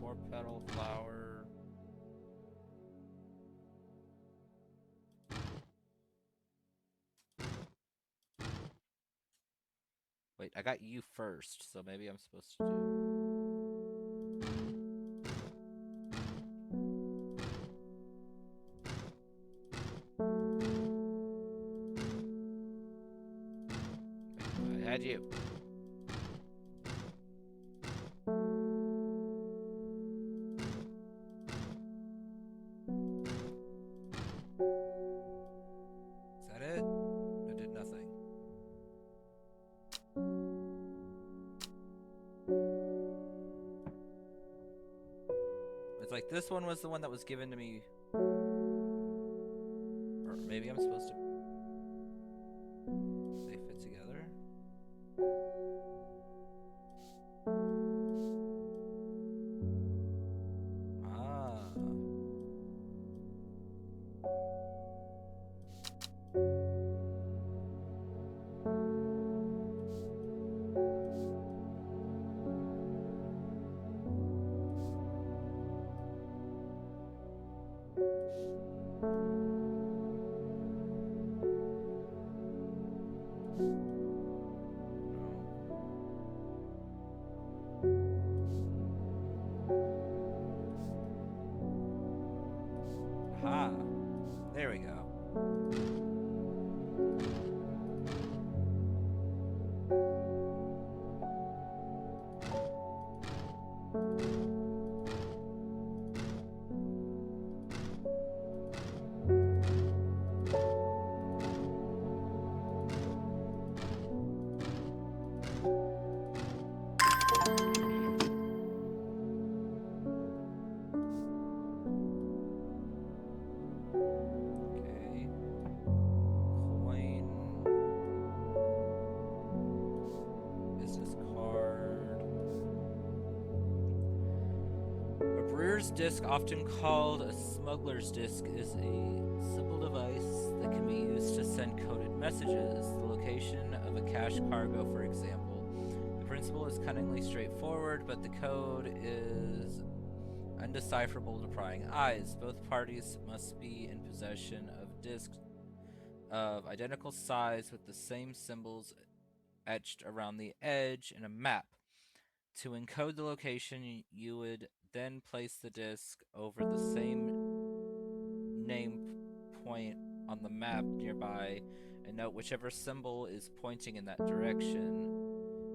Four petal flower. Wait, I got you first, so maybe I'm supposed to do... I had you. Is that it? I did nothing. It's like this one was the one that was given to me. Or maybe I'm supposed to... They fit together? Ah. Aha. There we go. Okay. Coin. Business card. A brewer's disc, often called a smuggler's disc, is a simple device that can be used to send coded messages. The location of a cash cargo, for example. The principle is cunningly straightforward, but the code is undecipherable to prying eyes. Both parties must be in possession of discs of identical size with the same symbols etched around the edge in a map. To encode the location, you would then place the disc over the same name point on the map nearby and note whichever symbol is pointing in that direction.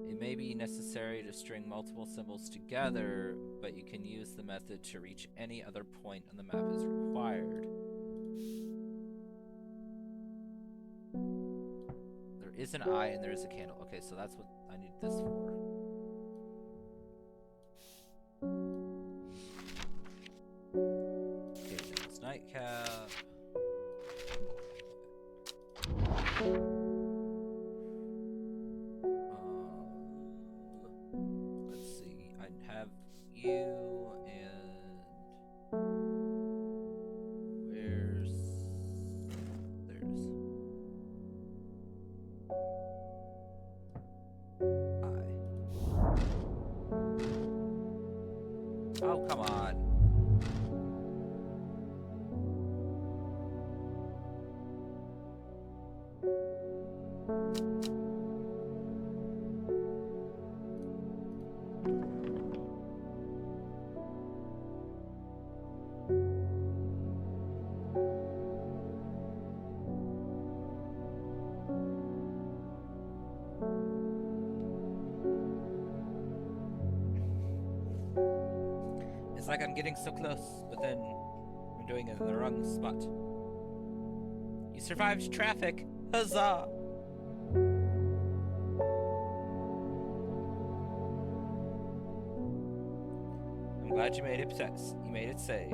It may be necessary to string multiple symbols together, but you can use the method to reach any other point on the map as required. There is an eye and there is a candle. Okay, so that's what I need this for. Okay, that's nightcap. Let's see. I have you and where's there's oh, come on. It's like I'm getting so close, but then I'm doing it in the wrong spot. You survived traffic! Huzzah! I'm glad you made it. You made it safe.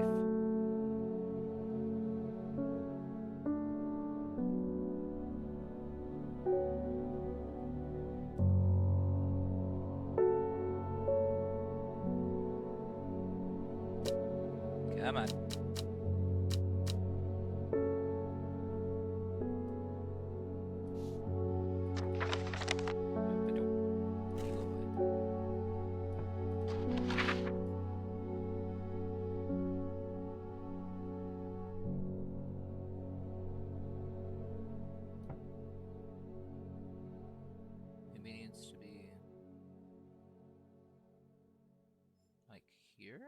Come on. Maybe it needs to be like here?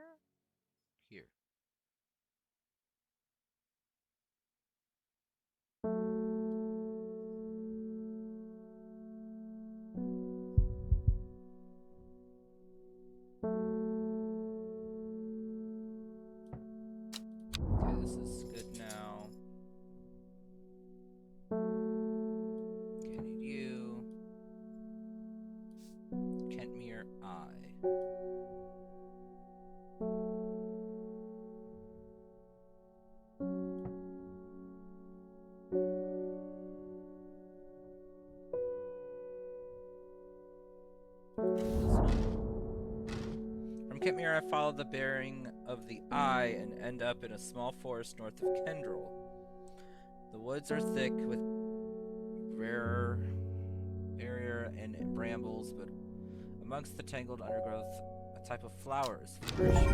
Here. Okay, this is good now. Okay, I need you. Kentmere Eye. From Kentmere, I follow the bearing of the eye and end up in a small forest north of Kendrell. The woods are thick with rare barrier and brambles, but amongst the tangled undergrowth, a type of flower is flourishing.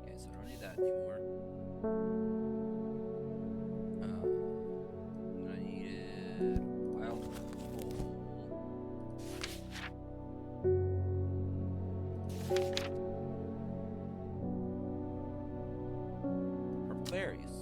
Okay, so I don't need that anymore. I needed wild coal. Purple berries.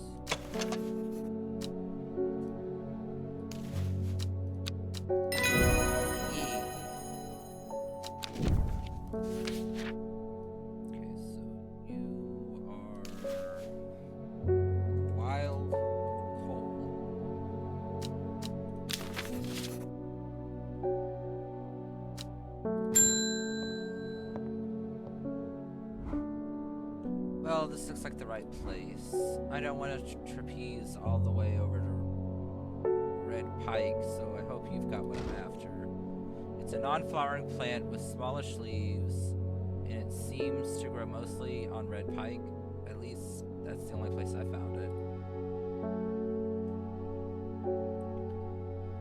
Well, this looks like the right place. I don't want to trapeze all the way over to Red Pike, so I hope you've got what I'm after. It's a non-flowering plant with smallish leaves, and it seems to grow mostly on Red Pike. At least, that's the only place I found it.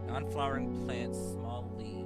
Non-flowering plant, small leaves.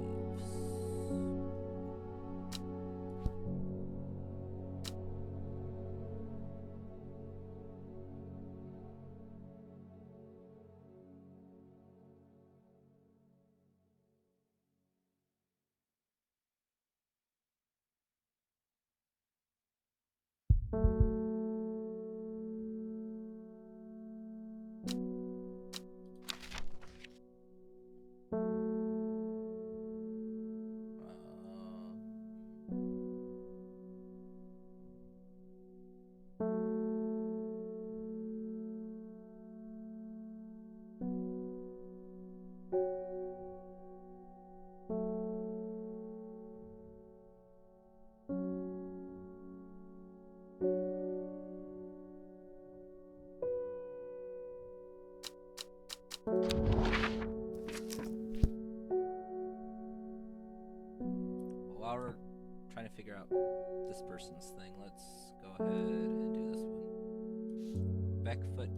While we're trying to figure out this person's thing, let's go ahead and do this one. Beckfoot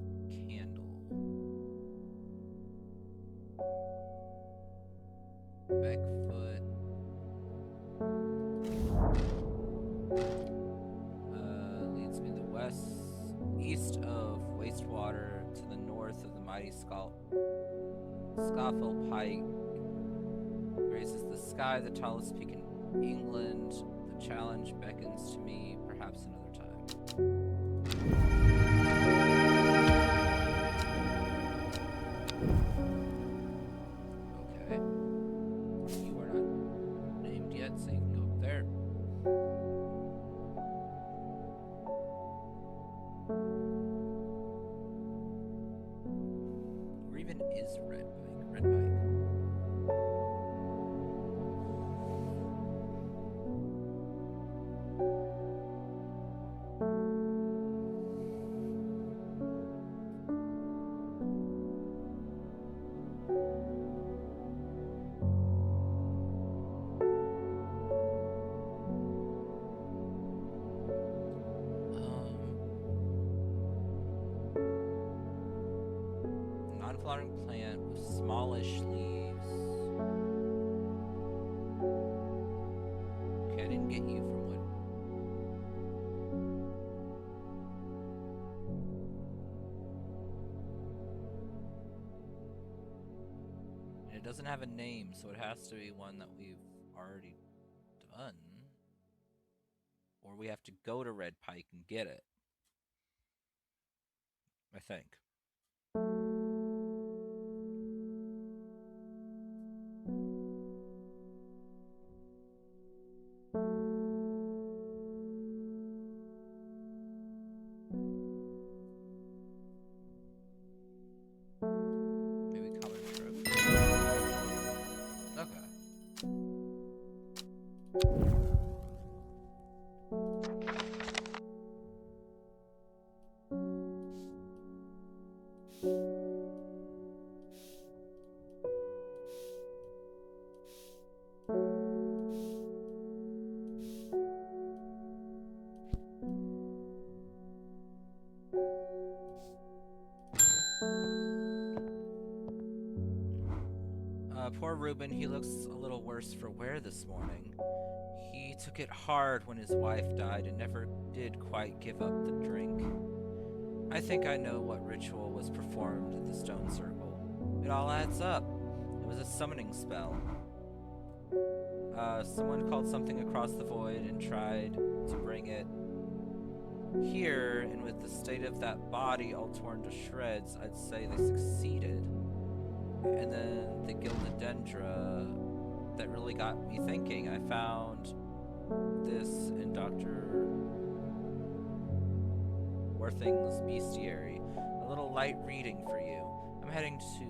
candle. Beckfoot. Leads me the east of Wastewater to the north of the mighty Scafell Pike. Raises the sky, the tallest peak in England. The challenge beckons to me, perhaps another time. Okay. You are not named yet, so you can go up there. even is red pike? Red pike. Non-flowering plant with smallish leaves. Okay, I didn't get you from what. And it doesn't have a name, so it has to be one that we've already done. Or we have to go to Red Pike and get it. I think. Maybe common shrub. Okay. Poor Reuben, he looks a little worse for wear this morning. He took it hard when his wife died and never did quite give up the drink. I think I know what ritual was performed at the stone circle. It all adds up. It was a summoning spell. Someone called something across the void and tried to bring it here, and with the state of that body all torn to shreds, I'd say they succeeded. And then the Gilded Dendra, that really got me thinking. I found this in Dr. Worthing's Bestiary. A little light reading for you. I'm heading to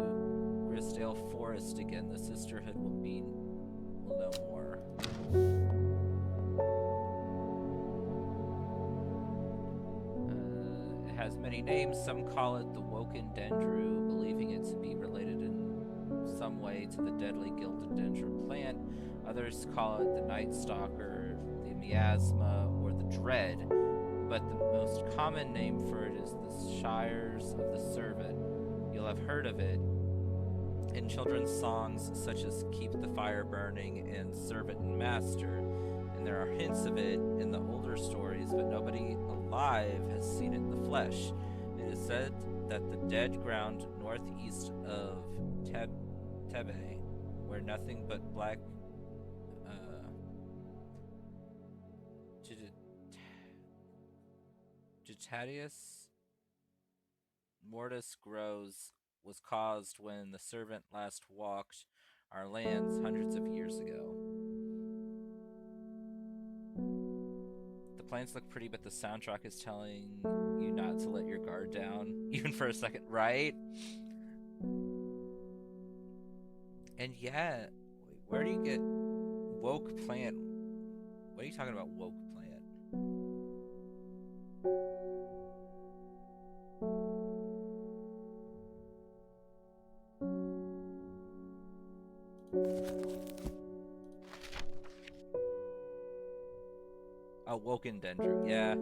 Grisdale Forest again. The Sisterhood will know more. It has many names. Some call it the Woken Dendru, believing it to be related in some way to the deadly Gilded Dendra plant. Others call it the Night Stalker, the Miasma, or the Dread, but the most common name for it is the Shires of the Servant. You'll have heard of it in children's songs such as Keep the Fire Burning and Servant and Master, and there are hints of it in the older stories, but nobody alive has seen it in the flesh. It is said that the dead ground northeast of Tebe, where nothing but black Gitatius mortis grows, was caused when the servant last walked our lands hundreds of years ago. The plants look pretty, but the soundtrack is telling you not to let your guard down, even for a second, right? And yeah, where do you get woke plant? What are you talking about, woke plant? Oh, Woken Dendron, yeah.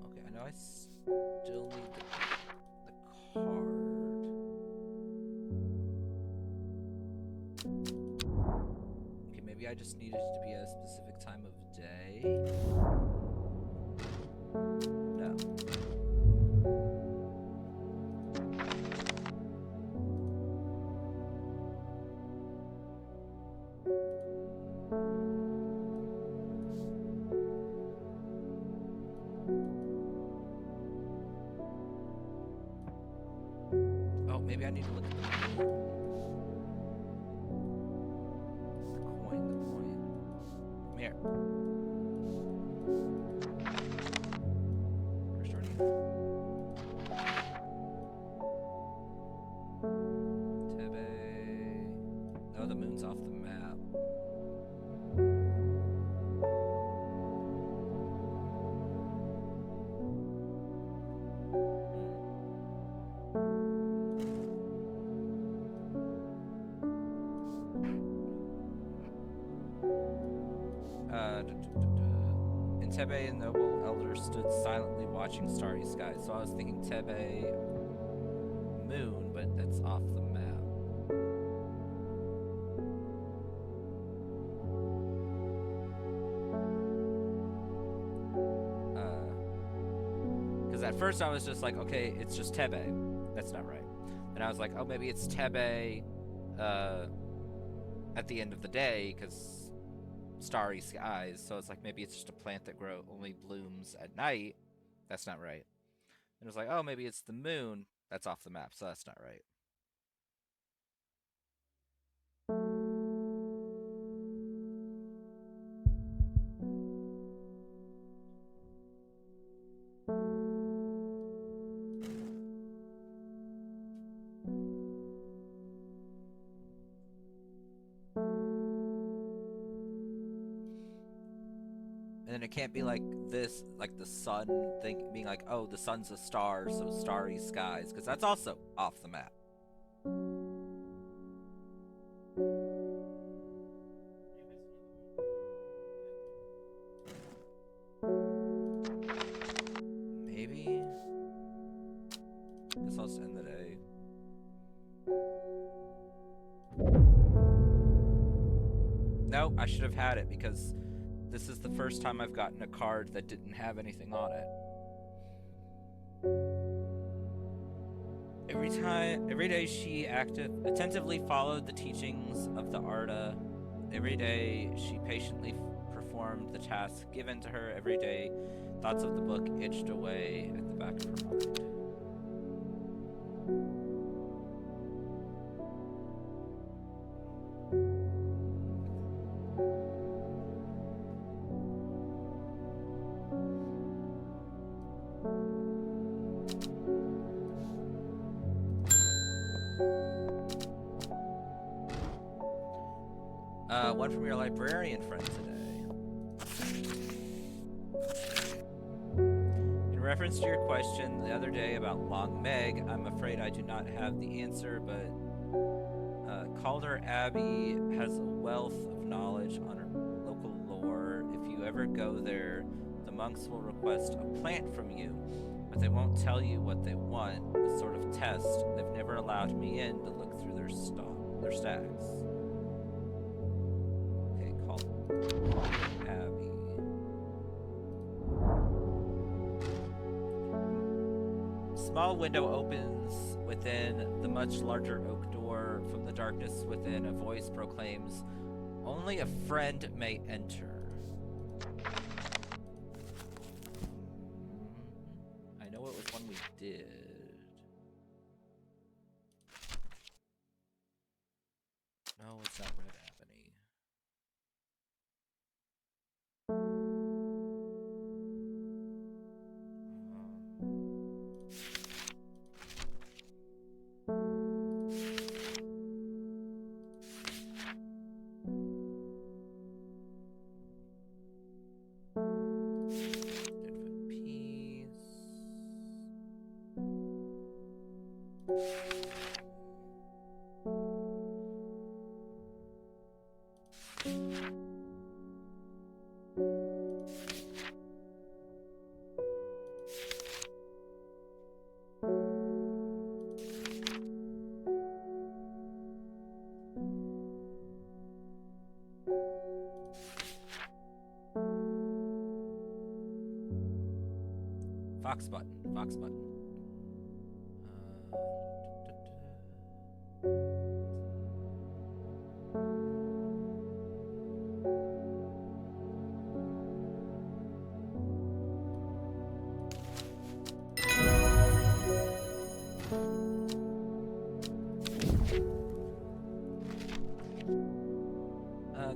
Okay, I know I still need the card. Okay, maybe I just need it to be a specific time of day. No. Oh, maybe I need to look at the coin. Come here. We're starting. In Tebe, a noble elder stood silently watching starry skies. So I was thinking Tebe moon, but that's off the map. Because at first I was just like, okay, it's just Tebe. That's not right. And I was like, oh, maybe it's Tebe at the end of the day, because starry skies. So it's like, maybe it's just a plant that only blooms at night. That's not right. And it was like, oh, maybe it's the moon. That's off the map, so that's not right. And then it can't be like this, like the sun thing, being like, oh, the sun's a star, so starry skies, because that's also off the map. Maybe. Guess I'll just end the day. No, I should have had it because this is the first time I've gotten a card that didn't have anything on it. Every day she attentively followed the teachings of the Arda. Every day she patiently performed the tasks given to her. Every day thoughts of the book itched away at the back of her mind. One from your librarian friend today. In reference to your question the other day about Long Meg, I'm afraid I do not have the answer, but Calder Abbey has a wealth of knowledge on her local lore. If you ever go there, the monks will request a plant from you, but they won't tell you what they want, a sort of test. They've never allowed me in to look through their stacks. Abbey. Small window opens within the much larger oak door. From the darkness within, a voice proclaims, "Only a friend may enter." I know it was one we did. No, it's not Red Avenue. Fox button. Fox button.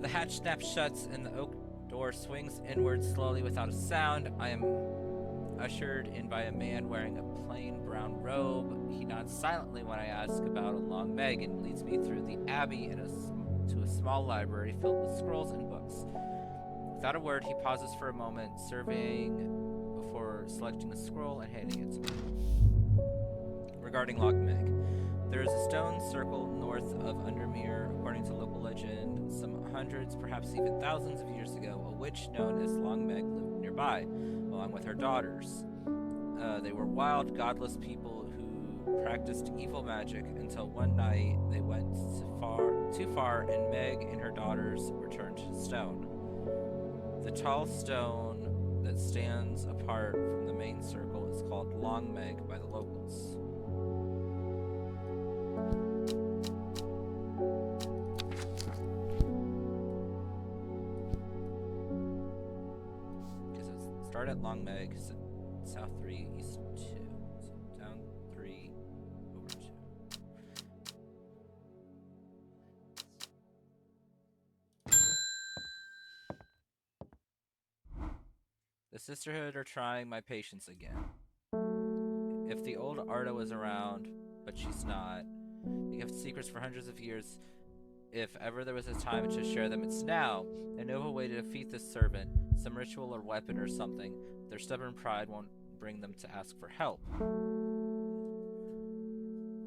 The hatch snaps shut and the oak door swings inward slowly without a sound. I am ushered in by a man wearing a plain brown robe. He nods silently when I ask about a Long Meg and leads me through the abbey to a small library filled with scrolls and books. Without a word, he pauses for a moment, surveying before selecting a scroll and handing it to me. Regarding Long Meg, There is a stone circle north of Undermere. According to local legend, some hundreds, perhaps even thousands of years ago, a witch known as Long Meg lived nearby, along with her daughters. They were wild, godless people who practiced evil magic until one night they went too far, and Meg and her daughters were turned to stone. The tall stone that stands apart from the main circle is called Long Meg by the locals. Because it started at Long Meg, south 3, east 2. So down 3, over 2. The Sisterhood are trying my patience again. If the old Arda was around, but she's not, they kept secrets for hundreds of years. If ever there was a time to share them, it's now. I know a way to defeat this servant, some ritual or weapon or something. Their stubborn pride won't bring them to ask for help.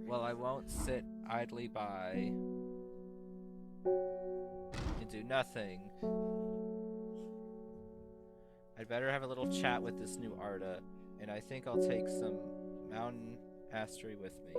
Well, I won't sit idly by and do nothing. I'd better have a little chat with this new Arda, and I think I'll take some mountain astery with me.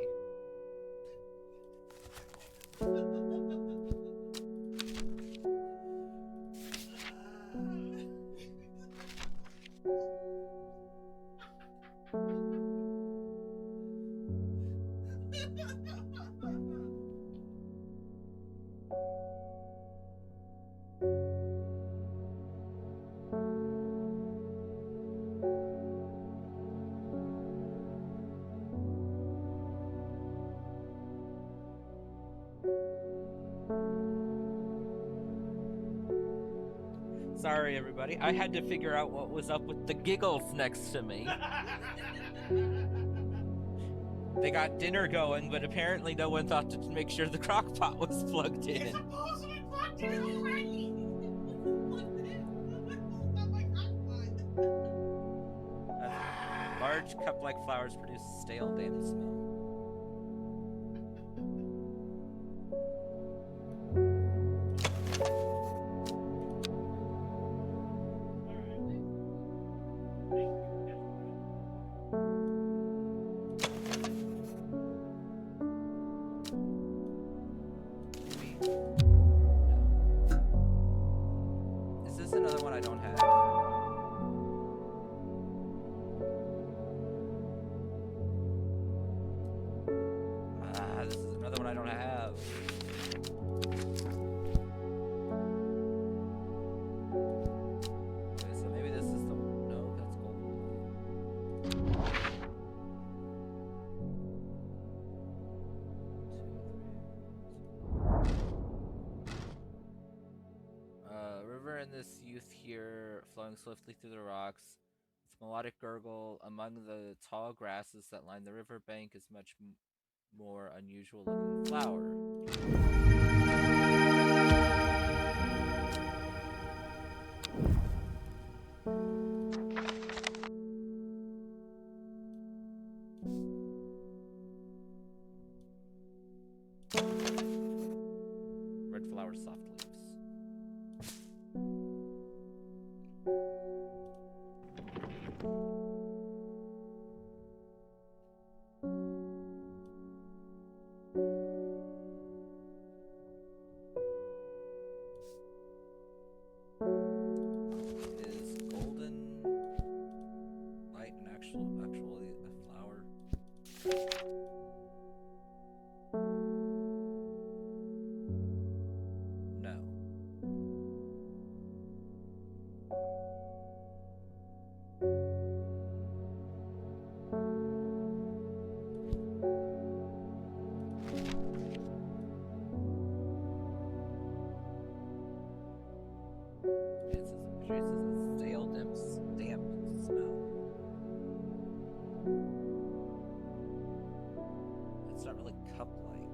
Sorry, everybody. I had to figure out what was up with the giggles next to me. They got dinner going, but apparently no one thought to make sure the crock pot was plugged in. It's supposed to be plugged in already. Not my crock pot. Large cup-like flowers produce a stale, damp smell. Is this another one I don't have? This is another one I don't have. Okay, so maybe this is the... No, that's gold. River and this youth here flowing swiftly through the rocks. Its melodic gurgle among the tall grasses that line the river bank is much more unusual looking flower. Red flower, soft leaves. Is golden light an actually a flower? No. It says it produces a stale, damp smell. It's not really cup-like.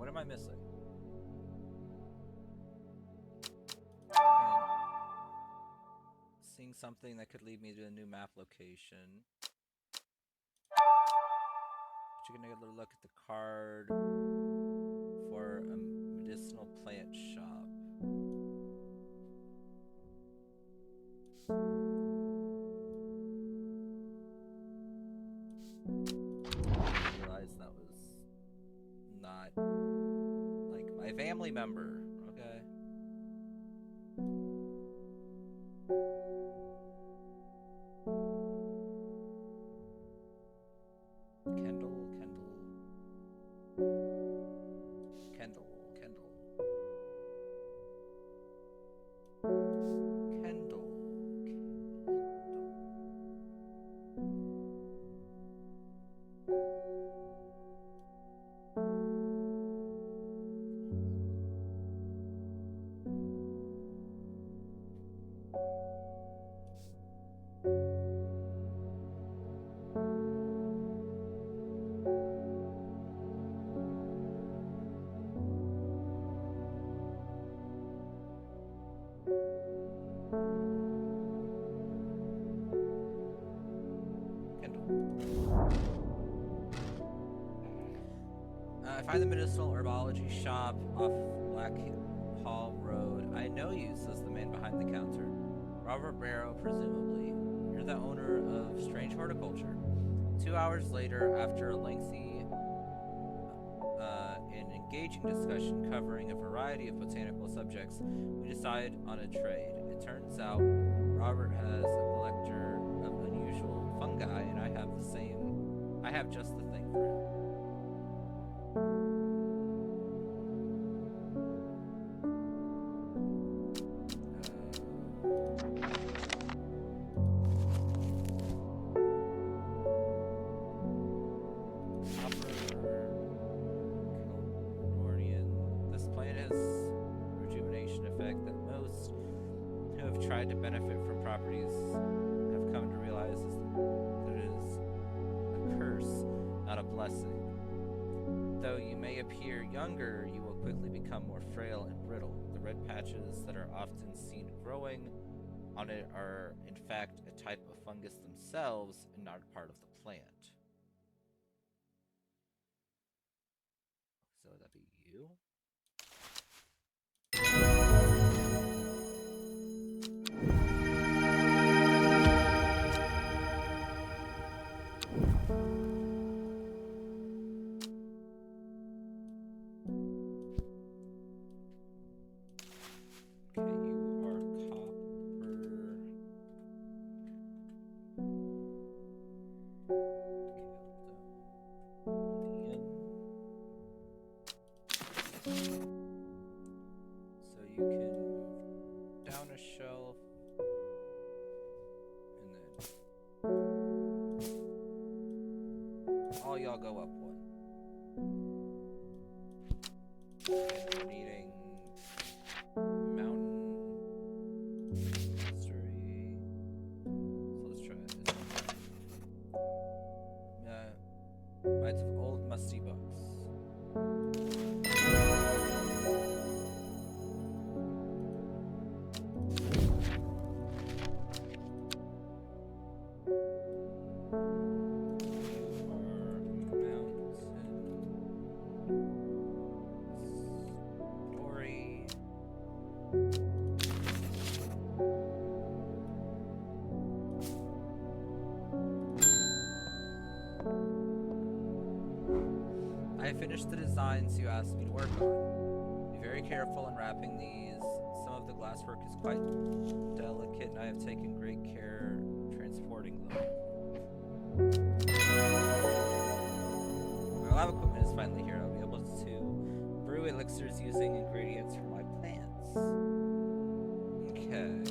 What am I missing? And seeing something that could lead me to a new map location. But you're gonna get a little look at the card for a medicinal plant shop. I realized that was not like my family member. Okay. Kendall. I find the medicinal herbology shop off Black Hall Road. I know you, says the man behind the counter. Robert Barrow, presumably. You're the owner of Strange Horticulture. 2 hours later, after a lengthy and engaging discussion covering a variety of botanical subjects, we decide on a trade. It turns out Robert has a collector of unusual fungi, and I have just the thing for him. This plant has a rejuvenation effect that most who have tried to benefit from properties have come to realize that it is a curse, not a blessing. Though you may appear younger, you will quickly become more frail and brittle. The red patches that are often seen growing on it are, in fact, a type of fungus themselves and not part of the plant. So would that be you? Y'all go up one. And we're needing mountain history. So let's try this. Bites of old musty books. I finished the designs you asked me to work on. Be very careful in wrapping these. Some of the glasswork is quite delicate, and I have taken great care transporting them. My lab equipment is finally here. I'll be able to brew elixirs using ingredients from my plants. Okay.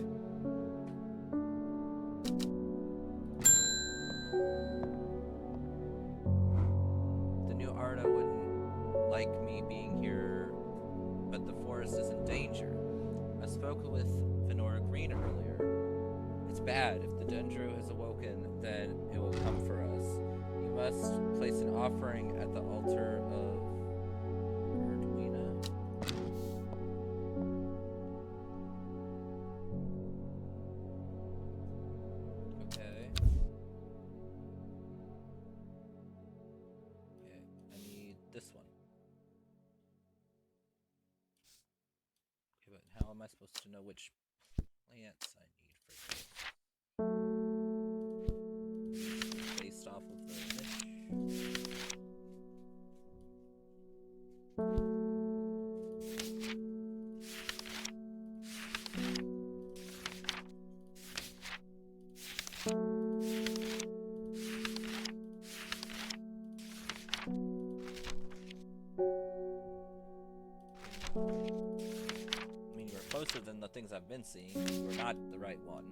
Like me being here, but the forest is in danger. I spoke with Venora Green earlier. It's bad. If the Dendro has awoken, then it will come for us. You must place an offering at the altar of How am I supposed to know which plants I need for this? Based off of the niche. I mean, you're closer than the things I've been seeing. We're not the right one.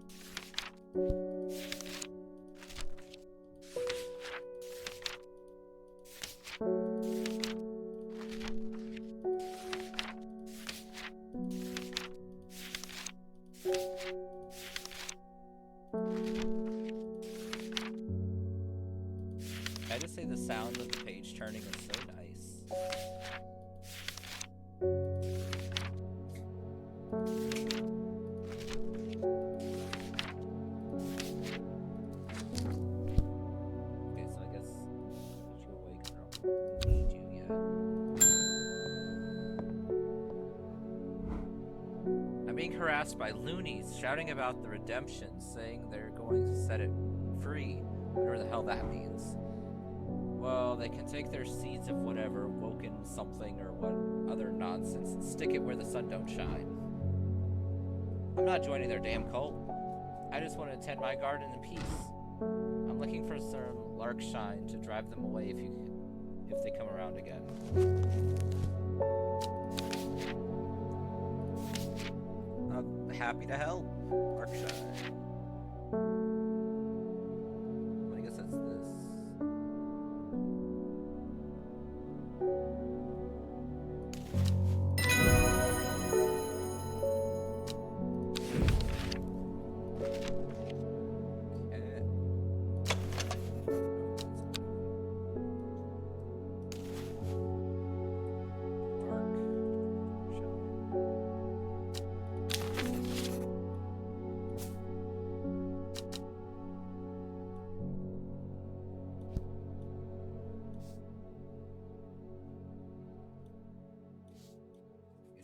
I just say the sound of the page turning is so nice. Okay, so I guess I'll put you away because I don't need you yet. I'm being harassed by loonies shouting about the redemption, saying they're going to set it free, whatever the hell that means. Well, they can take their seeds of whatever, woken something or what other nonsense, and stick it where the sun don't shine. I'm not joining their damn cult. I just want to tend my garden in peace. I'm looking for some lark shine to drive them away if they come around again. I'm happy to help. Lark shine. I guess that's this.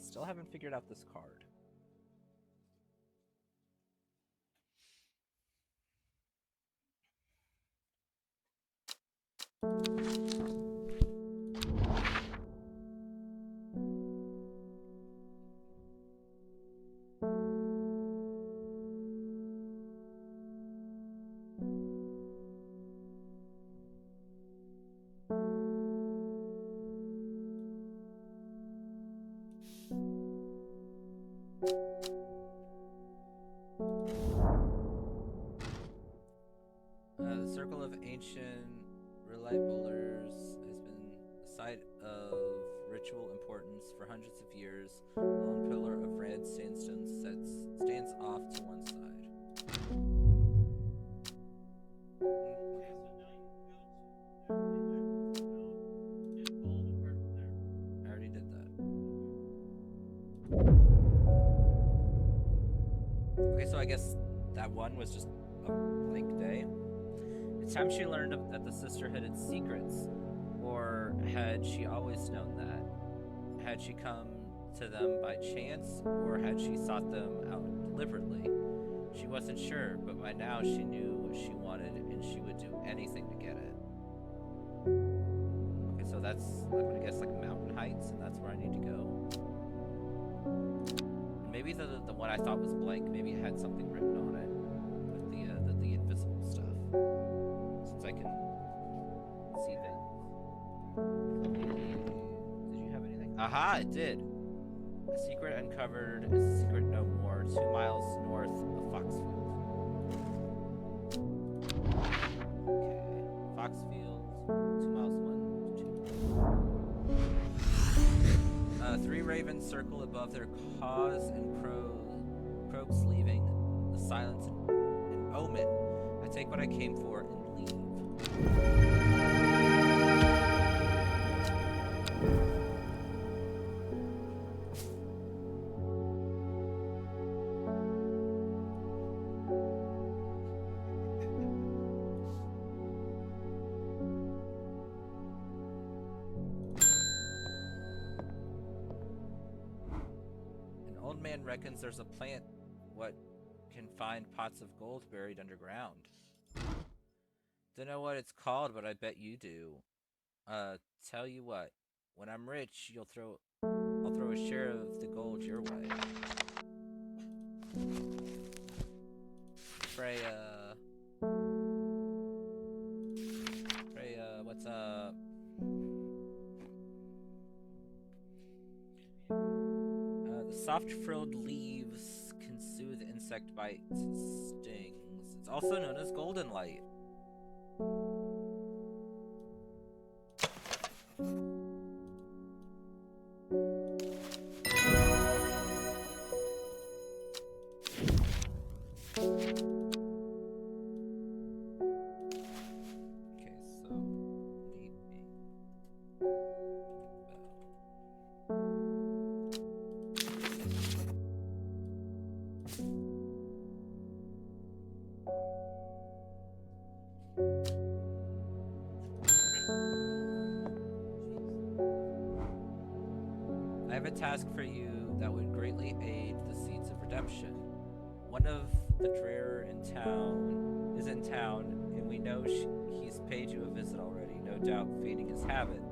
Still haven't figured out this card. The circle of ancient relight boulders has been a site of ritual importance for hundreds of years. A lone pillar of red sandstone stands off to one side. Okay, so now you can go to everything I told you about and follow the card from there. I already did that. Okay, so I guess that one was just a blank day. It's time she learned that the sisterhood had secrets. Or had she always known that? Had she come to them by chance, or had she sought them out deliberately? She wasn't sure, but by now she knew what she wanted, and she would do anything to get it. Okay, so that's, I'm gonna guess, like Mountain Heights, and that's where I need to go. Maybe the one I thought was blank, maybe it had something written on it with the invisible stuff. Since I can see things. Did you have anything? Aha, it did. A secret uncovered is a secret no more. 2 miles north of Foxfield. Okay, Foxfield, 2 miles 1 to 2. 3 ravens circle above their caws and croaks leaving. The silence an omen. I take what I came for and leave. old man reckons there's a plant what can find pots of gold buried underground. Don't know what it's called, but I bet you do. Tell you what, when I'm rich, I'll throw a share of the gold your way. Freya, what's up? The soft frilled leaves can soothe insect bites, stings. It's also known as golden light. I have a task for you that would greatly aid the seeds of redemption. One of the Dreer is in town, and we know he's paid you a visit already, no doubt feeding his habit.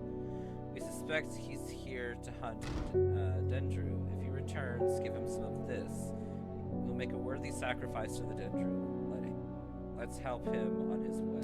We suspect he's here to hunt Dendru. If he returns, give him some of this. We'll make a worthy sacrifice to the Dendru. Let's help him on his way.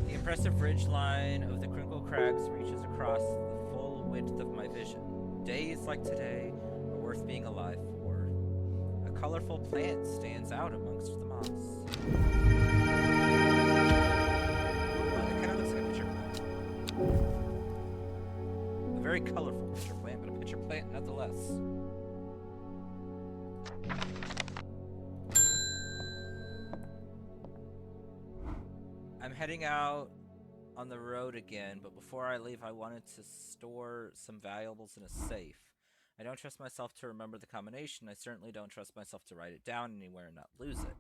The impressive ridge line of the Crinkle Crags reaches across the full width of my vision. Days like today are worth being alive for. A colorful plant stands out amongst the moss. Well, it kind of looks like a pitcher plant. A very colorful pitcher plant, but a pitcher plant nonetheless. I'm heading out on the road again, but before I leave, I wanted to store some valuables in a safe. I don't trust myself to remember the combination. I certainly don't trust myself to write it down anywhere and not lose it.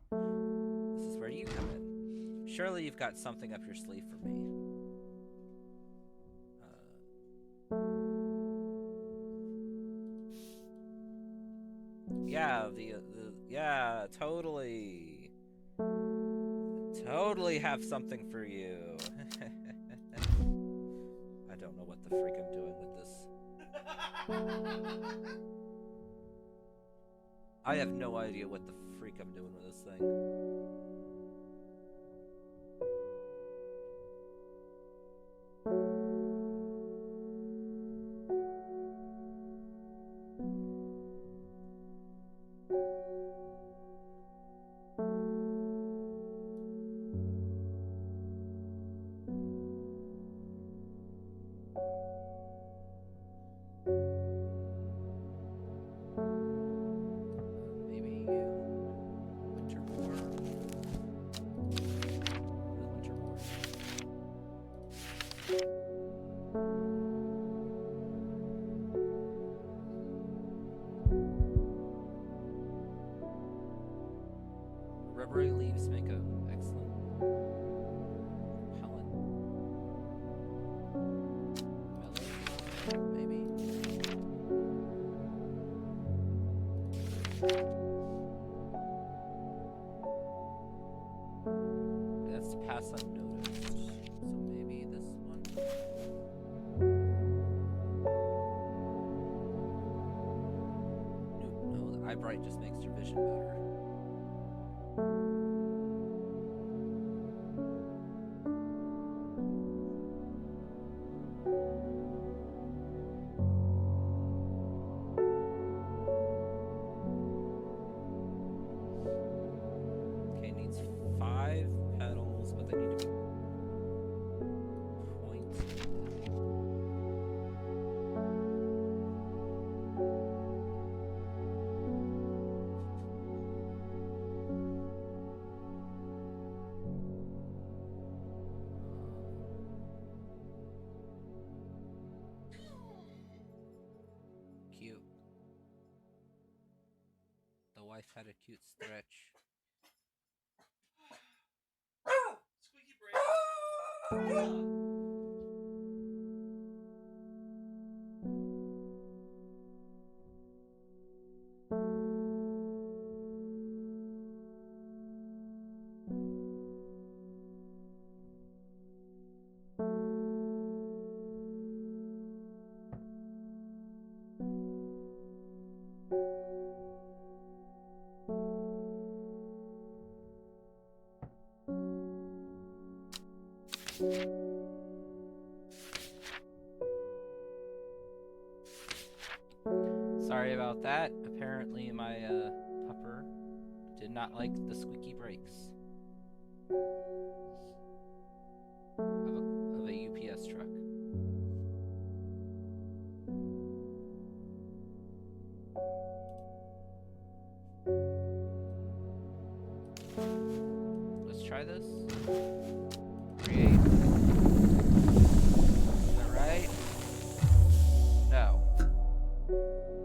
This is where you come in. Surely you've got something up your sleeve for me. Yeah, totally. Totally have something for you. I don't know what the freak I'm doing with this. I have no idea what the freak I'm doing with this thing. Rubbery leaves make an excellent repellent. Mellow, maybe. That's to pass unnoticed. So maybe this one. No, the eye bright just makes your vision better. Okay, needs 5 petals, but they need to be pointed. wife had a cute stretch. Squeaky break. Sorry about that. Apparently my pupper did not like the squeaky brakes of a UPS truck. Let's try this. Create. Is that right? No. Maybe.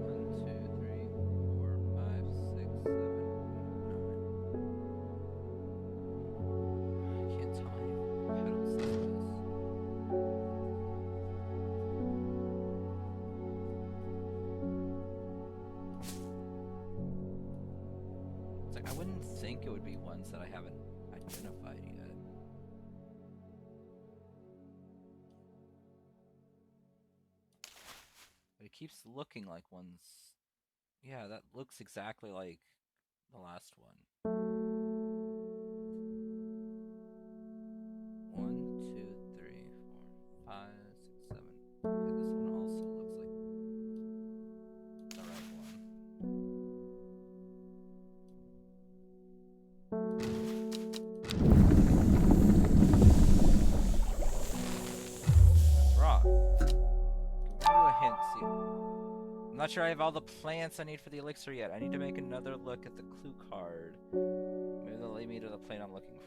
One, two, three, 4, 5, 6, 7, 8, 9. I can't tell how many pedals this is. It's like I wouldn't think it would be ones that I haven't identified yet. But it keeps looking like ones. Yeah, that looks exactly like the last one. 1, 2, 3, 4, 5, 6, 7. Okay, this one also looks like the right one. That's wrong. Give me a hint. See, I'm not sure I have all the plants I need for the elixir yet. I need to make another look at the clue card. Maybe they'll lead me to the plant I'm looking for.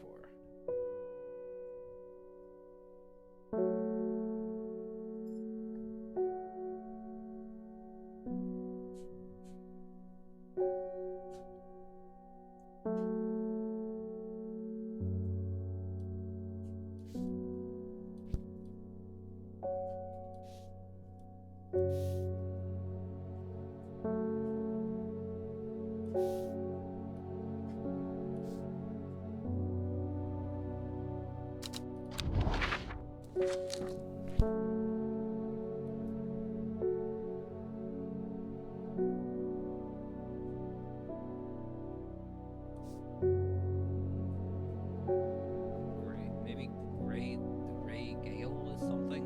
Maybe Gray, the Gray Gale is something?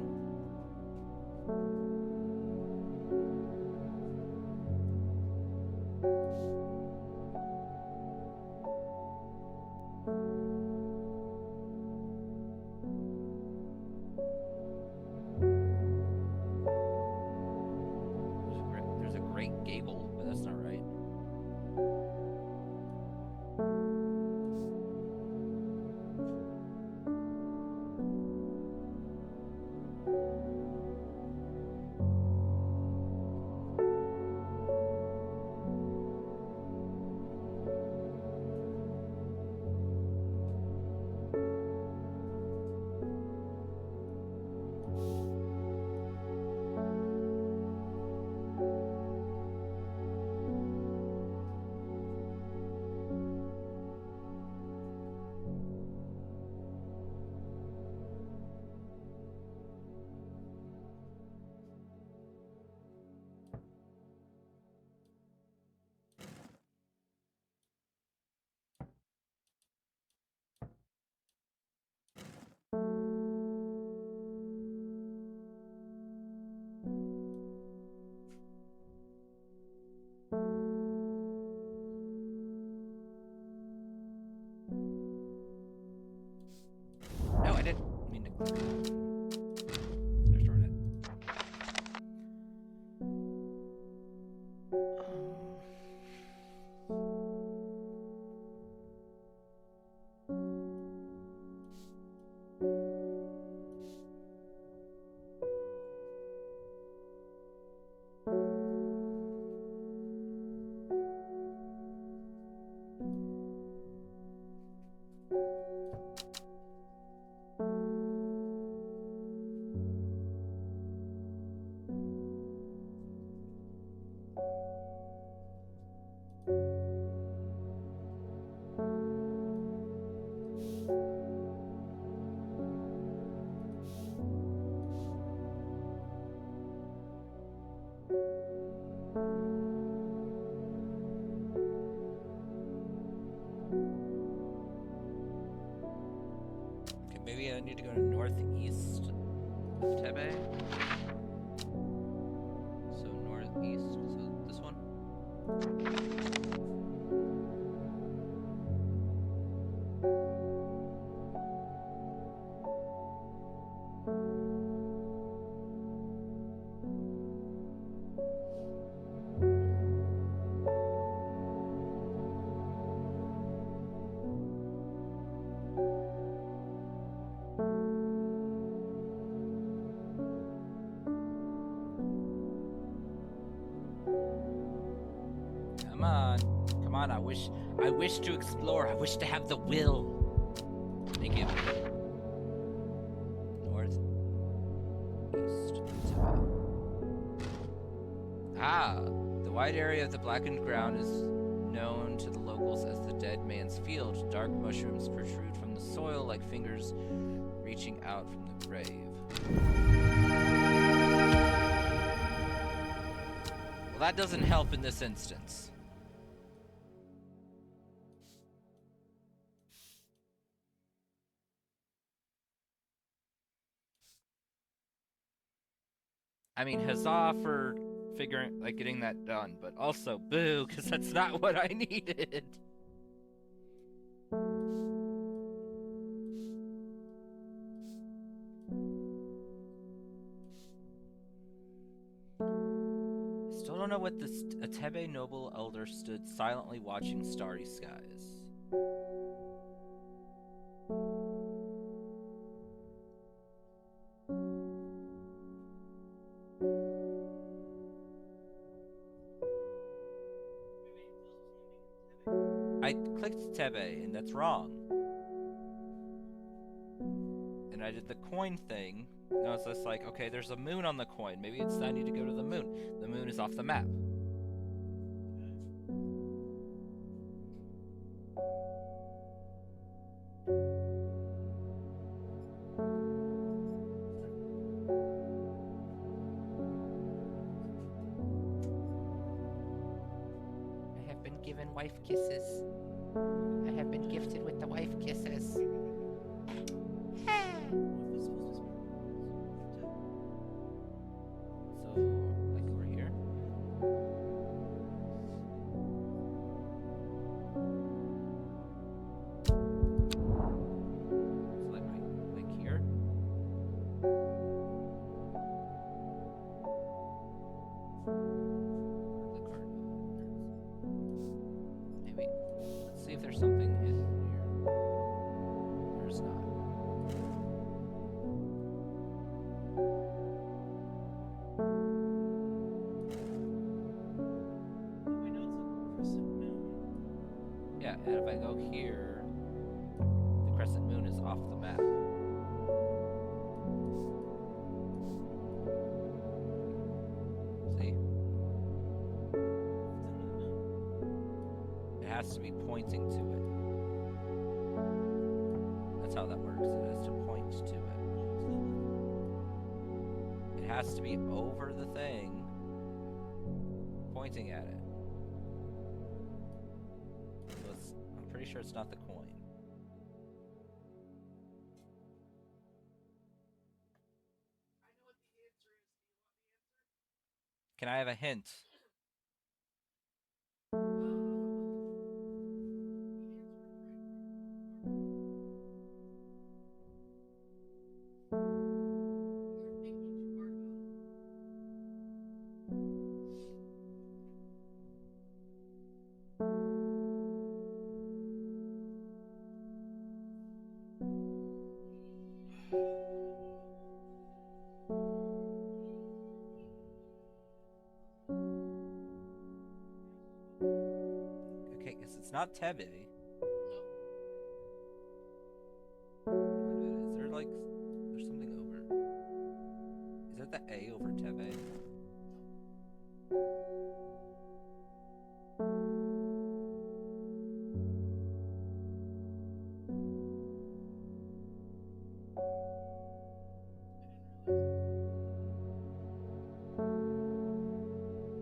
Gosh darn it. Okay, maybe I need to go to northeast of Tebe. So northeast, so this one? Come on. Come on, I wish to explore. I wish to have the will. Thank you. North. East. Ah, the wide area of the blackened ground is known to the locals as the Dead Man's Field. Dark mushrooms protrude from the soil like fingers reaching out from the grave. Well, that doesn't help in this instance. I mean, huzzah for getting that done, but also boo, because that's not what I needed. I still don't know what this Atebe noble elder stood silently watching starry skies. I clicked Tebe, and that's wrong. And I did the coin thing, and I was just like, okay, there's a moon on the coin. Maybe it's I need to go to the moon. The moon is off the map. I have been given wife kisses. I have been gifted with the wife kisses. So, like over here. So like here. The card. Maybe. Let's see if there's something hidden here. There's not. We know it's a crescent moon. Yeah, and if I go here, the crescent moon is off the map. See? It has to be pointing to it. That's how that works. It has to point to it. It has to be over the thing, pointing at it. So I'm pretty sure it's not the coin. I know what the answer is. Do you want the answer? Can I have a hint? Okay, guess it's not Tebe. No. Wait a minute, is there like... There's something over... Is that the A over Tebe? I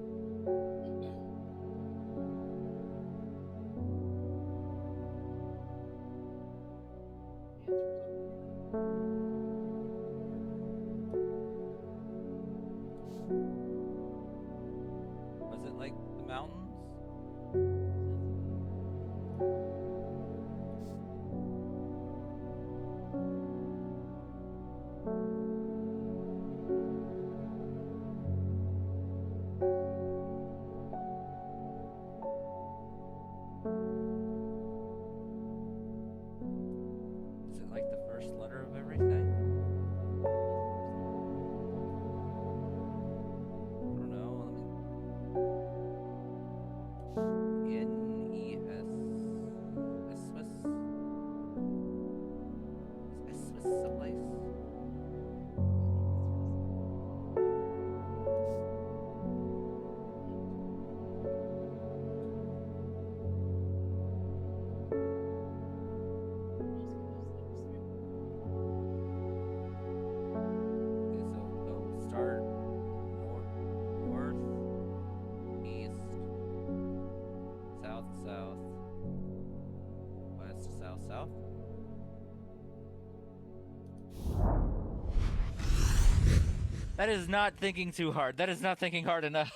didn't realize. The answer's up here. Was it like the mountains? Is it like the first letter of everything? I don't know. N-E-S... Swiss? Is Swiss someplace? Okay, so start north, east, south, south, west, south, south. That is not thinking too hard. That is not thinking hard enough.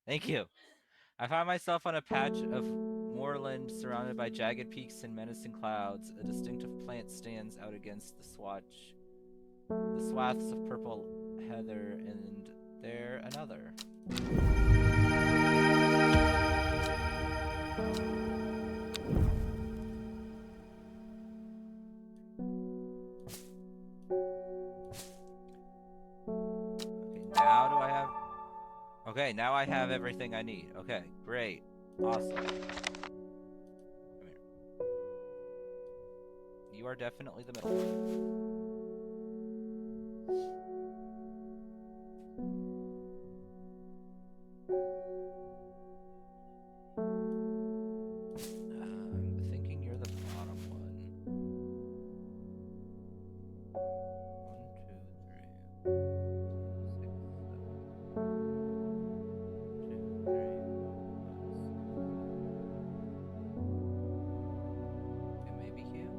Thank you. I find myself on a patch of moorland surrounded by jagged peaks and menacing clouds. A distinctive plant stands out against the swaths of purple heather, and there another. Okay, now I have everything I need. Okay, great. Awesome. Come here. You are definitely the middle one. I'm thinking you're the bottom one. 1, 2, 3, 6, 7, 2, 3, 1, 6. Okay, maybe here.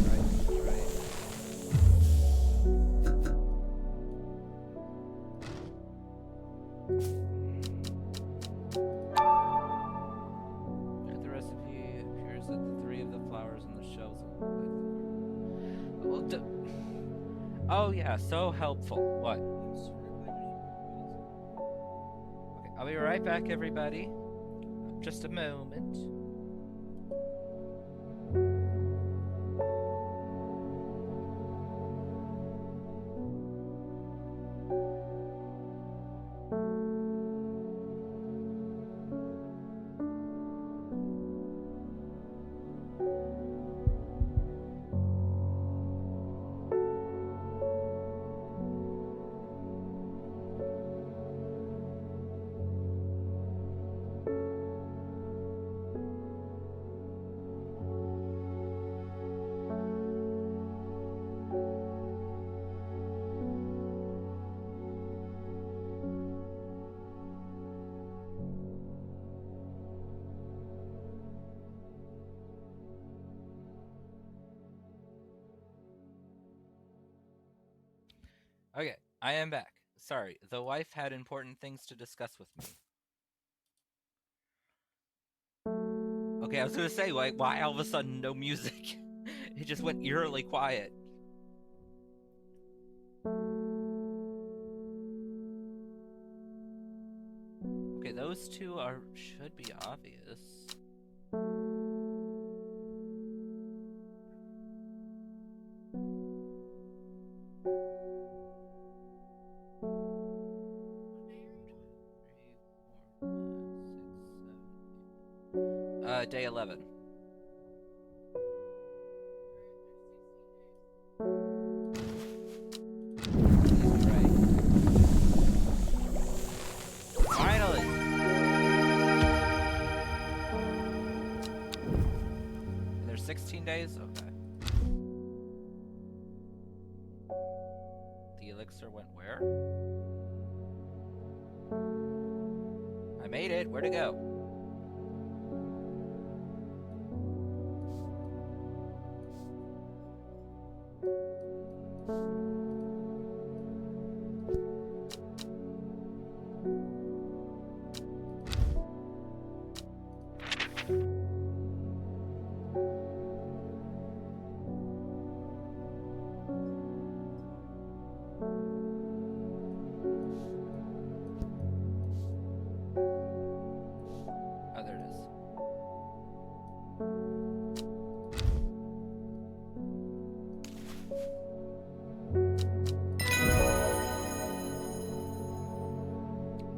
Right. At the recipe, it appears that the 3 of the flowers in the shells well, oh yeah, so helpful. What? Okay, I'll be right back, everybody. Just a moment. Okay, I am back. Sorry, the wife had important things to discuss with me. Okay, I was gonna say, like, why all of a sudden no music? It just went eerily quiet. Okay, those two should be obvious. Day 11. Right. Finally! There's 16 days? Okay. The elixir went where? I made it. Where'd it go? Oh, there it is.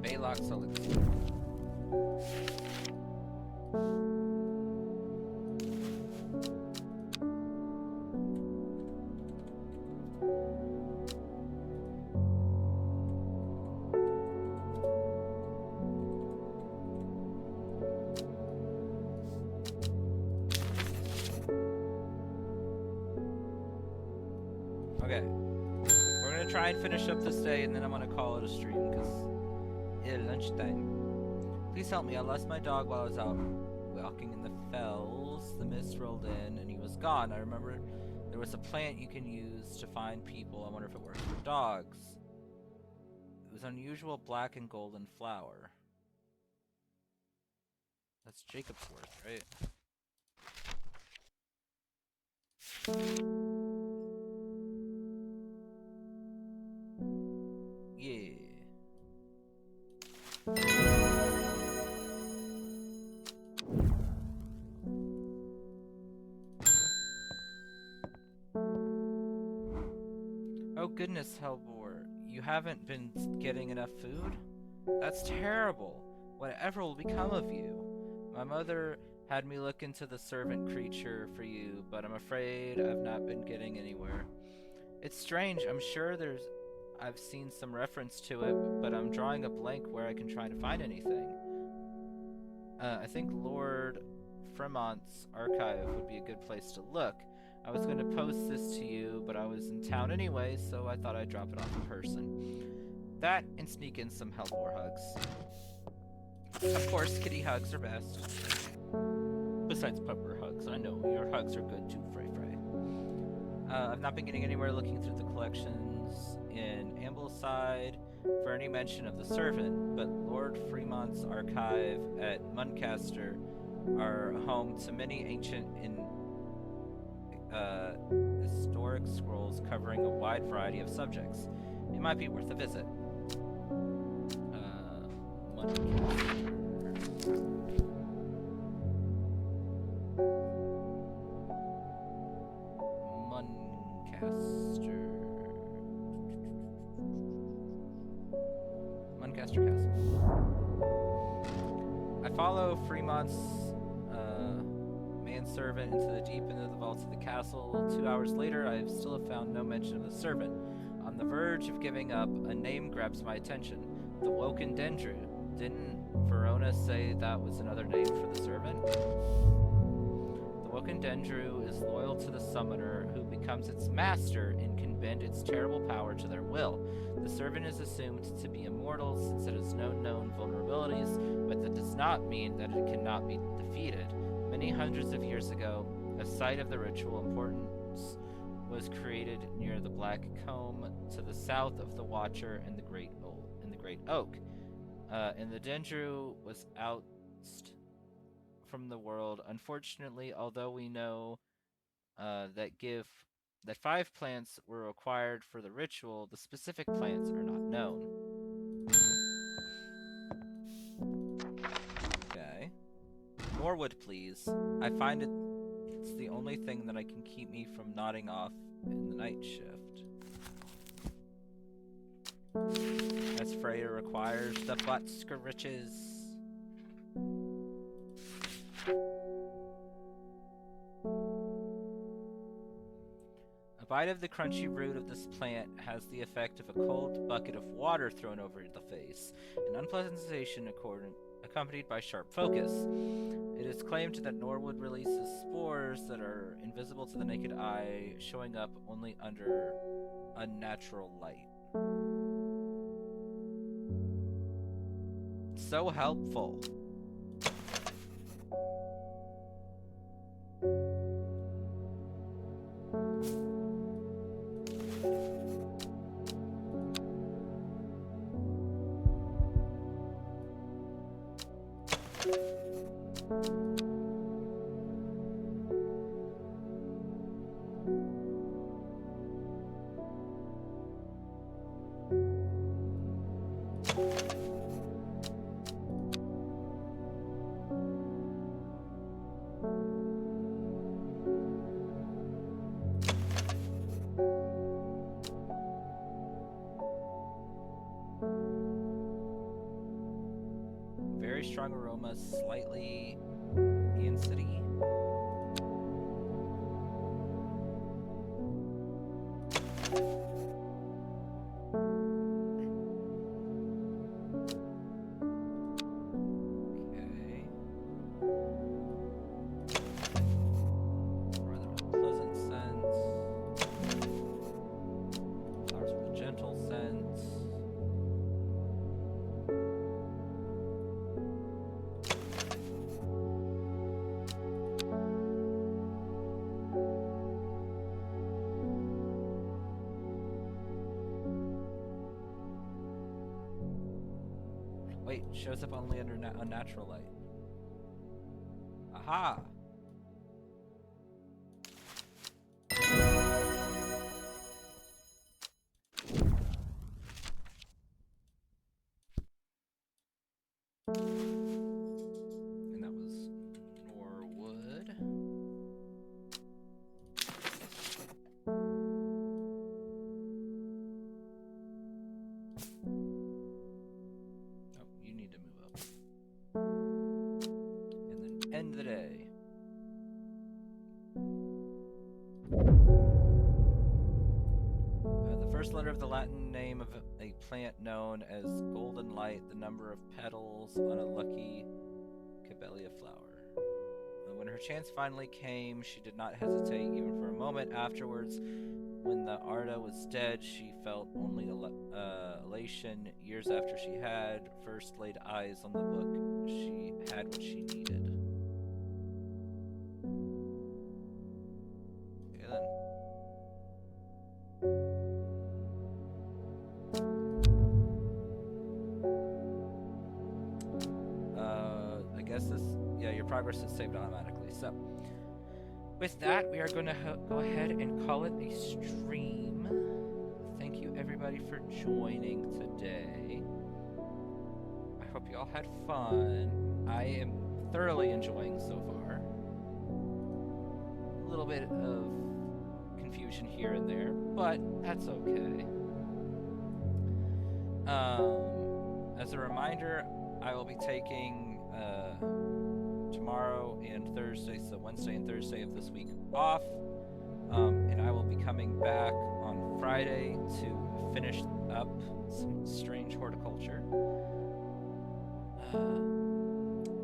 Baylock's elixir. Okay. We're gonna try and finish up this day, and then I'm gonna call it a stream, because it's lunchtime. Please help me. I lost my dog while I was out walking in the fells. The mist rolled in, and he was gone. I remember there was a plant you can use to find people. I wonder if it works for dogs. It was unusual black and golden flower. That's Jacob's worth, right? Yeah. Oh goodness, Hellbore. You haven't been getting enough food? That's terrible. Whatever will become of you? My mother had me look into the servant creature for you, but I'm afraid I've not been getting anywhere. It's strange. I'm sure I've seen some reference to it, but I'm drawing a blank where I can try to find anything. I think Lord Fremont's archive would be a good place to look. I was going to post this to you, but I was in town anyway, so I thought I'd drop it off in person. That and sneak in some Hellbore hugs. Of course, kitty hugs are best. Besides pupper hugs, I know your hugs are good too, Frey Frey. I've not been getting anywhere looking through the collections in Ambleside for any mention of the servant, but Lord Fremont's archive at Muncaster are home to many ancient historic scrolls covering a wide variety of subjects. It might be worth a visit. Muncaster. Muncaster Castle. I follow Fremont's manservant into the deep end of the vaults of the castle. 2 hours later, I still have found no mention of the servant. On the verge of giving up, a name grabs my attention. The Woken Dendru. Didn't Verona say that was another name for the servant? The Woken Dendru is loyal to the summoner, who becomes its master and can bend its terrible power to their will. The servant is assumed to be immortal since it has no known vulnerabilities, but that does not mean that it cannot be defeated. Many hundreds of years ago, a site of the ritual importance was created near the Black Comb to the south of the Watcher and the Great Oak. And the Dendru was ousted from the world. Unfortunately, although we know that 5 plants were required for the ritual, the specific plants are not known. Norwood, please. I find it's the only thing that I can keep me from nodding off in the night shift. As Freya requires the butt scritches. A bite of the crunchy root of this plant has the effect of a cold bucket of water thrown over the face, an unpleasant sensation accompanied by sharp focus. It is claimed that Norwood releases spores that are invisible to the naked eye, showing up only under unnatural light. So helpful. Very strong aroma, slightly acidy. Okay. Rather pleasant scent. Flowers with a gentle scent. Wait, shows up only under unnatural light. Aha! And that was Norwood. Oh, you need to move up. And then end the day. The first letter of the Latin name of a plant known as golden light, the number of petals on a lucky camellia flower. When her chance finally came, she did not hesitate even for a moment afterwards. When the Arda was dead, she felt only elation. Years after she had first laid eyes on the book, she had what she needed. Okay then. I guess this, yeah, your progress is saved automatically. So, with that, we are going to go ahead and call it a stream. Thank you everybody for joining today. I hope you all had fun. I am thoroughly enjoying so far. A little bit of confusion here and there, but that's okay. As a reminder, I will be taking tomorrow and Thursday, so Wednesday and Thursday of this week off, and I will be coming back on Friday to finish up some strange horticulture.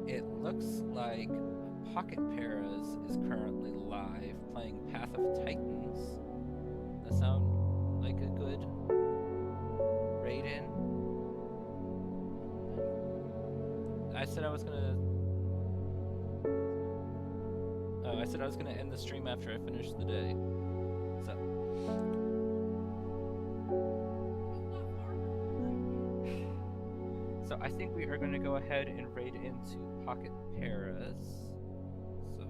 It looks like Pocket Paras is currently live playing Path of Titans. That sound like a good raid-in? I said I was gonna end the stream after I finished the day. So I think we are gonna go ahead and raid into Pocket Paras. So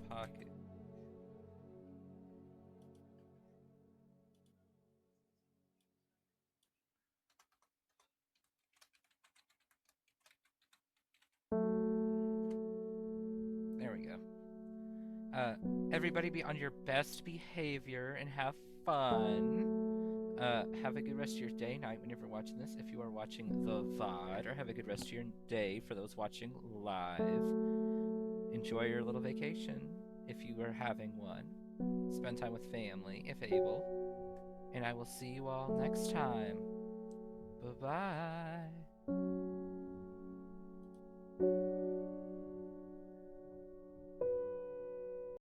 Pocket. Everybody be on your best behavior and have fun. Have a good rest of your day, night, whenever you're watching this, if you are watching the VOD, or have a good rest of your day for those watching live. Enjoy your little vacation, if you are having one. Spend time with family, if able. And I will see you all next time. Bye-bye.